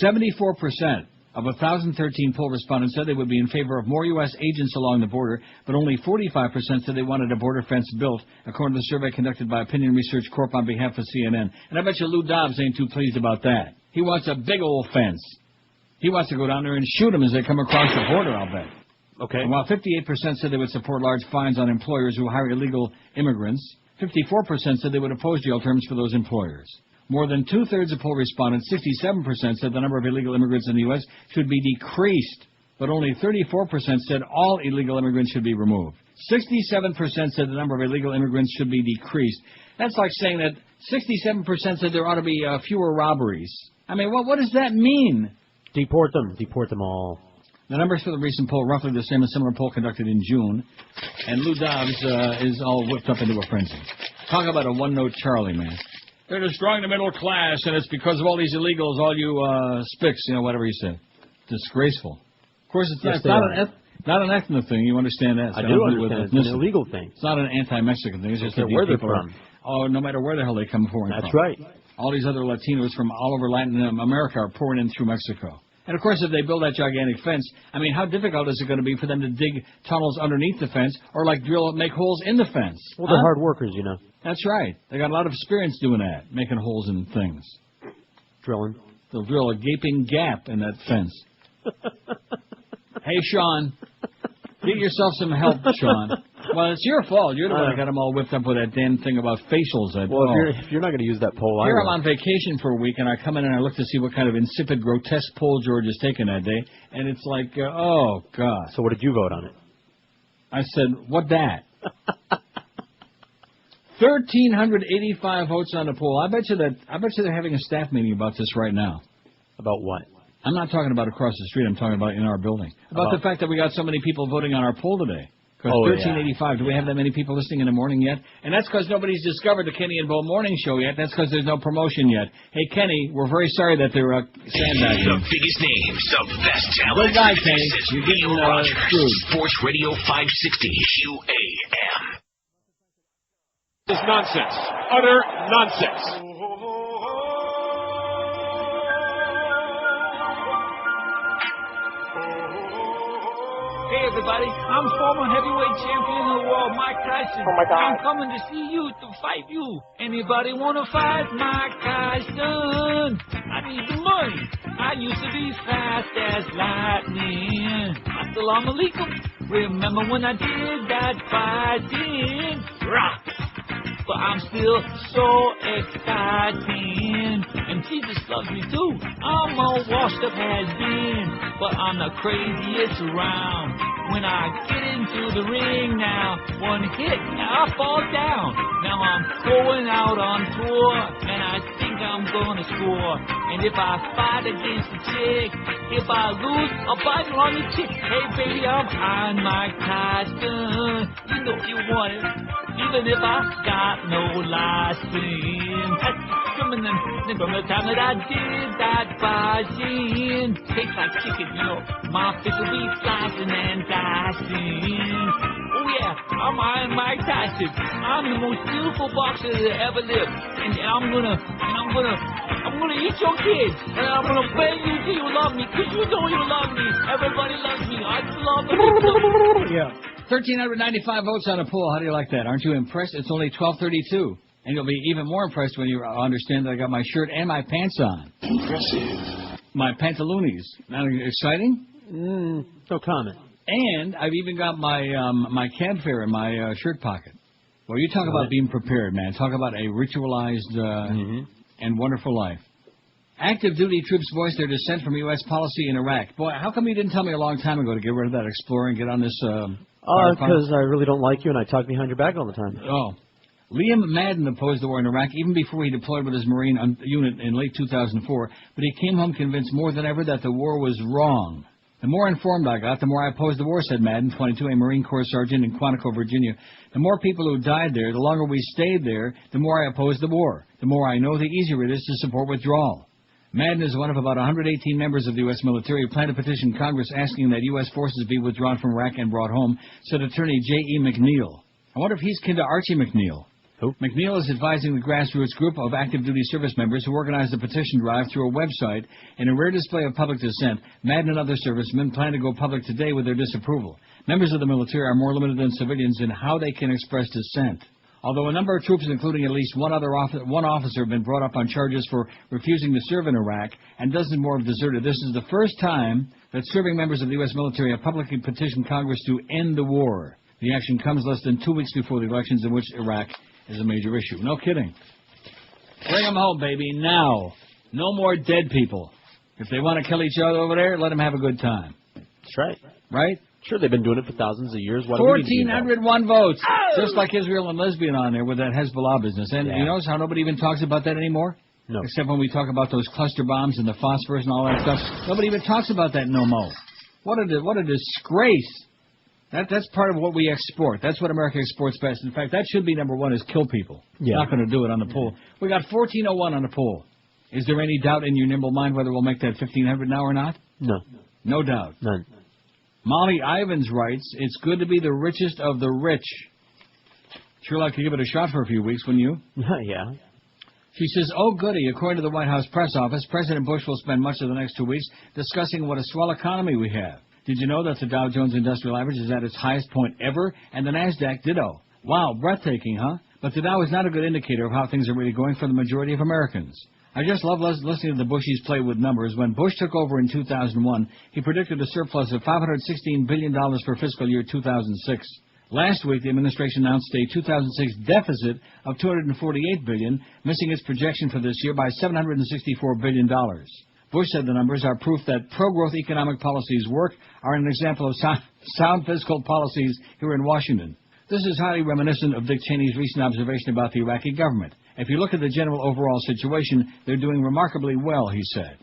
74% of 1,013 poll respondents said they would be in favor of more U.S. agents along the border, but only 45% said they wanted a border fence built, according to the survey conducted by Opinion Research Corp on behalf of CNN. And I bet you Lou Dobbs ain't too pleased about that. He wants a big old fence. He wants to go down there and shoot them as they come across the border, I'll bet. Okay. And while 58% said they would support large fines on employers who hire illegal immigrants, 54% said they would oppose jail terms for those employers. More than two-thirds of poll respondents, 67%, said the number of illegal immigrants in the U.S. should be decreased, but only 34% said all illegal immigrants should be removed. 67% said the number of illegal immigrants should be decreased. That's like saying that 67% said there ought to be fewer robberies. I mean, what does that mean? Deport them all. The numbers for the recent poll are roughly the same as a similar poll conducted in June, and Lou Dobbs is all whipped up into a frenzy. Talk about a one-note Charlie, man. They're destroying the middle class, and it's because of all these illegals, all you spics, whatever he said. disgraceful. Of course, it's, Yes, it's they not are. not an ethnic thing. You understand that? It's I got do nothing to do with understand. It's an ethnicity. illegal thing. It's not an anti-Mexican thing. It's just It's that where these they're people from. are, no matter where the hell they come from. That's right. All these other Latinos from all over Latin America are pouring in through Mexico. And, of course, if they build that gigantic fence, I mean, how difficult is it going to be for them to dig tunnels underneath the fence or, like, make holes in the fence? Well, they're hard workers, you know. That's right. They got a lot of experience doing that, making holes in things. Drilling. They'll drill a gaping gap in that fence. Hey, Sean, get yourself some help, Sean. Well, it's your fault. You're the one that got them all whipped up with that damn thing about facials. Well, if you're not going to use that pole Here either. I'm on vacation for a week, and I come in and I look to see what kind of insipid, grotesque pole George is taking that day, and it's like, oh, God. So what did you vote on it? I said, what that? 1,385 votes on the poll. I bet you they're having a staff meeting about this right now. About what? I'm not talking about across the street. I'm talking about in our building. About the fact that we got so many people voting on our poll today. Because 1,385, do we have that many people listening in the morning yet? And that's because nobody's discovered the Kenny and Bo morning show yet. That's because there's no promotion yet. Hey, Kenny, we're very sorry that they're sandbagging. The biggest names, the best talent. Good guy, Kenny. This is You're getting Neil Rogers, screwed. Sports Radio 560 QAM. This nonsense. Utter nonsense. Hey everybody, I'm former heavyweight champion of the world, Mike Tyson. Oh my God. I'm coming to see you to fight you. Anybody wanna fight Mike Tyson? I need the money. I used to be fast as lightning. Assalamu alaikum. Remember when I did that fighting? Rock. But I'm still so exciting. And Jesus loves me too. I'm all washed up has been. But I'm the craziest around. When I get into the ring now, one hit, I fall down. Now I'm going out on tour, and I think I'm gonna score. And if I fight against a chick, if I lose, I'll bite her on the chick. Hey baby, I'm Mike Tyson. You know you want it, even if I got no license. From the time that I did that fighting, tastes like chicken, you know. My fish will be slicing and dicing. Oh yeah, I'm Iron Mike Tyson. I'm the most beautiful boxer that ever lived, and I'm gonna eat your kids, and I'm gonna beg you till you love me, 'cause you know you love me. Everybody loves me. I love them. Yeah. 1,395 votes on a poll. How do you like that? Aren't you impressed? It's only 12:32. And you'll be even more impressed when you understand that I got my shirt and my pants on. Impressive. My pantaloonies. Not exciting? No comment. And I've even got my my cab fare in my shirt pocket. Well, you talk about being prepared, man. Talk about a ritualized and wonderful life. Active duty troops voice their dissent from U.S. policy in Iraq. Boy, how come you didn't tell me a long time ago to get rid of that Explorer and get on this? Because I really don't like you and I talk behind your back all the time. Oh. Liam Madden opposed the war in Iraq even before he deployed with his Marine unit in late 2004, but he came home convinced more than ever that the war was wrong. The more informed I got, the more I opposed the war, said Madden, 22, a Marine Corps sergeant in Quantico, Virginia. The more people who died there, the longer we stayed there, the more I opposed the war. The more I know, the easier it is to support withdrawal. Madden is one of about 118 members of the U.S. military who plan to petition Congress asking that U.S. forces be withdrawn from Iraq and brought home, said Attorney J.E. McNeil. I wonder if he's kin to Archie McNeil. Who? McNeil is advising the grassroots group of active duty service members who organized the petition drive through a website. In a rare display of public dissent, Madden and other servicemen plan to go public today with their disapproval. Members of the military are more limited than civilians in how they can express dissent. Although a number of troops, including at least one officer, have been brought up on charges for refusing to serve in Iraq, and dozens more have deserted, this is the first time that serving members of the U.S. military have publicly petitioned Congress to end the war. The action comes less than 2 weeks before the elections in which Iraq is a major issue. No kidding. Bring them home, baby, now. No more dead people. If they want to kill each other over there, let them have a good time. That's right. Right? Sure, they've been doing it for thousands of years. Why do we need to be involved? 1,401 votes. Just like Israel and Lesbian on there with that Hezbollah business. And you notice how nobody even talks about that anymore? No. Except when we talk about those cluster bombs and the phosphorus and all that stuff. Nobody even talks about that no more. What a disgrace. That's part of what we export. That's what America exports best. In fact, that should be number one, is kill people. Yeah. Not going to do it on the poll. We got 1,401 on the poll. Is there any doubt in your nimble mind whether we'll make that 1,500 now or not? No. No doubt. None. Molly Ivins writes, it's good to be the richest of the rich. Sure like to give it a shot for a few weeks, wouldn't you? Yeah. She says, oh, goody. According to the White House press office, President Bush will spend much of the next 2 weeks discussing what a swell economy we have. Did you know that the Dow Jones Industrial Average is at its highest point ever, and the NASDAQ ditto? Wow, breathtaking, huh? But the Dow is not a good indicator of how things are really going for the majority of Americans. I just love listening to the Bushies play with numbers. When Bush took over in 2001, he predicted a surplus of $516 billion for fiscal year 2006. Last week, the administration announced a 2006 deficit of $248 billion, missing its projection for this year by $764 billion. Bush said the numbers are proof that pro-growth economic policies work, are an example of sound fiscal policies here in Washington. This is highly reminiscent of Dick Cheney's recent observation about the Iraqi government. If you look at the general overall situation, they're doing remarkably well, he said.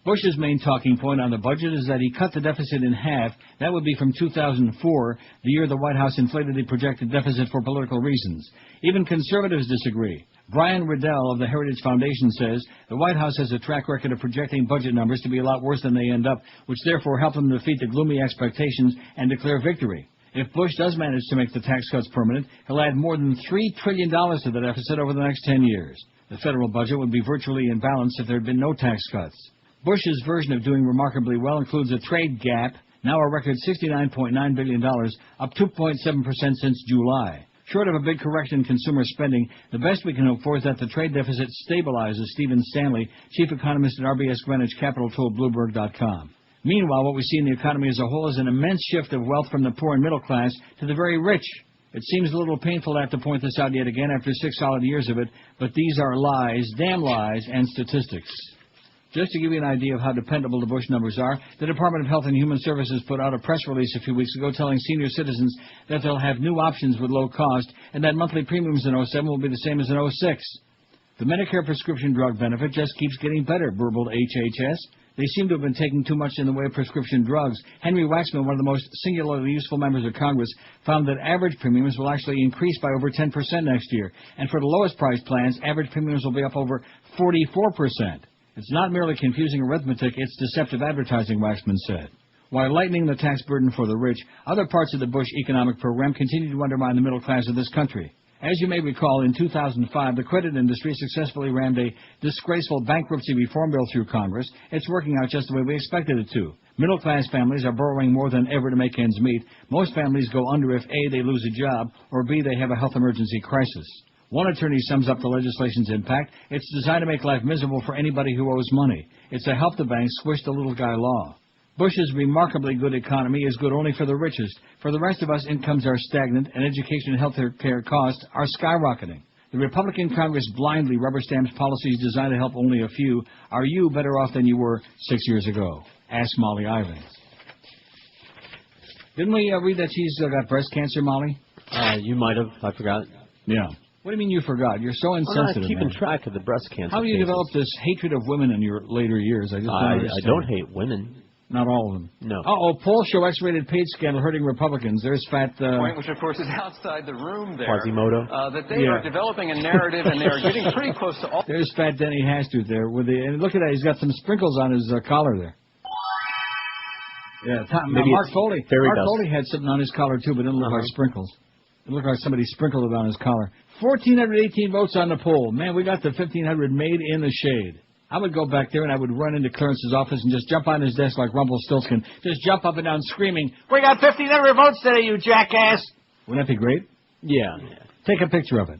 Bush's main talking point on the budget is that he cut the deficit in half. That would be from 2004, the year the White House inflated the projected deficit for political reasons. Even conservatives disagree. Brian Riddell of the Heritage Foundation says the White House has a track record of projecting budget numbers to be a lot worse than they end up, which therefore help them defeat the gloomy expectations and declare victory. If Bush does manage to make the tax cuts permanent, he'll add more than $3 trillion to the deficit over the next 10 years. The federal budget would be virtually in balance if there had been no tax cuts. Bush's version of doing remarkably well includes a trade gap, now a record $69.9 billion, up 2.7% since July. Short of a big correction in consumer spending, the best we can hope for is that the trade deficit stabilizes, Stephen Stanley, chief economist at RBS Greenwich Capital, told Bloomberg.com. Meanwhile, what we see in the economy as a whole is an immense shift of wealth from the poor and middle class to the very rich. It seems a little painful to have to point this out yet again after 6 solid years of it, but these are lies, damn lies, and statistics. Just to give you an idea of how dependable the Bush numbers are, the Department of Health and Human Services put out a press release a few weeks ago telling senior citizens that they'll have new options with low cost and that monthly premiums in 07 will be the same as in 06. The Medicare prescription drug benefit just keeps getting better, burbled HHS. They seem to have been taking too much in the way of prescription drugs. Henry Waxman, one of the most singularly useful members of Congress, found that average premiums will actually increase by over 10% next year. And for the lowest price plans, average premiums will be up over 44%. It's not merely confusing arithmetic, it's deceptive advertising, Waxman said. While lightening the tax burden for the rich, other parts of the Bush economic program continue to undermine the middle class of this country. As you may recall, in 2005, the credit industry successfully rammed a disgraceful bankruptcy reform bill through Congress. It's working out just the way we expected it to. Middle-class families are borrowing more than ever to make ends meet. Most families go under if A, they lose a job, or B, they have a health emergency crisis. One attorney sums up the legislation's impact. It's designed to make life miserable for anybody who owes money. It's a help the banks, squish the little guy law. Bush's remarkably good economy is good only for the richest. For the rest of us, incomes are stagnant, and education and health care costs are skyrocketing. The Republican Congress blindly rubber stamps policies designed to help only a few. Are you better off than you were 6 years ago? Ask Molly Ivins. Didn't we read that she's got breast cancer, Molly? You might have. I forgot. Yeah. What do you mean you forgot? You're so insensitive. I'm not keeping track of the breast cancer How do you cases. develop this hatred of women in your later years? I just don't understand. I don't hate women. Not all of them. No. Uh-oh, polls show X-rated page scandal hurting Republicans. There's fat... Point, which of course is outside the room there. Quasimodo. That they are developing a narrative and they are getting pretty close to all... There's fat Denny Hastert there. And look at that, he's got some sprinkles on his collar there. Yeah, Mark Foley. Mark Foley had something on his collar too, but it didn't look like sprinkles. It looked like somebody sprinkled it on his collar. 1,418 votes on the poll. Man, we got the 1,500 made in the shade. I would go back there and I would run into Clarence's office and just jump on his desk like Rumpelstiltskin. Just jump up and down screaming, "We got 1,500 votes today, you jackass!" Wouldn't that be great? Yeah. Take a picture of it.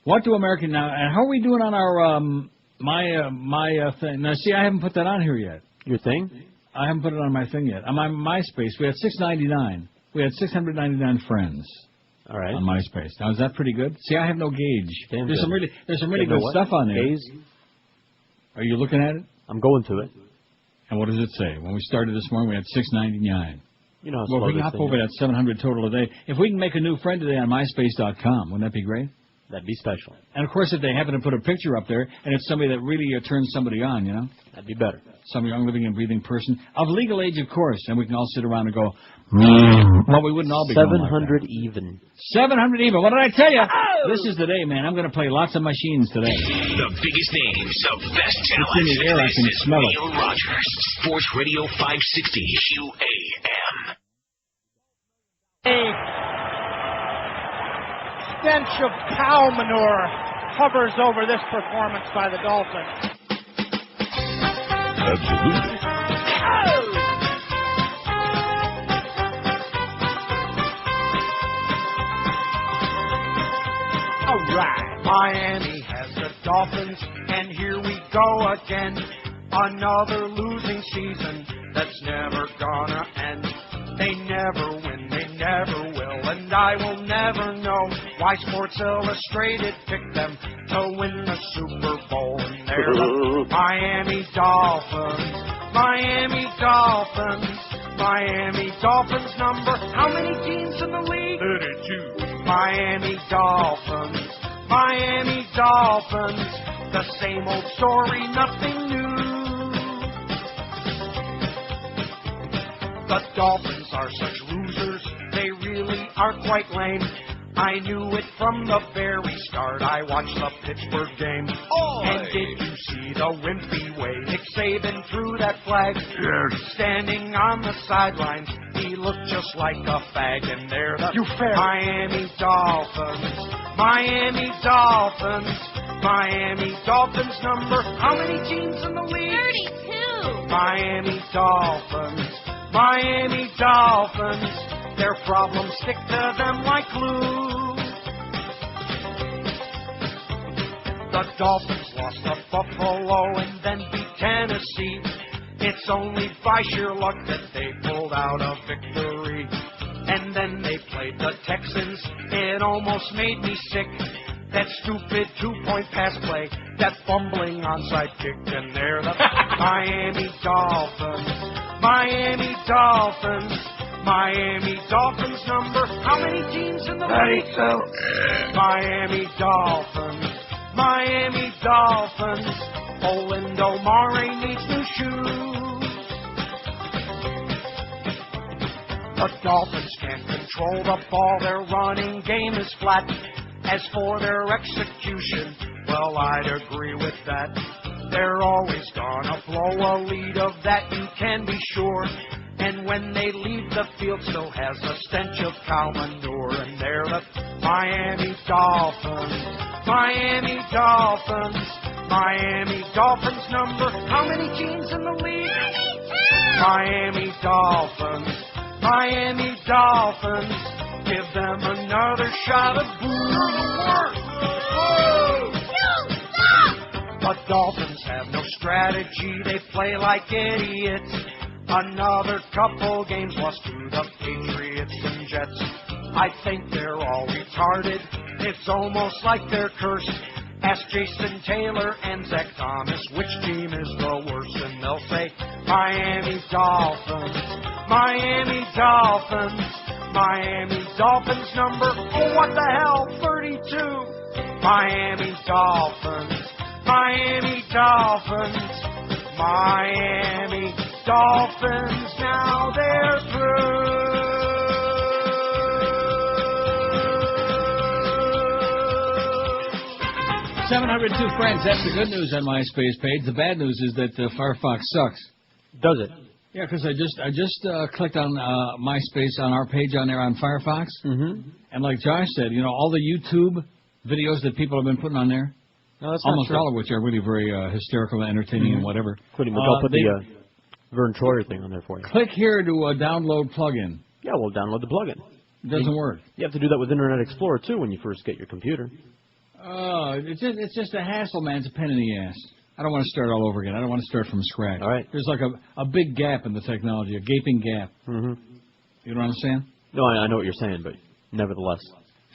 What do American now? And how are we doing on our my thing? Now, see, I haven't put that on here yet. Your thing? I haven't put it on my thing yet. On my MySpace, we had 699. We had 699 friends. All right. On MySpace. Now, is that pretty good? See, I have no gauge. Damn there's good. some really good stuff on there. Gaze? Are you looking at it? I'm going to it. And what does it say? When we started this morning, we had 699. You know, well, we hop over that 700 total a day. If we can make a new friend today on MySpace.com, wouldn't that be great? That'd be special. And, of course, if they happen to put a picture up there, and it's somebody that really turns somebody on, you know? That'd be better. Some young, living, and breathing person. Of legal age, of course. And we can all sit around and go, well, we wouldn't all be going like 700 that. even. 700 even. What did I tell you? This is the day, man. I'm going to play lots of machines today. The biggest names of best talent. It's in the air. I can smell it. Neil Rogers, Sports Radio 560 QAM. Stench of cow manure hovers over this performance by the Dolphins. Absolutely. All right. Miami has the Dolphins, and here we go again. Another losing season that's never gonna end. They never win, they never will, and I will never know why Sports Illustrated picked them to win the Super Bowl. And they're the Miami Dolphins, Miami Dolphins, Miami Dolphins number. How many teams in the league? 32. Miami Dolphins, Miami Dolphins. The same old story, nothing new. The Dolphins are such losers, they really are quite lame. I knew it from the very start, I watched the Pittsburgh game. And did you see the wimpy way Nick Saban threw that flag? Yes. Standing on the sidelines, he looked just like a fag. And they're the Miami Dolphins, Miami Dolphins, Miami Dolphins number. How many teams in the league? 32. Miami Dolphins, Miami Dolphins, their problems stick to them like glue. The Dolphins lost to Buffalo and then beat Tennessee. It's only by sheer luck that they pulled out a victory. And then they played the Texans, it almost made me sick. That stupid two-point pass play, that fumbling onside kick, and they're the Miami Dolphins, Miami Dolphins, Miami Dolphins number. How many teams in the league? Miami Dolphins, Miami Dolphins. Orlando Mare needs new shoes. The Dolphins can't control the ball, their running game is flat. As for their execution, well, I'd agree with that. They're always gonna blow a lead, of that you can be sure. And when they leave the field, still has a stench of cow manure. And they're the Miami Dolphins, Miami Dolphins, Miami Dolphins number. How many teams in the league? Miami Dolphins, Miami Dolphins. Give them another shot of booze. The Dolphins have no strategy, they play like idiots. Another couple games lost to the Patriots and Jets. I think they're all retarded, it's almost like they're cursed. Ask Jason Taylor and Zach Thomas which team is the worst, and they'll say Miami Dolphins, Miami Dolphins, Miami Dolphins number. Oh, what the hell, 32. Miami Dolphins, Miami Dolphins, Miami Dolphins, now they're through. 702 friends, that's the good news on MySpace page. The bad news is that Firefox sucks. Does it? Yeah, because I just clicked on MySpace on our page on there on Firefox. Mm-hmm. And like Josh said, you know, all the YouTube videos that people have been putting on there, no, that's almost all of which are really very hysterical and entertaining and whatever. Pretty much. I'll put the Vern Troyer thing on there for you. Click here to download plugin. Yeah, we'll download the plugin. It doesn't work. You have to do that with Internet Explorer, too, when you first get your computer. It's just a hassle, man. It's a pain in the ass. I don't want to start all over again. I don't want to start from scratch. All right. There's like a big gap in the technology, a gaping gap. Mm-hmm. You know what I'm saying? No, I know what you're saying, but nevertheless.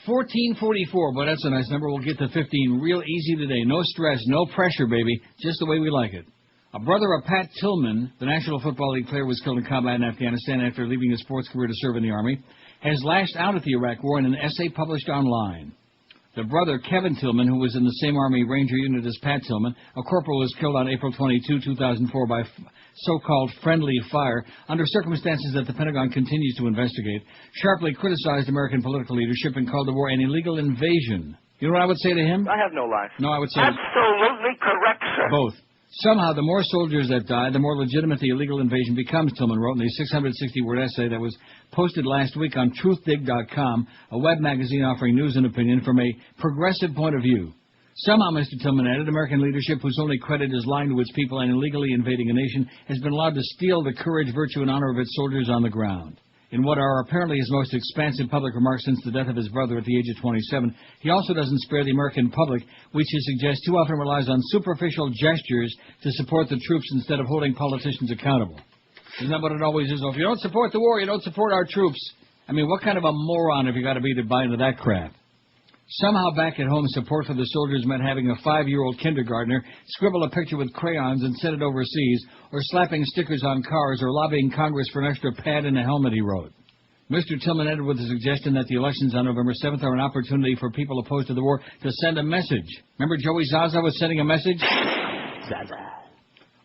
1444, boy, that's a nice number. We'll get to 15 real easy today. No stress, no pressure, baby. Just the way we like it. A brother of Pat Tillman, the National Football League player, was killed in combat in Afghanistan after leaving his sports career to serve in the Army, has lashed out at the Iraq War in an essay published online. The brother, Kevin Tillman, who was in the same Army Ranger unit as Pat Tillman, a corporal, was killed on April 22, 2004 by so-called friendly fire under circumstances that the Pentagon continues to investigate, sharply criticized American political leadership and called the war an illegal invasion. You know what I would say to him? I have no life. No, I would say... Absolutely correct, sir. Both. Somehow, the more soldiers that die, the more legitimate the illegal invasion becomes, Tillman wrote in the 660-word essay that was posted last week on TruthDig.com, a web magazine offering news and opinion from a progressive point of view. Somehow, Mr. Tillman added, American leadership, whose only credit is lying to its people and illegally invading a nation, has been allowed to steal the courage, virtue, and honor of its soldiers on the ground. In what are apparently his most expansive public remarks since the death of his brother at the age of 27, he also doesn't spare the American public, which he suggests too often relies on superficial gestures to support the troops instead of holding politicians accountable. Isn't that what it always is? Well, if you don't support the war, you don't support our troops. I mean, what kind of a moron have you got to be to buy into that crap? Somehow back at home, support for the soldiers meant having a 5-year-old kindergartner scribble a picture with crayons and send it overseas, or slapping stickers on cars, or lobbying Congress for an extra pad and a helmet, he wrote. Mr. Tillman ended with the suggestion that the elections on November 7th are an opportunity for people opposed to the war to send a message. Remember Joey Zaza was sending a message? Zaza.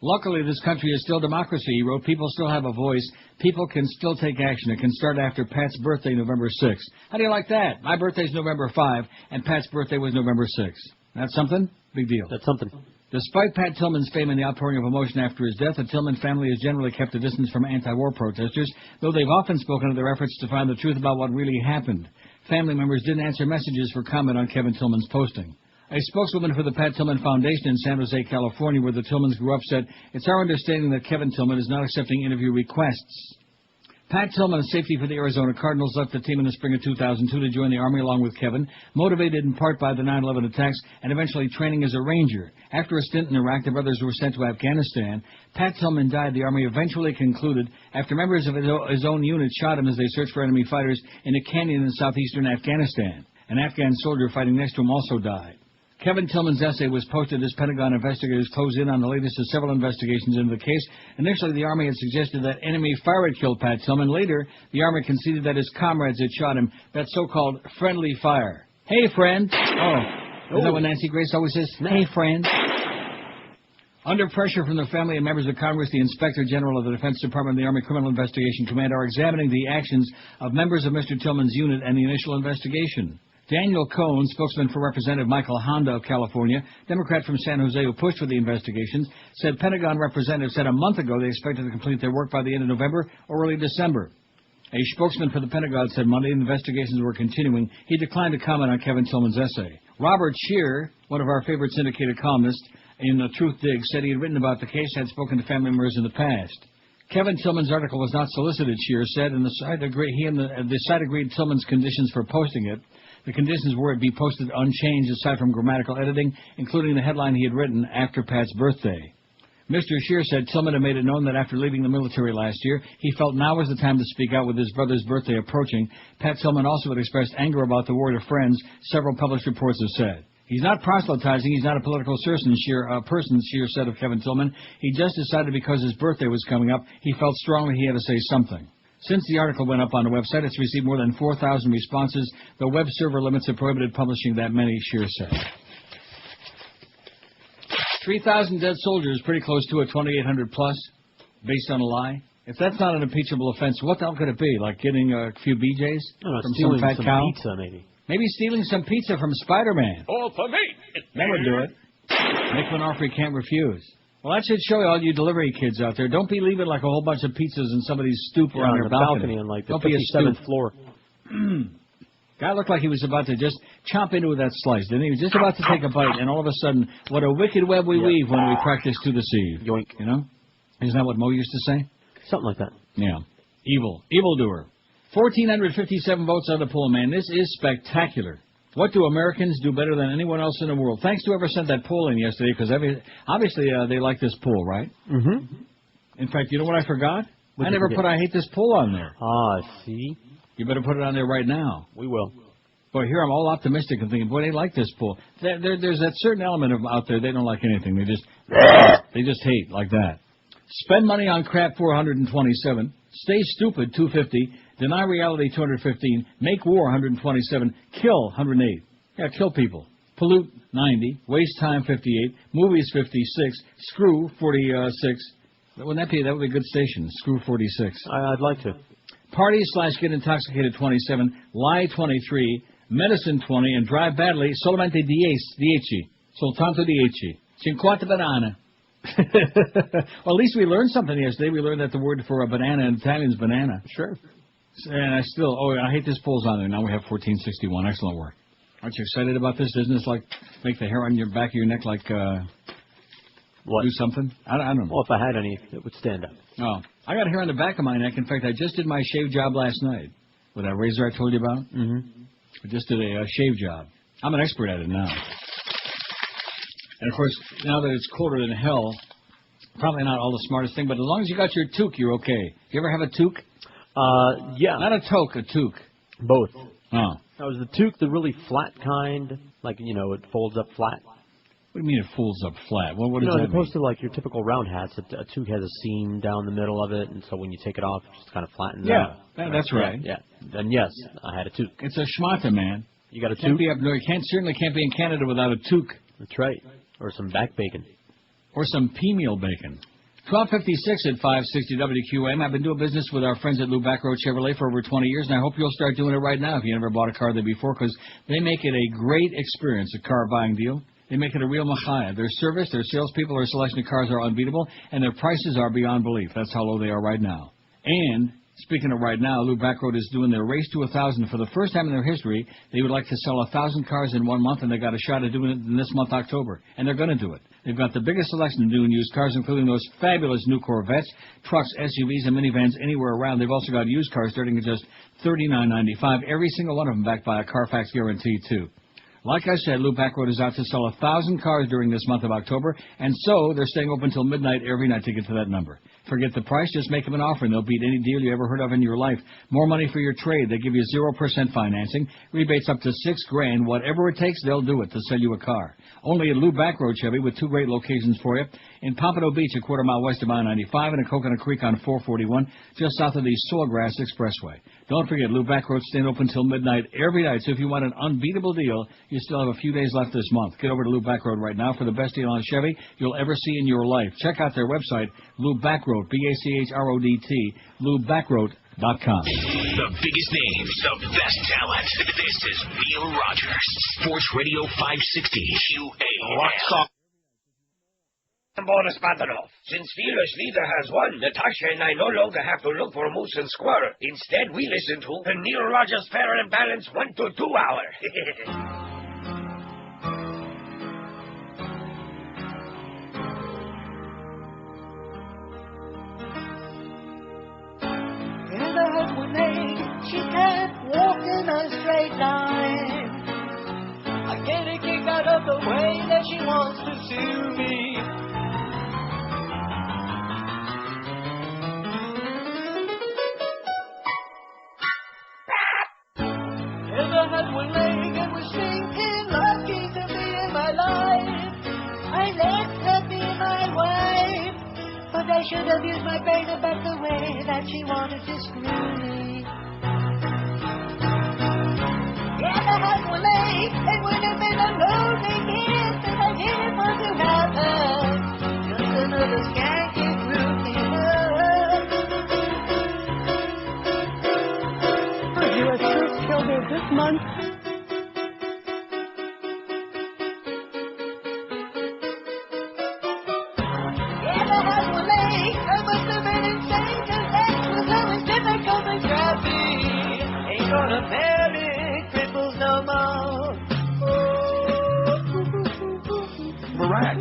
Luckily, this country is still democracy, he wrote. People still have a voice. People can still take action. It can start after Pat's birthday, November 6th. How do you like that? My birthday's November 5, and Pat's birthday was November 6th. That's something? Big deal. That's something. Despite Pat Tillman's fame and the outpouring of emotion after his death, the Tillman family has generally kept a distance from anti-war protesters, though they've often spoken of their efforts to find the truth about what really happened. Family members didn't answer messages for comment on Kevin Tillman's posting. A spokeswoman for the Pat Tillman Foundation in San Jose, California, where the Tillmans grew up, said, "It's our understanding that Kevin Tillman is not accepting interview requests." Pat Tillman, safety for the Arizona Cardinals, left the team in the spring of 2002 to join the Army along with Kevin, motivated in part by the 9/11 attacks and eventually training as a Ranger. After a stint in Iraq, the brothers were sent to Afghanistan. Pat Tillman died, the Army eventually concluded, after members of his own unit shot him as they searched for enemy fighters in a canyon in southeastern Afghanistan. An Afghan soldier fighting next to him also died. Kevin Tillman's essay was posted as Pentagon investigators close in on the latest of several investigations into the case. Initially, the Army had suggested that enemy fire had killed Pat Tillman. Later, the Army conceded that his comrades had shot him. That so-called friendly fire. Hey, friend. Is that what Nancy Grace always says? Hey, friend. Under pressure from the family and members of Congress, the Inspector General of the Defense Department and the Army Criminal Investigation Command are examining the actions of members of Mr. Tillman's unit and the initial investigation. Daniel Cohn, spokesman for Representative Michael Honda of California, Democrat from San Jose who pushed for the investigations, said Pentagon representatives said a month ago they expected to complete their work by the end of November or early December. A spokesman for the Pentagon said Monday the investigations were continuing. He declined to comment on Kevin Tillman's essay. Robert Scheer, one of our favorite syndicated columnists in the Truth Dig, said he had written about the case, had spoken to family members in the past. Kevin Tillman's article was not solicited, Scheer said, and the site agreed Tillman's conditions for posting it. The conditions were it be posted unchanged aside from grammatical editing, including the headline he had written after Pat's birthday. Mr. Scheer said Tillman had made it known that after leaving the military last year, he felt now was the time to speak out with his brother's birthday approaching. Pat Tillman also had expressed anger about the war to friends, several published reports have said. He's not proselytizing, he's not a political person, Scheer said of Kevin Tillman. He just decided because his birthday was coming up, he felt strongly he had to say something. Since the article went up on the website, it's received more than 4,000 responses. The web server limits have prohibited publishing that many, Scheer said. 3,000 dead soldiers, pretty close to a 2,800 plus, based on a lie. If that's not an impeachable offense, what the hell could it be? Like getting a few BJs from some fat cow? Pizza, maybe. Maybe stealing some pizza from Spider-Man. All for me. That would do it. Make an offer you can't refuse. Well, that should show you all you delivery kids out there. Don't be leaving like a whole bunch of pizzas in somebody's stoop or on their balcony on like the Don't be a 57th floor. Guy looked like he was about to just chomp into that slice, didn't he? He was just about to take a bite, and all of a sudden, what a wicked web we weave when we practice to deceive. Yoink. You know? Isn't that what Mo used to say? Something like that. Yeah. Evildoer. 1,457 votes on the poll, man. This is spectacular. What do Americans do better than anyone else in the world? Thanks to whoever sent that poll in yesterday, because obviously they like this poll, right? Mm-hmm. In fact, you know what I forgot? I never put I hate this poll on there. See? You better put it on there right now. We will. Boy, here I'm all optimistic and thinking, boy, they like this poll. There's that certain element of out there, they don't like anything. They just hate like that. Spend money on crap, 427. Stay stupid, 250. Deny reality, 215. Make war, 127. Kill, 108. Yeah, kill people. Pollute, 90. Waste time, 58. Movies, 56. Screw, 46. That would be a good station. Screw, 46. I'd like to. Party/get intoxicated, 27. Lie, 23. Medicine, 20. And drive badly, solamente 10. Soltanto 10. 50 banana. Well, at least we learned something yesterday. We learned that the word for a banana in Italian is banana. Sure. And I hate this poll's on there. Now we have 1461. Excellent work. Aren't you excited about this? Doesn't this make the hair on your back of your neck what? Do something? I don't know. Well, if I had any, it would stand up. Oh, I got hair on the back of my neck. In fact, I just did my shave job last night with that razor I told you about. Mm-hmm. I just did a shave job. I'm an expert at it now. And of course, now that it's colder than hell, probably not all the smartest thing, but as long as you got your toque, you're okay. You ever have a toque? Yeah. Not a toque, a toque. Both. Oh. Now, is the toque the really flat kind? It folds up flat? What do you mean it folds up flat? What does that mean? As opposed to your typical round hats, a toque has a seam down the middle of it, and so when you take it off, it just kind of flattens out. Yeah, that's right. Yeah. Then yes, I had a toque. It's a schmata, man. You got a Can't toque? be up north. Certainly can't be in Canada without a toque. That's right. Or some back bacon. Or some pea-meal bacon. 1256 at 560 WQM. I've been doing business with our friends at Lou Backroad Chevrolet for over 20 years, and I hope you'll start doing it right now if you never bought a car there before, because they make it a great experience, a car buying deal. They make it a real machaya. Their service, their salespeople, their selection of cars are unbeatable, and their prices are beyond belief. That's how low they are right now. And speaking of right now, Lou Backroad is doing their Race to 1,000. For the first time in their history, they would like to sell 1,000 cars in 1 month, and they got a shot at doing it in this month, October. And they're going to do it. They've got the biggest selection of new and used cars, including those fabulous new Corvettes, trucks, SUVs, and minivans anywhere around. They've also got used cars starting at just $39.95. Every single one of them backed by a Carfax guarantee, too. Like I said, Lou Backroad is out to sell 1,000 cars during this month of October, and so they're staying open until midnight every night to get to that number. Forget the price, just make them an offer, and they'll beat any deal you ever heard of in your life. More money for your trade. They give you 0% financing, rebates up to $6,000. Whatever it takes, they'll do it to sell you a car. Only at Lou Backroad Chevy with 2 great locations for you. In Pompano Beach, a quarter mile west of I-95, and in Coconut Creek on 441, just south of the Sawgrass Expressway. Don't forget, Lou Backroad's staying open until midnight every night, so if you want an unbeatable deal, you still have a few days left this month. Get over to Lou Backroad right now for the best deal on Chevy you'll ever see in your life. Check out their website, Lou Backroad, B-A-C-H-R-O-D-T, LouBackroad.com. The biggest names, the best talent. This is Neil Rogers, Sports Radio 560 QAM. Boris Badanov. Since Fearless Leader has won, Natasha and I no longer have to look for Moose and Squirrel. Instead, we listen to the Neil Rogers Fair and Balanced 1 to 2 hour. In the head with me, she can't walk in a straight line. I get a kick out of the way that she wants to sue me. In the head with me, it was thinking lucky to be in my life. I let her be my wife, but I should have used my brain about the way that she wanted to screw me. Yeah, the head was late. It would have been a lonely kiss if I didn't want to have her. Just another skanky groupie. U.S. troops killed her this month. Yeah, the head was late. I must have been insane, 'cause sex was always difficult and crappy. Ain't gonna marry cripples no more. Barack.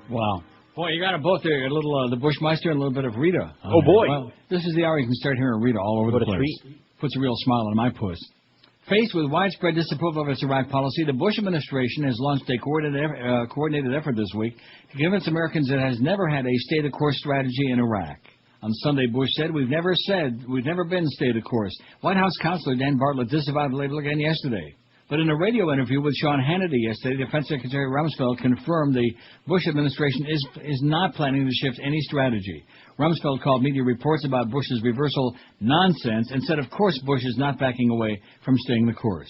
Wow. Boy, you got them both there. A little the Bushmeister and a little bit of Rita. Oh, boy. Well, this is the hour you can start hearing Rita all over What the a place. treat. Puts a real smile on my puss. Faced with widespread disapproval of its Iraq policy, the Bush administration has launched a coordinated effort this week to convince Americans it has never had a stay-the-course strategy in Iraq. On Sunday, Bush said, we've never been stay-the-course. White House counselor Dan Bartlett disavowed the label again yesterday. But in a radio interview with Sean Hannity yesterday, Defense Secretary Rumsfeld confirmed the Bush administration is not planning to shift any strategy. Rumsfeld called media reports about Bush's reversal nonsense and said, of course, Bush is not backing away from staying the course.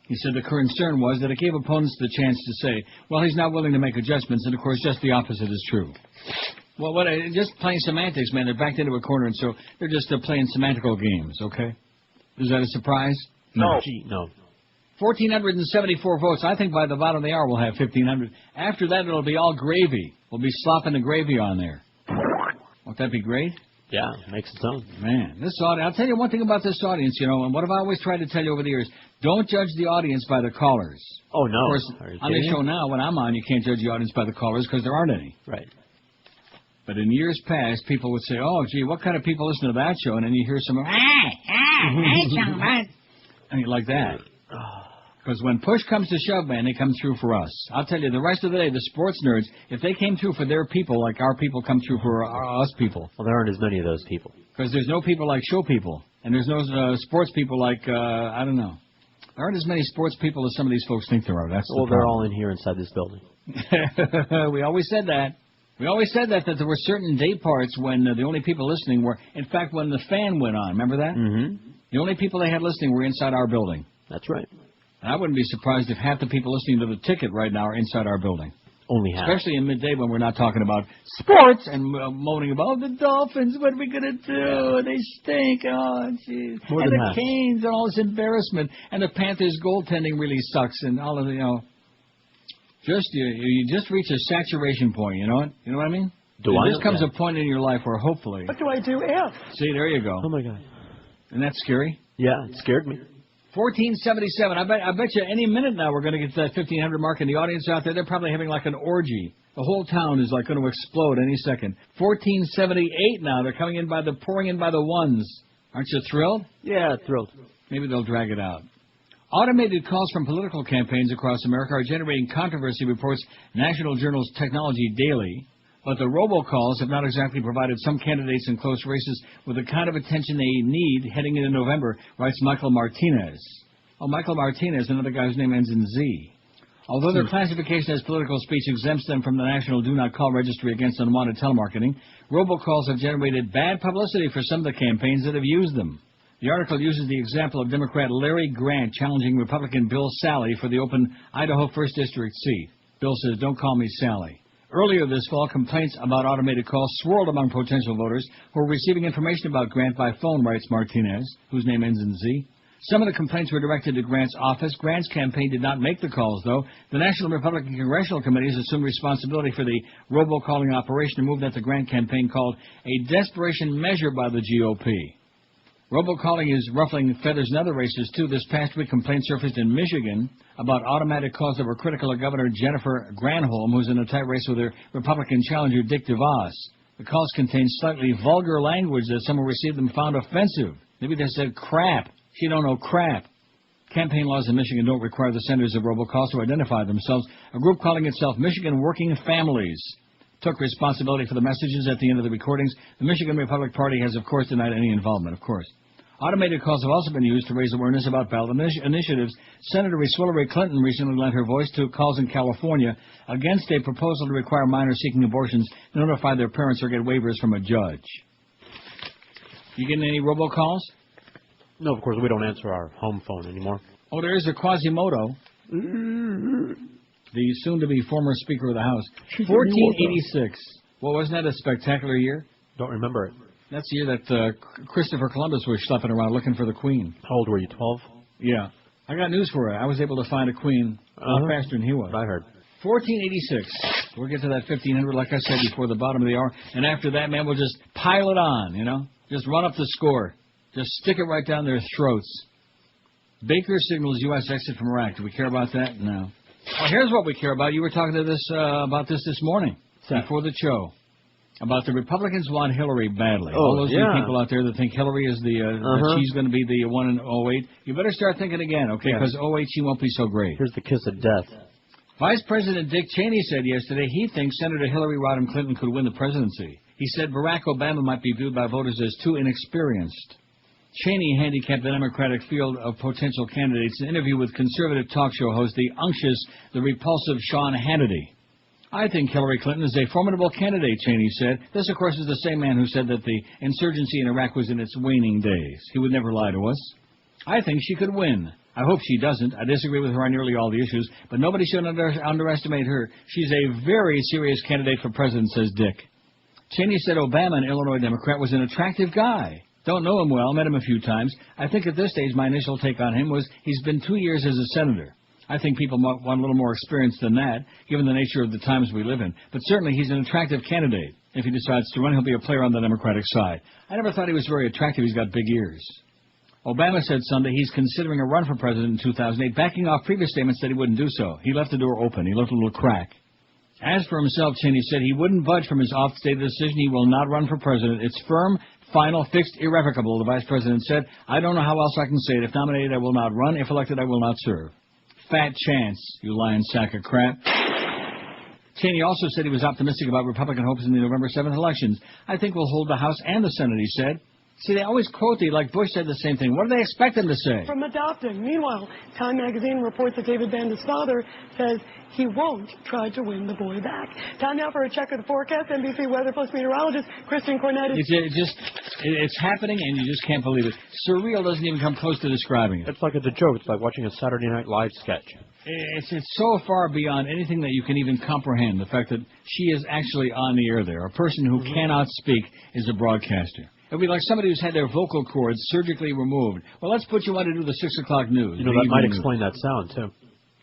He said the concern was that it gave opponents the chance to say, well, he's not willing to make adjustments, and of course just the opposite is true. Well, just playing semantics, man. They're backed into a corner, and so they're just playing semantical games, okay? Is that a surprise? No. 1,474 votes. I think by the bottom of the hour we'll have 1,500. After that, it'll be all gravy. We'll be slopping the gravy on there. Won't that be great? Yeah, it makes its own. Man, this audience, I'll tell you one thing about this audience, you know, and what have I always tried to tell you over the years? Don't judge the audience by the callers. Oh, no. Of course, on the show now, when I'm on, you can't judge the audience by the callers because there aren't any. Right. But in years past, people would say, oh, gee, what kind of people listen to that show? And then you hear some, and like that. Because when push comes to shove, man, they come through for us. I'll tell you, the rest of the day, the sports nerds, if they came through for their people like our people come through for us people. Well, there aren't as many of those people. Because there's no people like show people. And there's no sports people like, I don't know. There aren't as many sports people as some of these folks think there are. That's the they're all in here inside this building. We always said that. We always said that there were certain day parts when the only people listening were, in fact, when the fan went on. Remember that? Mm-hmm. The only people they had listening were inside our building. That's right. And I wouldn't be surprised if half the people listening to the ticket right now are inside our building. Only half. Especially in midday when we're not talking about sports and moaning about, oh, the Dolphins, what are we going to do? They stink. Oh, jeez. And the Canes and all this embarrassment. And the Panthers' goaltending really sucks. And all of the, you know, you just reach a saturation point, you know what I mean? There just comes a point in your life where hopefully... What do I do if? See, there you go. Oh, my God. Isn't that scary? Yeah, it scared me. 1477. I bet you any minute now we're going to get to that 1,500 mark, and the audience out there, they're probably having like an orgy. The whole town is like going to explode any second. 1478 now. They're pouring in by the ones. Aren't you thrilled? Yeah, thrilled. Maybe they'll drag it out. Automated calls from political campaigns across America are generating controversy, reports National Journal's Technology Daily. But the robocalls have not exactly provided some candidates in close races with the kind of attention they need heading into November, writes Michael Martinez. Oh, Michael Martinez, another guy whose name ends in Z. Although their classification as political speech exempts them from the National Do Not Call Registry against unwanted telemarketing, robocalls have generated bad publicity for some of the campaigns that have used them. The article uses the example of Democrat Larry Grant challenging Republican Bill Sally for the open Idaho 1st District seat. Bill says, "Don't call me Sally." Earlier this fall, complaints about automated calls swirled among potential voters who were receiving information about Grant by phone, writes Martinez, whose name ends in Z. Some of the complaints were directed to Grant's office. Grant's campaign did not make the calls, though. The National Republican Congressional Committee has assumed responsibility for the robocalling operation, a move that the Grant campaign called a desperation measure by the GOP. Robocalling is ruffling feathers in other races, too. This past week, complaints surfaced in Michigan about automatic calls that were critical of Governor Jennifer Granholm, who's in a tight race with her Republican challenger, Dick DeVos. The calls contained slightly vulgar language that some who received them found offensive. Maybe they said crap. She don't know crap. Campaign laws in Michigan don't require the senders of robocalls to identify themselves. A group calling itself Michigan Working Families took responsibility for the messages at the end of the recordings. The Michigan Republican Party has, of course, denied any involvement, of course. Automated calls have also been used to raise awareness about ballot initiatives. Senator Hillary Clinton recently lent her voice to calls in California against a proposal to require minors seeking abortions to notify their parents or get waivers from a judge. You getting any robocalls? No, of course, we don't answer our home phone anymore. Oh, there is a Quasimodo, the soon-to-be former Speaker of the House. 1486. Well, wasn't that a spectacular year? Don't remember it. That's the year that Christopher Columbus was schlepping around looking for the Queen. How old were you, 12? Yeah. I got news for you. I was able to find a Queen a lot faster than he was. I heard. 1486. We'll get to that 1500, like I said, before the bottom of the hour. And after that, man, we'll just pile it on, you know? Just run up the score. Just stick it right down their throats. Baker signals U.S. exit from Iraq. Do we care about that? No. Well, here's what we care about. You were talking to this about this morning before the show. About the Republicans want Hillary badly. All those new people out there that think Hillary is that she's going to be the one in 08. You better start thinking again, okay? Because 08 she won't be so great. Here's the kiss of death. Vice President Dick Cheney said yesterday he thinks Senator Hillary Rodham Clinton could win the presidency. He said Barack Obama might be viewed by voters as too inexperienced. Cheney handicapped the Democratic field of potential candidates in an interview with conservative talk show host, the unctuous, the repulsive Sean Hannity. I think Hillary Clinton is a formidable candidate, Cheney said. This, of course, is the same man who said that the insurgency in Iraq was in its waning days. He would never lie to us. I think she could win. I hope she doesn't. I disagree with her on nearly all the issues, but nobody should underestimate her. She's a very serious candidate for president, says Dick. Cheney said Obama, an Illinois Democrat, was an attractive guy. Don't know him well, met him a few times. I think at this stage my initial take on him was he's been 2 years as a senator. I think people want a little more experience than that, given the nature of the times we live in. But certainly he's an attractive candidate. If he decides to run, he'll be a player on the Democratic side. I never thought he was very attractive. He's got big ears. Obama said Sunday he's considering a run for president in 2008, backing off previous statements that he wouldn't do so. He left the door open. He left a little crack. As for himself, Cheney said he wouldn't budge from his oft-stated decision. He will not run for president. It's firm, final, fixed, irrevocable, the vice president said. I don't know how else I can say it. If nominated, I will not run. If elected, I will not serve. Fat chance, you lying sack of crap. Cheney also said he was optimistic about Republican hopes in the November 7th elections. I think we'll hold the House and the Senate, he said. See, they always quote thee like Bush said the same thing. What do they expect him to say? From adopting. Meanwhile, Time magazine reports that David Banda's father says he won't try to win the boy back. Time now for a check of the forecast. NBC Weather Plus meteorologist Kristen Cornett. It's happening, and you just can't believe it. Surreal doesn't even come close to describing it. It's like it's a joke. It's like watching a Saturday Night Live sketch. It's so far beyond anything that you can even comprehend, the fact that she is actually on the air there. A person who cannot speak is a broadcaster. It would be like somebody who's had their vocal cords surgically removed. Well, let's put you on to do the 6 o'clock news. You know, that might explain that sound, too.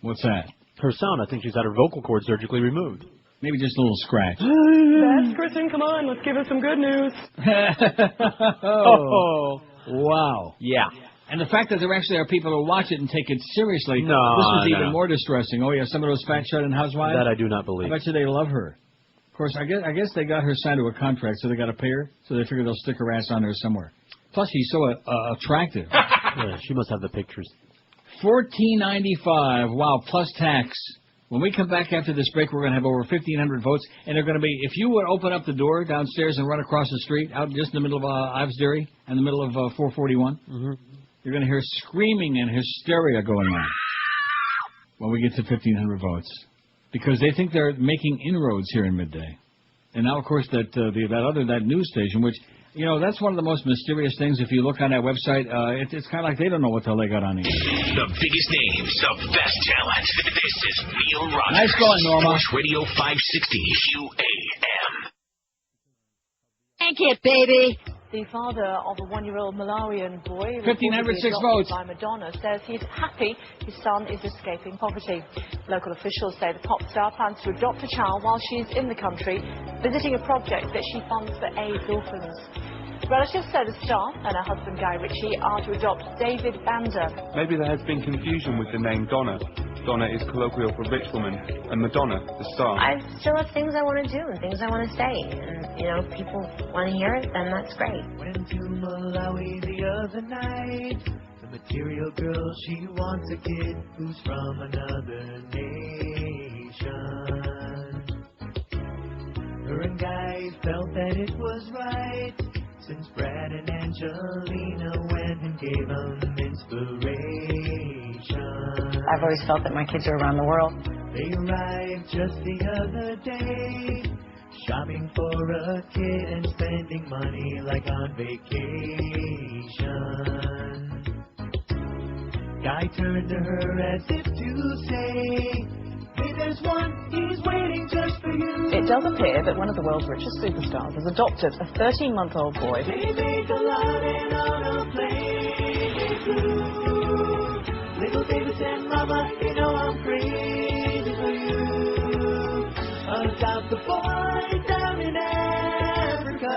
What's that? Her sound. I think she's had her vocal cord surgically removed. Maybe just a little scratch. That's Kristen. Come on, let's give us some good news. Oh, wow. Yeah. And the fact that there actually are people who watch it and take it seriously, this was even more distressing. Oh, yeah, some of those fat shut-in housewives? That I do not believe. I bet you they love her. Of course, I guess they got her signed to a contract, so they got to pay her, so they figure they'll stick her ass on there somewhere. Plus, she's so attractive. Yeah, she must have the pictures. $14.95, wow, plus tax. When we come back after this break, we're going to have over 1,500 votes, and they're going to be, if you would open up the door downstairs and run across the street, out just in the middle of Ives Dairy, in the middle of 441, you're going to hear screaming and hysteria going on when we get to 1,500 votes. Because they think they're making inroads here in midday. And now, of course, that news station, which, you know, that's one of the most mysterious things. If you look on that website, it's kind of like they don't know what the hell they got on here. The biggest names, the best talent. This is Neil Rogers. Nice going, Norma. Sports Radio 560 QAM. Thank you, baby. The father of a one-year-old Malawian boy, 1,506 votes, by Madonna, says he's happy his son is escaping poverty. Local officials say the pop star plans to adopt a child while she's in the country, visiting a project that she funds for AIDS orphans. Relatives say the star and her husband Guy Ritchie are to adopt David Banda. Maybe there has been confusion with the name Donna. Donna is colloquial for rich woman, and Madonna, the star. I still have things I want to do and things I want to say. And, you know, people want to hear it, then that's great. Went to Malawi the other night. The material girl, she wants a kid who's from another nation. Her and Guy felt that it was right, since Brad and Angelina went and gave them inspiration. I've always felt that my kids are around the world. They arrived just the other day, shopping for a kid and spending money like on vacation. Guy turned to her as if to say, hey, there's one, he's waiting just for you. It does appear that one of the world's richest superstars has adopted a 13-month-old boy. They make a lot and on a plane they flew. Little David said, Mama, you know I'm crazy for you. Adopt the boy down in Africa.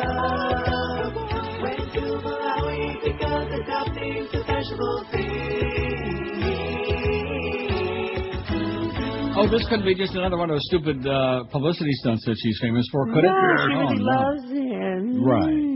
Went to Malawi because adopting's a fashionable thing. Oh, this could be just another one of those stupid publicity stunts that she's famous for, could it? No, she really loves him. Right.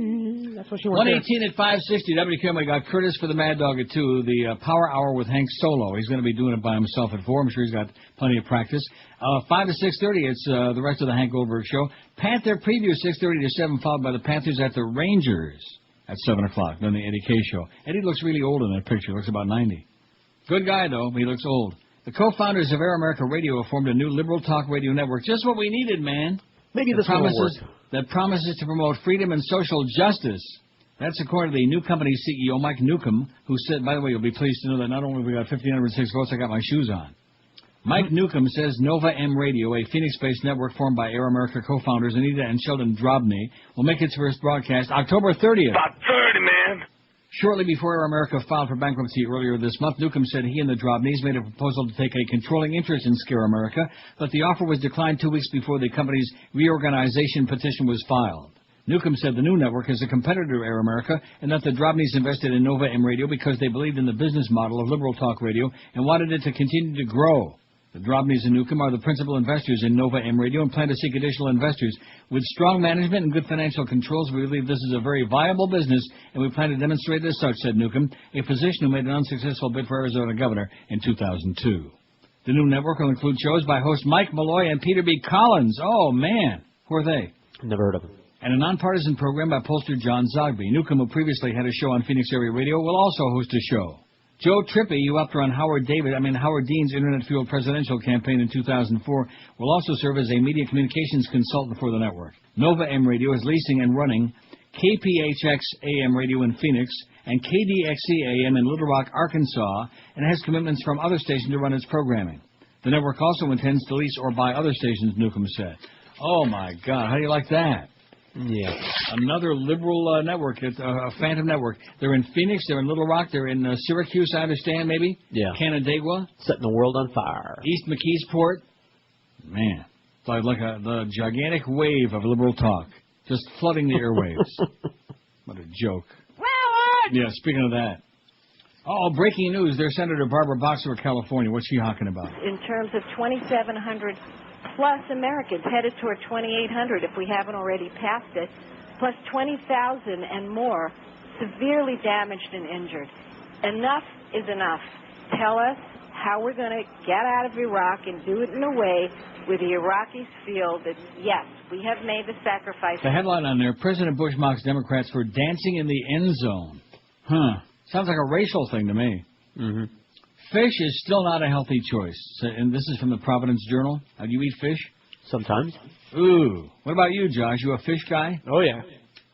That's what she wants. 118 at 560. WQAM, we got Curtis for the Mad Dog at 2. The Power Hour with Hank Solo. He's going to be doing it by himself at 4. I'm sure he's got plenty of practice. 5 to 6:30, it's the rest of the Hank Goldberg Show. Panther Preview, 6:30 to 7, followed by the Panthers at the Rangers at 7 o'clock. Then the Eddie K Show. Eddie looks really old in that picture. Looks about 90. Good guy, though, but he looks old. The co-founders of Air America Radio have formed a new liberal talk radio network. Just what we needed, man. Maybe this will work. That promises to promote freedom and social justice. That's according to the new company's CEO, Mike Newcomb, who said, by the way, you'll be pleased to know that not only have we got 1,506 votes, I got my shoes on. Mike Newcomb says Nova M Radio, a Phoenix-based network formed by Air America co-founders Anita and Sheldon Drobny, will make its first broadcast October 30th. About 30, man. Shortly before Air America filed for bankruptcy earlier this month, Newcomb said he and the Drobnys made a proposal to take a controlling interest in Scare America, but the offer was declined 2 weeks before the company's reorganization petition was filed. Newcomb said the new network is a competitor to Air America and that the Drobnys invested in Nova M Radio because they believed in the business model of liberal talk radio and wanted it to continue to grow. The Drobnys and Newcomb are the principal investors in Nova M Radio and plan to seek additional investors. With strong management and good financial controls, we believe this is a very viable business, and we plan to demonstrate it as such, said Newcomb, a physician who made an unsuccessful bid for Arizona governor in 2002. The new network will include shows by host Mike Malloy and Peter B. Collins. Oh, man. Who are they? Never heard of them. And a nonpartisan program by pollster John Zogby. Newcomb, who previously had a show on Phoenix Area Radio, will also host a show. Joe Trippi, who helped run Howard Dean's Internet-fueled presidential campaign in 2004, will also serve as a media communications consultant for the network. Nova M Radio is leasing and running KPHX AM Radio in Phoenix and KDXC AM in Little Rock, Arkansas, and has commitments from other stations to run its programming. The network also intends to lease or buy other stations, Newcomb said. Oh, my God. How do you like that? Yeah. Another liberal network, a phantom network. They're in Phoenix, they're in Little Rock, they're in Syracuse, I understand, maybe? Yeah. Canandaigua. Setting the world on fire. East McKeesport. Man, it's like the gigantic wave of liberal talk, just flooding the airwaves. What a joke. Yeah, speaking of that. Oh, breaking news. There's Senator Barbara Boxer of California. What's she hawking about? In terms of 2,700 plus Americans headed toward 2,800 if we haven't already passed it, plus 20,000 and more severely damaged and injured. Enough is enough. Tell us how we're going to get out of Iraq and do it in a way where the Iraqis feel that, yes, we have made the sacrifice. The headline on there, President Bush mocks Democrats for dancing in the end zone. Huh. Sounds like a racial thing to me. Mm-hmm. Fish is still not a healthy choice. So, and this is from the Providence Journal. Do you eat fish? Sometimes. Ooh. What about you, Josh? You a fish guy? Oh, yeah.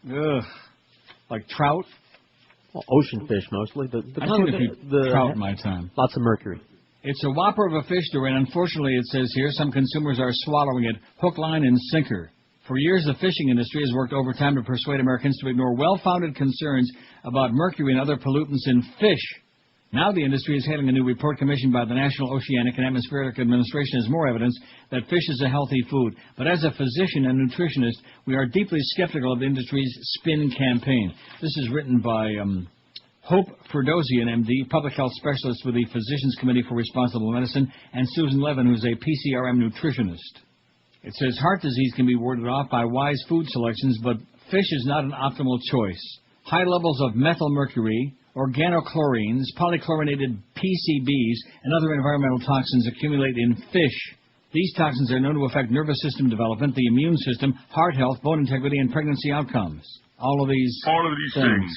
Ugh. Like trout? Well, ocean fish, mostly. I've seen a few trout in my time. Lots of mercury. It's a whopper of a fish story, and unfortunately, it says here, some consumers are swallowing it hook, line, and sinker. For years, the fishing industry has worked overtime to persuade Americans to ignore well-founded concerns about mercury and other pollutants in fish. Now the industry is having a new report commissioned by the National Oceanic and Atmospheric Administration as more evidence that fish is a healthy food. But as a physician and nutritionist, we are deeply skeptical of the industry's spin campaign. This is written by Hope Ferdosian, MD, public health specialist with the Physicians Committee for Responsible Medicine, and Susan Levin, who's a PCRM nutritionist. It says heart disease can be warded off by wise food selections, but fish is not an optimal choice. High levels of methylmercury, organochlorines, polychlorinated PCBs, and other environmental toxins accumulate in fish. These toxins are known to affect nervous system development, the immune system, heart health, bone integrity, and pregnancy outcomes. All of these things.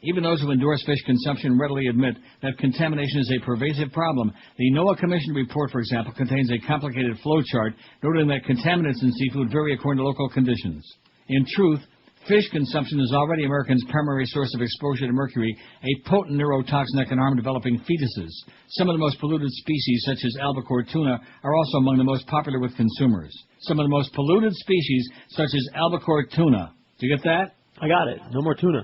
Even those who endorse fish consumption readily admit that contamination is a pervasive problem. The NOAA Commission report, for example, contains a complicated flowchart noting that contaminants in seafood vary according to local conditions. In truth, fish consumption is already Americans' primary source of exposure to mercury, a potent neurotoxin that can harm developing fetuses. Some of the most polluted species, such as albacore tuna, are also among the most popular with consumers. Some of the most polluted species, such as albacore tuna. Did you get that? I got it. No more tuna.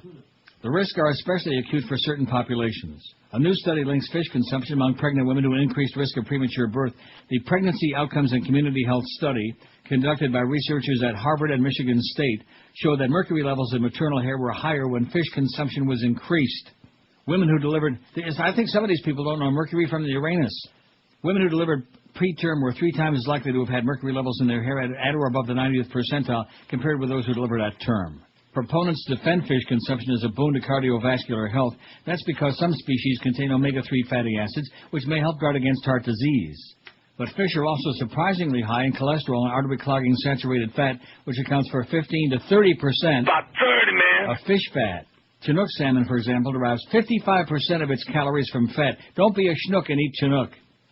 The risks are especially acute for certain populations. A new study links fish consumption among pregnant women to an increased risk of premature birth. The Pregnancy Outcomes and Community Health Study, conducted by researchers at Harvard and Michigan State, showed that mercury levels in maternal hair were higher when fish consumption was increased. Women who delivered... I think some of these people don't know mercury from the Uranus. Women who delivered preterm were 3 times as likely to have had mercury levels in their hair at or above the 90th percentile compared with those who delivered at term. Proponents defend fish consumption as a boon to cardiovascular health. That's because some species contain omega-3 fatty acids, which may help guard against heart disease. But fish are also surprisingly high in cholesterol and artery-clogging saturated fat, which accounts for 15 to 30% About 30, man. of fish fat. Chinook salmon, for example, derives 55% of its calories from fat. Don't be a schnook and eat Chinook.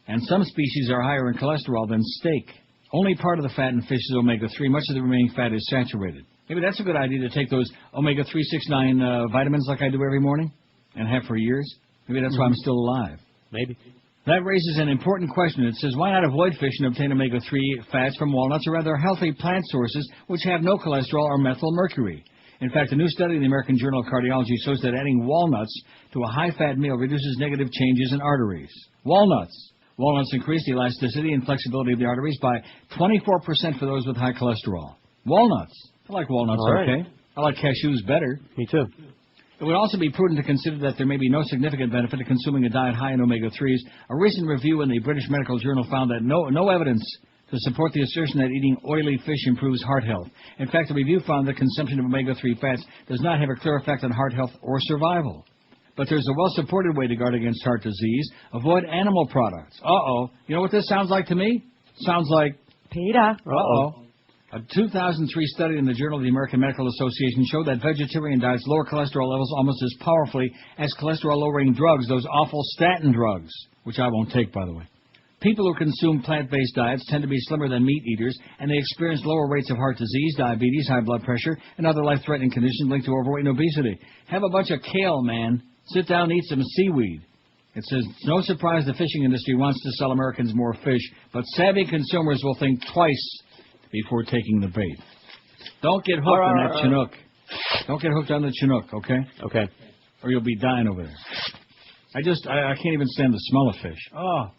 And some species are higher in cholesterol than steak. Only part of the fat in fish is omega-3. Much of the remaining fat is saturated. Maybe that's a good idea to take those omega-369 vitamins like I do every morning and have for years. Maybe that's why I'm still alive. Maybe. That raises an important question. It says, why not avoid fish and obtain omega-3 fats from walnuts or rather healthy plant sources which have no cholesterol or methyl mercury? In fact, a new study in the American Journal of Cardiology shows that adding walnuts to a high-fat meal reduces negative changes in arteries. Walnuts. Walnuts increase the elasticity and flexibility of the arteries by 24% for those with high cholesterol. Walnuts. I like walnuts, okay. I like cashews better. Me too. It would also be prudent to consider that there may be no significant benefit to consuming a diet high in omega-3s. A recent review in the British Medical Journal found that no evidence to support the assertion that eating oily fish improves heart health. In fact, the review found that consumption of omega-3 fats does not have a clear effect on heart health or survival. But there's a well-supported way to guard against heart disease. Avoid animal products. Uh-oh. You know what this sounds like to me? Sounds like... PETA. Uh-oh. A 2003 study in the Journal of the American Medical Association showed that vegetarian diets lower cholesterol levels almost as powerfully as cholesterol-lowering drugs, those awful statin drugs, which I won't take, by the way. People who consume plant-based diets tend to be slimmer than meat eaters, and they experience lower rates of heart disease, diabetes, high blood pressure, and other life-threatening conditions linked to overweight and obesity. Have a bunch of kale, man. Sit down and eat some seaweed. It says, it's no surprise the fishing industry wants to sell Americans more fish, but savvy consumers will think twice before taking the bait. Don't get hooked on that Chinook. Don't get hooked on the Chinook, okay? Okay. Or you'll be dying over there. I can't even stand the smell of fish. Oh,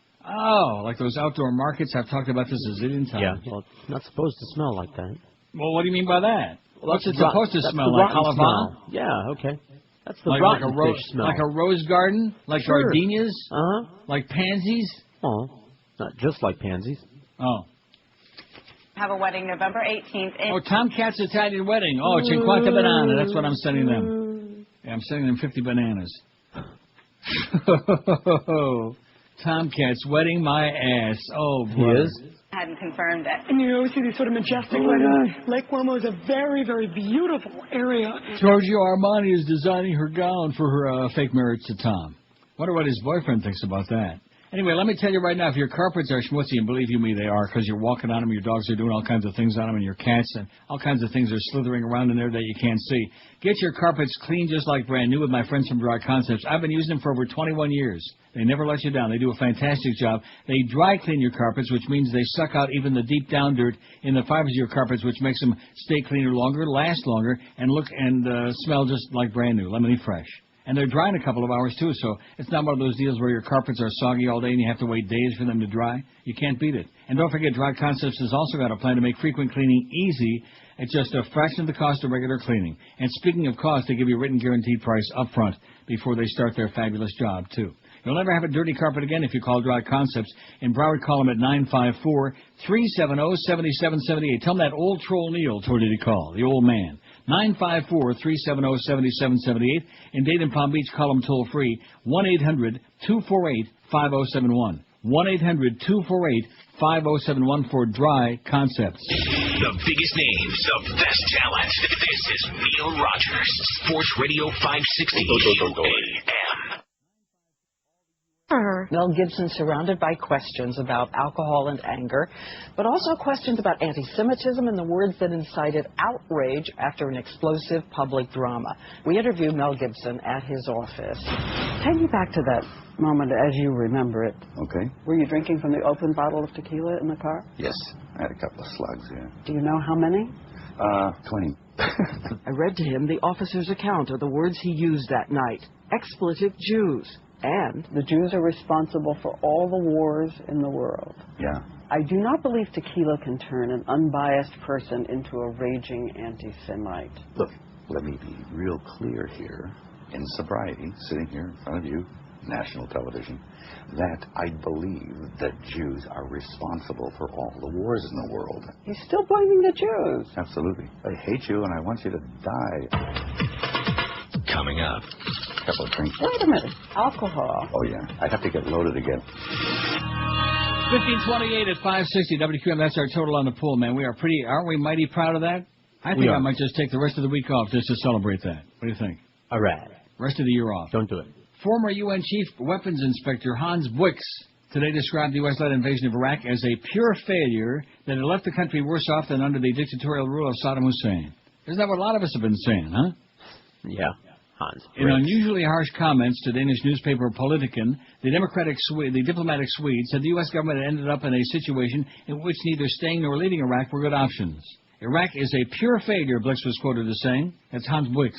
like those outdoor markets. I've talked about this a zillion times. Yeah, well, it's not supposed to smell like that. Well, what do you mean by that? Well, What's it supposed to smell like? Halava? Yeah, okay. That's the like rotten a fish smell. Like a rose garden? Like Sure. gardenias? Uh-huh. Like pansies? Oh, not just like pansies. Oh. Have a wedding November 18th. Oh, Tomcat's Italian wedding. Oh, 50 banana. That's what I'm sending them. Yeah, I'm sending them 50 bananas. Tomcat's wedding my ass. Oh, boy. He is? Hadn't confirmed it. And you always see these sort of majestic weddings. Lake Como is a very, very beautiful area. Giorgio Armani is designing her gown for her fake marriage to Tom. Wonder what his boyfriend thinks about that. Anyway, let me tell you right now, if your carpets are schmutzy, and believe you me, they are, because you're walking on them, your dogs are doing all kinds of things on them, and your cats, and all kinds of things are slithering around in there that you can't see. Get your carpets clean just like brand new with my friends from Dry Concepts. I've been using them for over 21 years. They never let you down. They do a fantastic job. They dry clean your carpets, which means they suck out even the deep down dirt in the fibers of your carpets, which makes them stay cleaner longer, last longer, and look and smell just like brand new, lemony fresh. And they're dry in a couple of hours, too, so it's not one of those deals where your carpets are soggy all day and you have to wait days for them to dry. You can't beat it. And don't forget, Dry Concepts has also got a plan to make frequent cleaning easy at just a fraction of the cost of regular cleaning. And speaking of cost, they give you a written guaranteed price up front before they start their fabulous job, too. You'll never have a dirty carpet again if you call Dry Concepts. In Broward, call them at 954-370-7778. Tell them that old troll Neil told you to call, the old man. 954-370-7778. In Dayton, Palm Beach, call them toll-free, 1-800-248-5071. 1-800-248-5071 for Dry Concepts. The biggest names, the best talent. This is Neil Rogers, Sports Radio 560 AM. Mel Gibson surrounded by questions about alcohol and anger, but also questions about anti-Semitism and the words that incited outrage after an explosive public drama. We interviewed Mel Gibson at his office. Take me back to that moment as you remember it. Okay. Were you drinking from the open bottle of tequila in the car? Yes, I had a couple of slugs, yeah. Do you know how many? 20. I read to him the officer's account of the words he used that night. Expletive Jews. And the Jews are responsible for all the wars in the world. Yeah. I do not believe tequila can turn an unbiased person into a raging anti-Semite. Look, let me be real clear here. In sobriety, sitting here in front of you, national television, that I believe that Jews are responsible for all the wars in the world. He's still blaming the Jews. Absolutely. I hate you and I want you to die. Coming up. A couple of drinks. Wait a minute. Alcohol. Oh, yeah. I'd have to get loaded again. 1528 at 560 WQM. That's our total on the pool, man. Aren't we mighty proud of that? I think I might just take the rest of the week off just to celebrate that. What do you think? All right. Rest of the year off. Don't do it. Former UN Chief Weapons Inspector Hans Buix today described the U.S.-led invasion of Iraq as a pure failure that had left the country worse off than under the dictatorial rule of Saddam Hussein. Isn't that what a lot of us have been saying, huh? Yeah. Hans. In unusually harsh comments to Danish newspaper Politiken, the diplomatic Swede said the U.S. government had ended up in a situation in which neither staying nor leaving Iraq were good options. Iraq is a pure failure, Blix was quoted as saying. That's Hans Blix.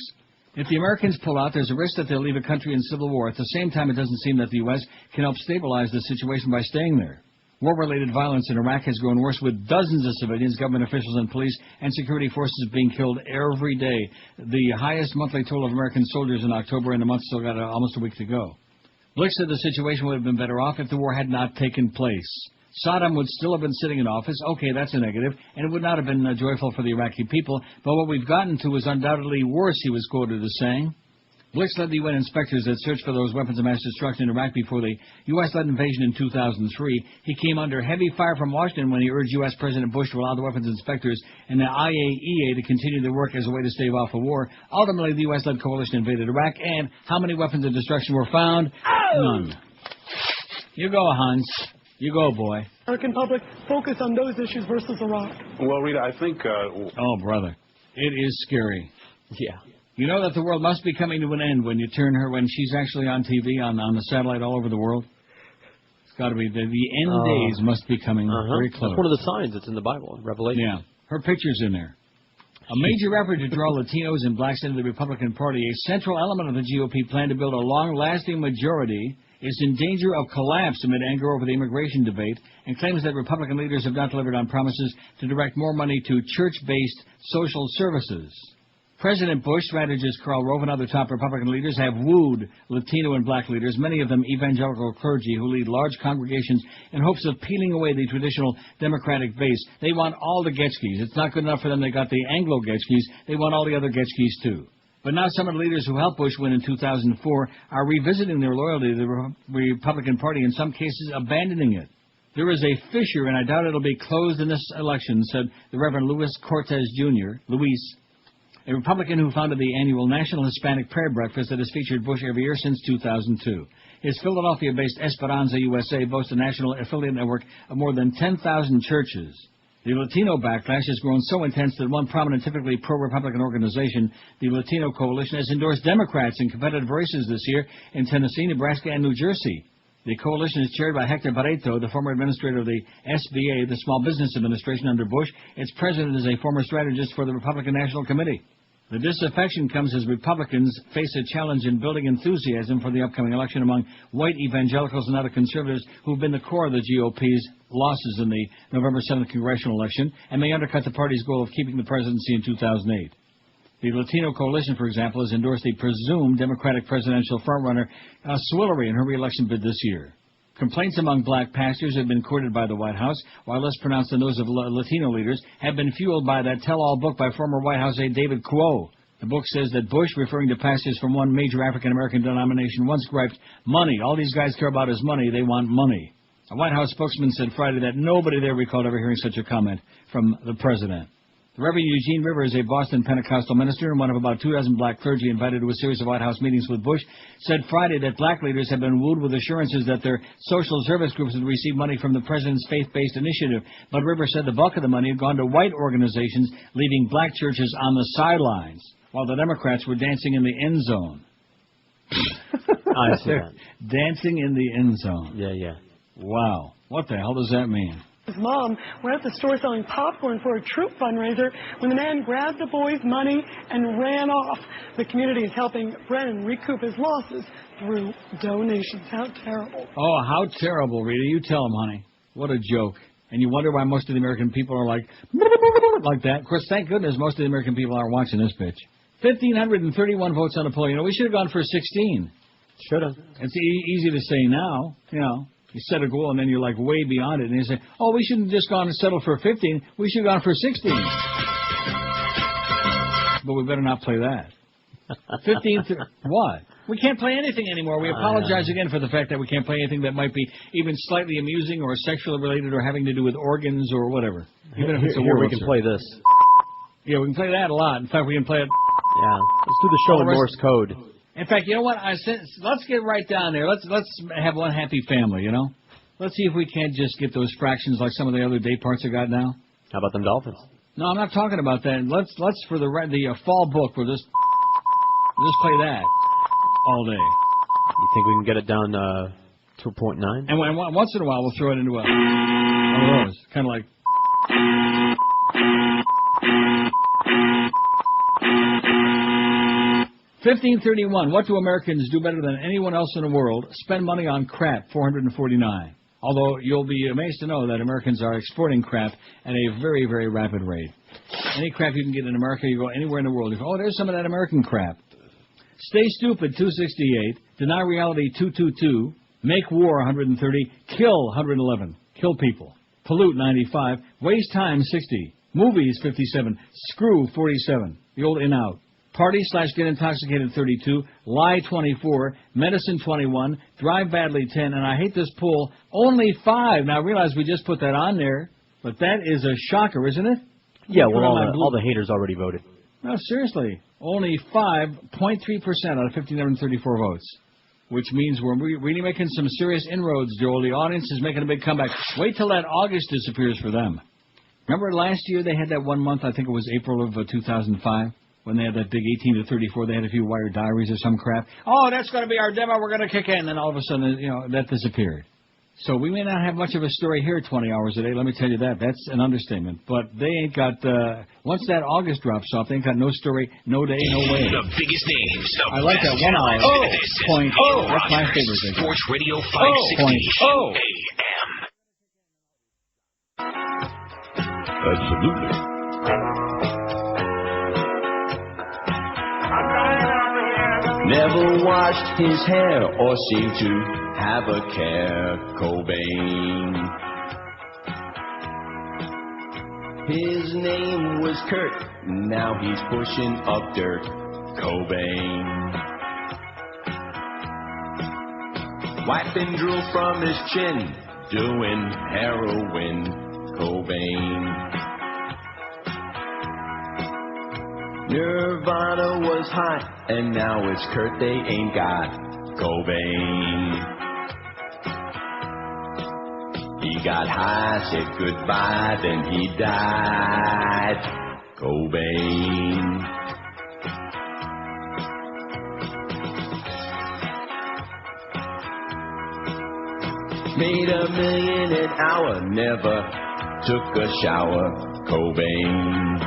If the Americans pull out, there's a risk that they'll leave a country in civil war. At the same time, it doesn't seem that the U.S. can help stabilize the situation by staying there. War-related violence in Iraq has grown worse, with dozens of civilians, government officials, and police and security forces being killed every day. The highest monthly total of American soldiers in October, and the month still got almost a week to go. Blix said the situation would have been better off if the war had not taken place. Saddam would still have been sitting in office. Okay, that's a negative, and it would not have been joyful for the Iraqi people. But what we've gotten to is undoubtedly worse, he was quoted as saying. Blix led the UN inspectors that searched for those weapons of mass destruction in Iraq before the U.S.-led invasion in 2003. He came under heavy fire from Washington when he urged U.S. President Bush to allow the weapons inspectors and the IAEA to continue their work as a way to stave off a war. Ultimately, the U.S.-led coalition invaded Iraq, and how many weapons of destruction were found? None. You go, Hans. You go, boy. American public focus on those issues versus Iraq. Well, Rita, I think... Oh, brother. It is scary. Yeah. You know that the world must be coming to an end when you turn her, when she's actually on TV, on the satellite all over the world. It's got to be, the end days must be coming very close. That's one of the signs. It's in the Bible, Revelation. Yeah. Her picture's in there. A major effort to draw Latinos and blacks into the Republican Party, a central element of the GOP plan to build a long-lasting majority, is in danger of collapse amid anger over the immigration debate and claims that Republican leaders have not delivered on promises to direct more money to church-based social services. President Bush, strategist Karl Rove, and other top Republican leaders have wooed Latino and black leaders, many of them evangelical clergy who lead large congregations in hopes of peeling away the traditional Democratic base. They want all the Getskis. It's not good enough for them they got the Anglo Getskis. They want all the other Getskis, too. But now some of the leaders who helped Bush win in 2004 are revisiting their loyalty to the Republican Party, in some cases abandoning it. There is a fissure, and I doubt it'll be closed in this election, said the Reverend Luis Cortez Jr., a Republican who founded the annual National Hispanic Prayer Breakfast that has featured Bush every year since 2002. His Philadelphia-based Esperanza USA boasts a national affiliate network of more than 10,000 churches. The Latino backlash has grown so intense that one prominent, typically pro-Republican organization, the Latino Coalition, has endorsed Democrats in competitive races this year in Tennessee, Nebraska, and New Jersey. The coalition is chaired by Hector Barreto, the former administrator of the SBA, the Small Business Administration under Bush. Its president is a former strategist for the Republican National Committee. The disaffection comes as Republicans face a challenge in building enthusiasm for the upcoming election among white evangelicals and other conservatives who've been the core of the GOP's losses in the November 7th congressional election and may undercut the party's goal of keeping the presidency in 2008. The Latino Coalition, for example, has endorsed the presumed Democratic presidential frontrunner Swillery in her re-election bid this year. Complaints among black pastors have been courted by the White House, while less pronounced than those of Latino leaders, have been fueled by that tell-all book by former White House aide David Kuo. The book says that Bush, referring to pastors from one major African-American denomination, once griped, "Money. All these guys care about is money. They want money." A White House spokesman said Friday that nobody there recalled ever hearing such a comment from the president. The Reverend Eugene Rivers, a Boston Pentecostal minister and one of about 24 black clergy invited to a series of White House meetings with Bush, said Friday that black leaders have been wooed with assurances that their social service groups would receive money from the president's faith-based initiative. But Rivers said the bulk of the money had gone to white organizations, leaving black churches on the sidelines, while the Democrats were dancing in the end zone. I see that. Dancing in the end zone. Yeah. Wow. What the hell does that mean? His mom were at the store selling popcorn for a troop fundraiser when the man grabbed the boy's money and ran off. The community is helping Brennan recoup his losses through donations. How terrible. Oh, how terrible, Rita. You tell him, honey. What a joke. And you wonder why most of the American people are like that. Of course, thank goodness most of the American people aren't watching this bitch. 1,531 votes on the poll. You know, we should have gone for 16. Should have. It's easy to say now, you know. You set a goal and then you're like way beyond it. And you say, oh, we shouldn't have just gone and settled for 15. We should have gone for 16. But we better not play that. 15th, what? We can't play anything anymore. We apologize again for the fact that we can't play anything that might be even slightly amusing or sexually related or having to do with organs or whatever. Even if it's a Here, we Wurlitzer. can play this. Yeah, we can play that a lot. In fact, we can play it. Yeah, let's do the show in Morse code. In fact, you know what? I said, let's get right down there. Let's have one happy family, you know? Let's see if we can't just get those fractions like some of the other day parts I got now. How about them Dolphins? No, I'm not talking about that. Let's for the fall book, we'll just play that all day. You think we can get it down to a 0.9? And once in a while, we'll throw it into one of those, kind of like. 1531. What do Americans do better than anyone else in the world? Spend money on crap. 449. Although you'll be amazed to know that Americans are exporting crap at a very, very rapid rate. Any crap you can get in America, you go anywhere in the world. You go, oh, there's some of that American crap. Stay stupid. 268. Deny reality. 222. Make war. 130. Kill. 111. Kill people. Pollute. 95. Waste time. 60. Movies. 57. Screw. 47. The old in-out. Party/get intoxicated 32, lie 24, medicine 21, drive badly 10, and I hate this poll, only 5. Now I realize we just put that on there, but that is a shocker, isn't it? Yeah, well, all the haters already voted. No, seriously, only 5.3% out of 1,534 votes, which means we're really making some serious inroads, Joel. The audience is making a big comeback. Wait till that August disappears for them. Remember last year they had that 1 month, I think it was April of 2005? When they had that big 18 to 34, they had a few wired diaries or some crap. Oh, that's going to be our demo. We're going to kick in. And then all of a sudden, that disappeared. So we may not have much of a story here 20 hours a day. Let me tell you that. That's an understatement. But they ain't got, once that August drops off, they ain't got no story, no day, no way. The biggest names. I like that 1 hour. Point. That's my favorite thing. Sports Radio 560 AM. Absolutely. Never washed his hair or seemed to have a care, Cobain. His name was Kurt, now he's pushing up dirt, Cobain. Wiping drool from his chin, doing heroin, Cobain. Nirvana was hot, and now it's Kurt they ain't got, Cobain. He got high, said goodbye, then he died, Cobain. Made $1 million an hour, never took a shower, Cobain.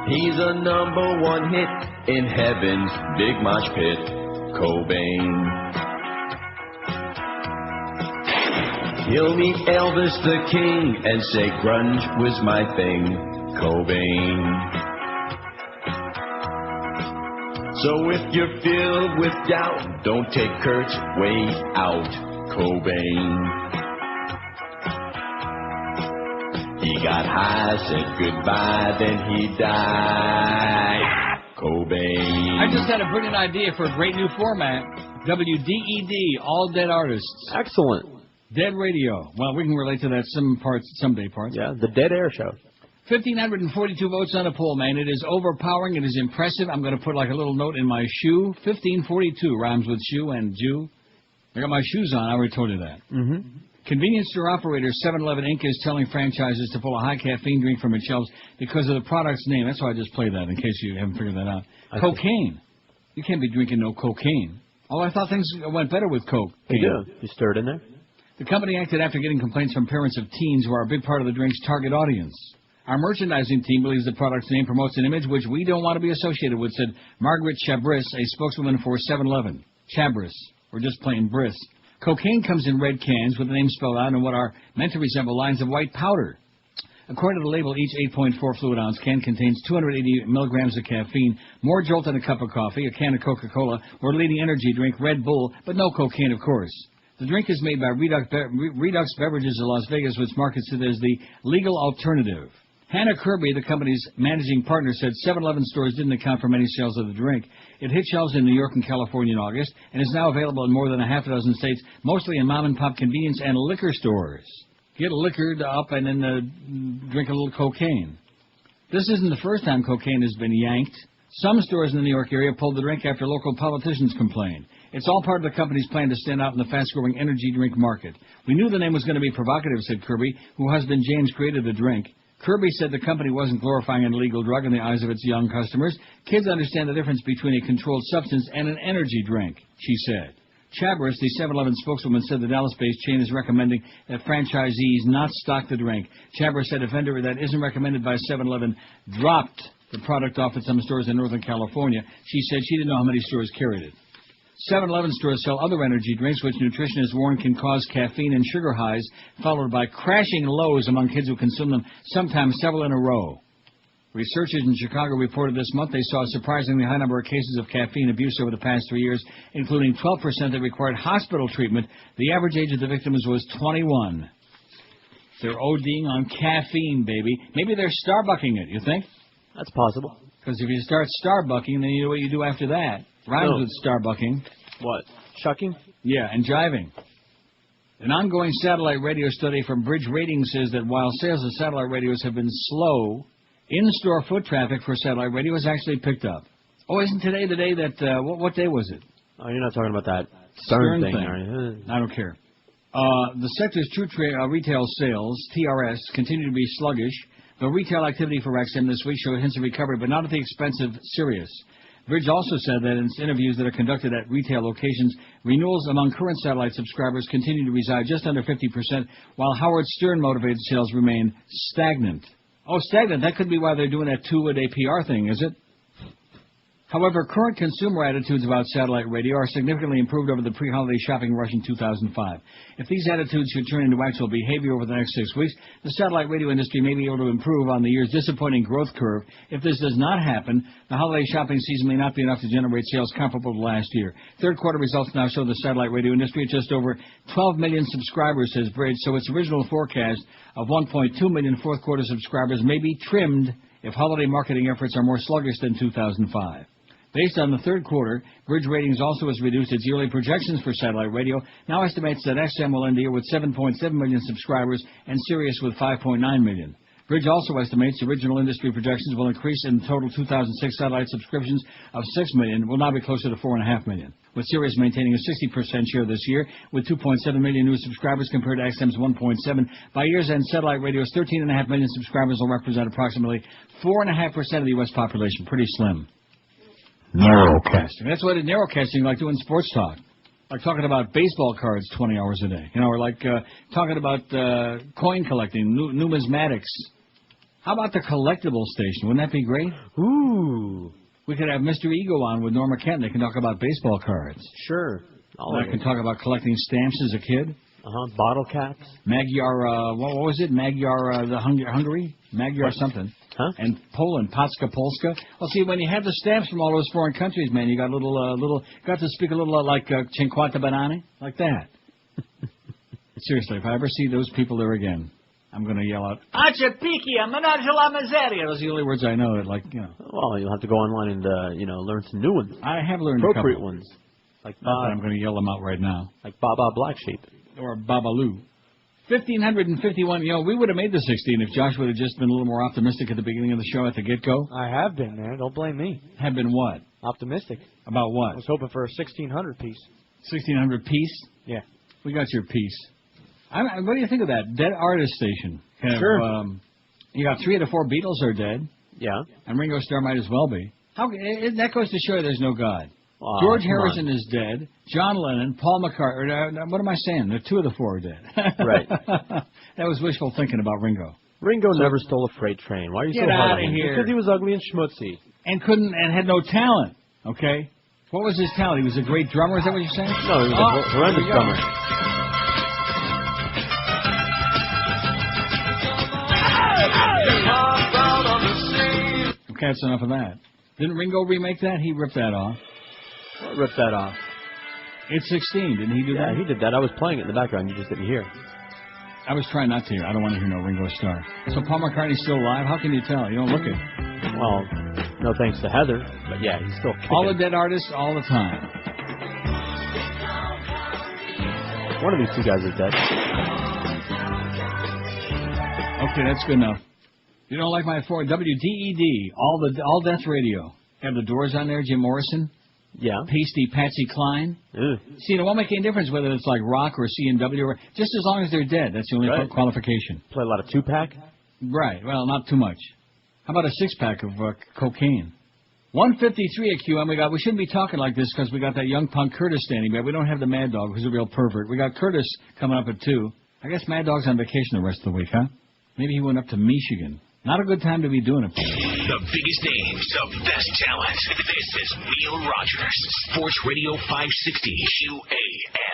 He's a #1 hit in heaven's big mosh pit, Cobain. He'll meet Elvis the King and say grunge was my thing, Cobain. So if you're filled with doubt, don't take Kurt's way out, Cobain. He got high, said goodbye, then he died, Cobain. I just had a brilliant idea for a great new format. WDED, All Dead Artists. Excellent. Dead Radio. Well, we can relate to that some day parts. Yeah, the Dead Air Show. 1,542 votes on a poll, man. It is overpowering. It is impressive. I'm going to put like a little note in my shoe. 1,542 rhymes with shoe and Jew. I got my shoes on. I already told you that. Mm-hmm. Convenience store operator 7-Eleven Inc. is telling franchises to pull a high-caffeine drink from its shelves because of the product's name. That's why I just played that, in case you haven't figured that out. Cocaine. You can't be drinking no cocaine. Oh, I thought things went better with Coke. You do. You stir it in there. The company acted after getting complaints from parents of teens who are a big part of the drink's target audience. Our merchandising team believes the product's name promotes an image which we don't want to be associated with, said Margaret Chabris, a spokeswoman for 7-Eleven. Chabris, or just plain Briss. Cocaine comes in red cans with the name spelled out in what are meant to resemble lines of white powder. According to the label, each 8.4 fluid ounce can contains 280 milligrams of caffeine, more jolt than a cup of coffee, a can of Coca-Cola, or a leading energy drink, Red Bull, but no cocaine, of course. The drink is made by Redux Beverages of Las Vegas, which markets it as the legal alternative. Hannah Kirby, the company's managing partner, said 7-Eleven stores didn't account for many sales of the drink. It hit shelves in New York and California in August and is now available in more than a half a dozen states, mostly in mom-and-pop convenience and liquor stores. Get liquored up and then drink a little cocaine. This isn't the first time cocaine has been yanked. Some stores in the New York area pulled the drink after local politicians complained. It's all part of the company's plan to stand out in the fast-growing energy drink market. We knew the name was going to be provocative, said Kirby, whose husband James created the drink. Kirby said the company wasn't glorifying an illegal drug in the eyes of its young customers. Kids understand the difference between a controlled substance and an energy drink, she said. Chabris, the 7-Eleven spokeswoman, said the Dallas-based chain is recommending that franchisees not stock the drink. Chabris said a vendor that isn't recommended by 7-Eleven dropped the product off at some stores in Northern California. She said she didn't know how many stores carried it. 7-Eleven stores sell other energy drinks, which nutritionists warn can cause caffeine and sugar highs, followed by crashing lows among kids who consume them, sometimes several in a row. Researchers in Chicago reported this month they saw a surprisingly high number of cases of caffeine abuse over the past 3 years, including 12% that required hospital treatment. The average age of the victims was 21. They're ODing on caffeine, baby. Maybe they're Starbucking it, you think? That's possible. Because if you start Starbucking, then you know what you do after that. Rhymes with Starbucking. What? Shucking? Yeah, and jiving. An ongoing satellite radio study from Bridge Ratings says that while sales of satellite radios have been slow, in-store foot traffic for satellite radio has actually picked up. Oh, isn't today the day that, what day was it? Oh, you're not talking about that Stern thing, are you? I don't care. The sector's true retail sales, TRS, continue to be sluggish. The retail activity for XM this week showed hints of recovery, but not at the expense of Sirius. Bridge also said that in its interviews that are conducted at retail locations, renewals among current satellite subscribers continue to reside just under 50%, while Howard Stern-motivated sales remain stagnant. Oh, stagnant. That could be why they're doing that 2-a-day PR thing, is it? However, current consumer attitudes about satellite radio are significantly improved over the pre-holiday shopping rush in 2005. If these attitudes should turn into actual behavior over the next 6 weeks, the satellite radio industry may be able to improve on the year's disappointing growth curve. If this does not happen, the holiday shopping season may not be enough to generate sales comparable to last year. Third quarter results now show the satellite radio industry at just over 12 million subscribers, says Bridge, so its original forecast of 1.2 million fourth quarter subscribers may be trimmed if holiday marketing efforts are more sluggish than 2005. Based on the third quarter, Bridge Ratings also has reduced its yearly projections for satellite radio, now estimates that XM will end the year with 7.7 million subscribers and Sirius with 5.9 million. Bridge also estimates original industry projections will increase in total 2006 satellite subscriptions of 6 million, will now be closer to 4.5 million, with Sirius maintaining a 60% share this year, with 2.7 million new subscribers compared to XM's 1.7. By year's end, satellite radio's 13.5 million subscribers will represent approximately 4.5% of the U.S. population. Pretty slim. Narrowcasting. That's what it's narrowcasting, like doing sports talk. Like talking about baseball cards 20 hours a day. You know, or like talking about coin collecting, numismatics. How about the collectible station? Wouldn't that be great? Ooh. We could have Mr. Ego on with Norma Kent. They can talk about baseball cards. Sure. I can talk about collecting stamps as a kid. Bottle caps. Magyar, what was it? Magyar, Hungary? Magyar something. Huh? And Poland, Patska Polska. Well, see, when you have the stamps from all those foreign countries, man, you got got to speak a little like Cinquanta Banane, like that. Seriously, if I ever see those people there again, I'm going to yell out, Acha Pikia, Menage la Miseria. Those are the only words I know. Well, you'll have to go online and, learn some new ones. I have learned appropriate a couple. ones. Like I'm going to yell them out right now. Like Baba Black Sheep. Or Babalu. 1,551. We would have made the 16 if Josh would have just been a little more optimistic at the beginning of the show at the get-go. I have been, man. Don't blame me. Have been what? Optimistic. About what? I was hoping for a 1,600 piece. 1,600 piece? Yeah. We got your piece. What do you think of that? Dead Artist Station. Sure. You got 3 of the 4 Beatles are dead. Yeah. And Ringo Starr might as well be. That goes to show there's no God. George Harrison is dead. John Lennon, Paul McCartney. What am I saying? 2 of the 4 are dead. Right. That was wishful thinking about Ringo. Ringo never stole a freight train. Why are you so hard on him? Here. Because he was ugly and schmutzy. And had no talent. Okay. What was his talent? He was a great drummer. Is that what you're saying? No, he was a horrendous drummer. Okay, that's enough of that. Didn't Ringo remake that? He ripped that off. Ripped that off. It's 16. Didn't he do that? Yeah, he did that. I was playing it in the background. You just didn't hear. I was trying not to hear. I don't want to hear no Ringo Starr. So Paul McCartney's still alive? How can you tell? You don't look it. Well, no thanks to Heather. But yeah, he's still kicking. All the dead artists, all the time. One of these 2 guys is dead. Okay, that's good enough. You don't like my WDED, all death radio. Have the Doors on there, Jim Morrison? Yeah. Pasty Patsy Cline. See, it won't make any difference whether it's like rock or C&W, or just as long as they're dead. That's the only qualification. Play a lot of 2-pack? Right. Well, not too much. How about a 6-pack of cocaine? 153 at QM. We shouldn't be talking like this because we got that young punk Curtis standing by. We don't have the Mad Dog, who's a real pervert. We got Curtis coming up at 2. I guess Mad Dog's on vacation the rest of the week, huh? Maybe he went up to Michigan. Not a good time to be doing it. The biggest names, the best talent. This is Neil Rogers, Sports Radio 560 QAM.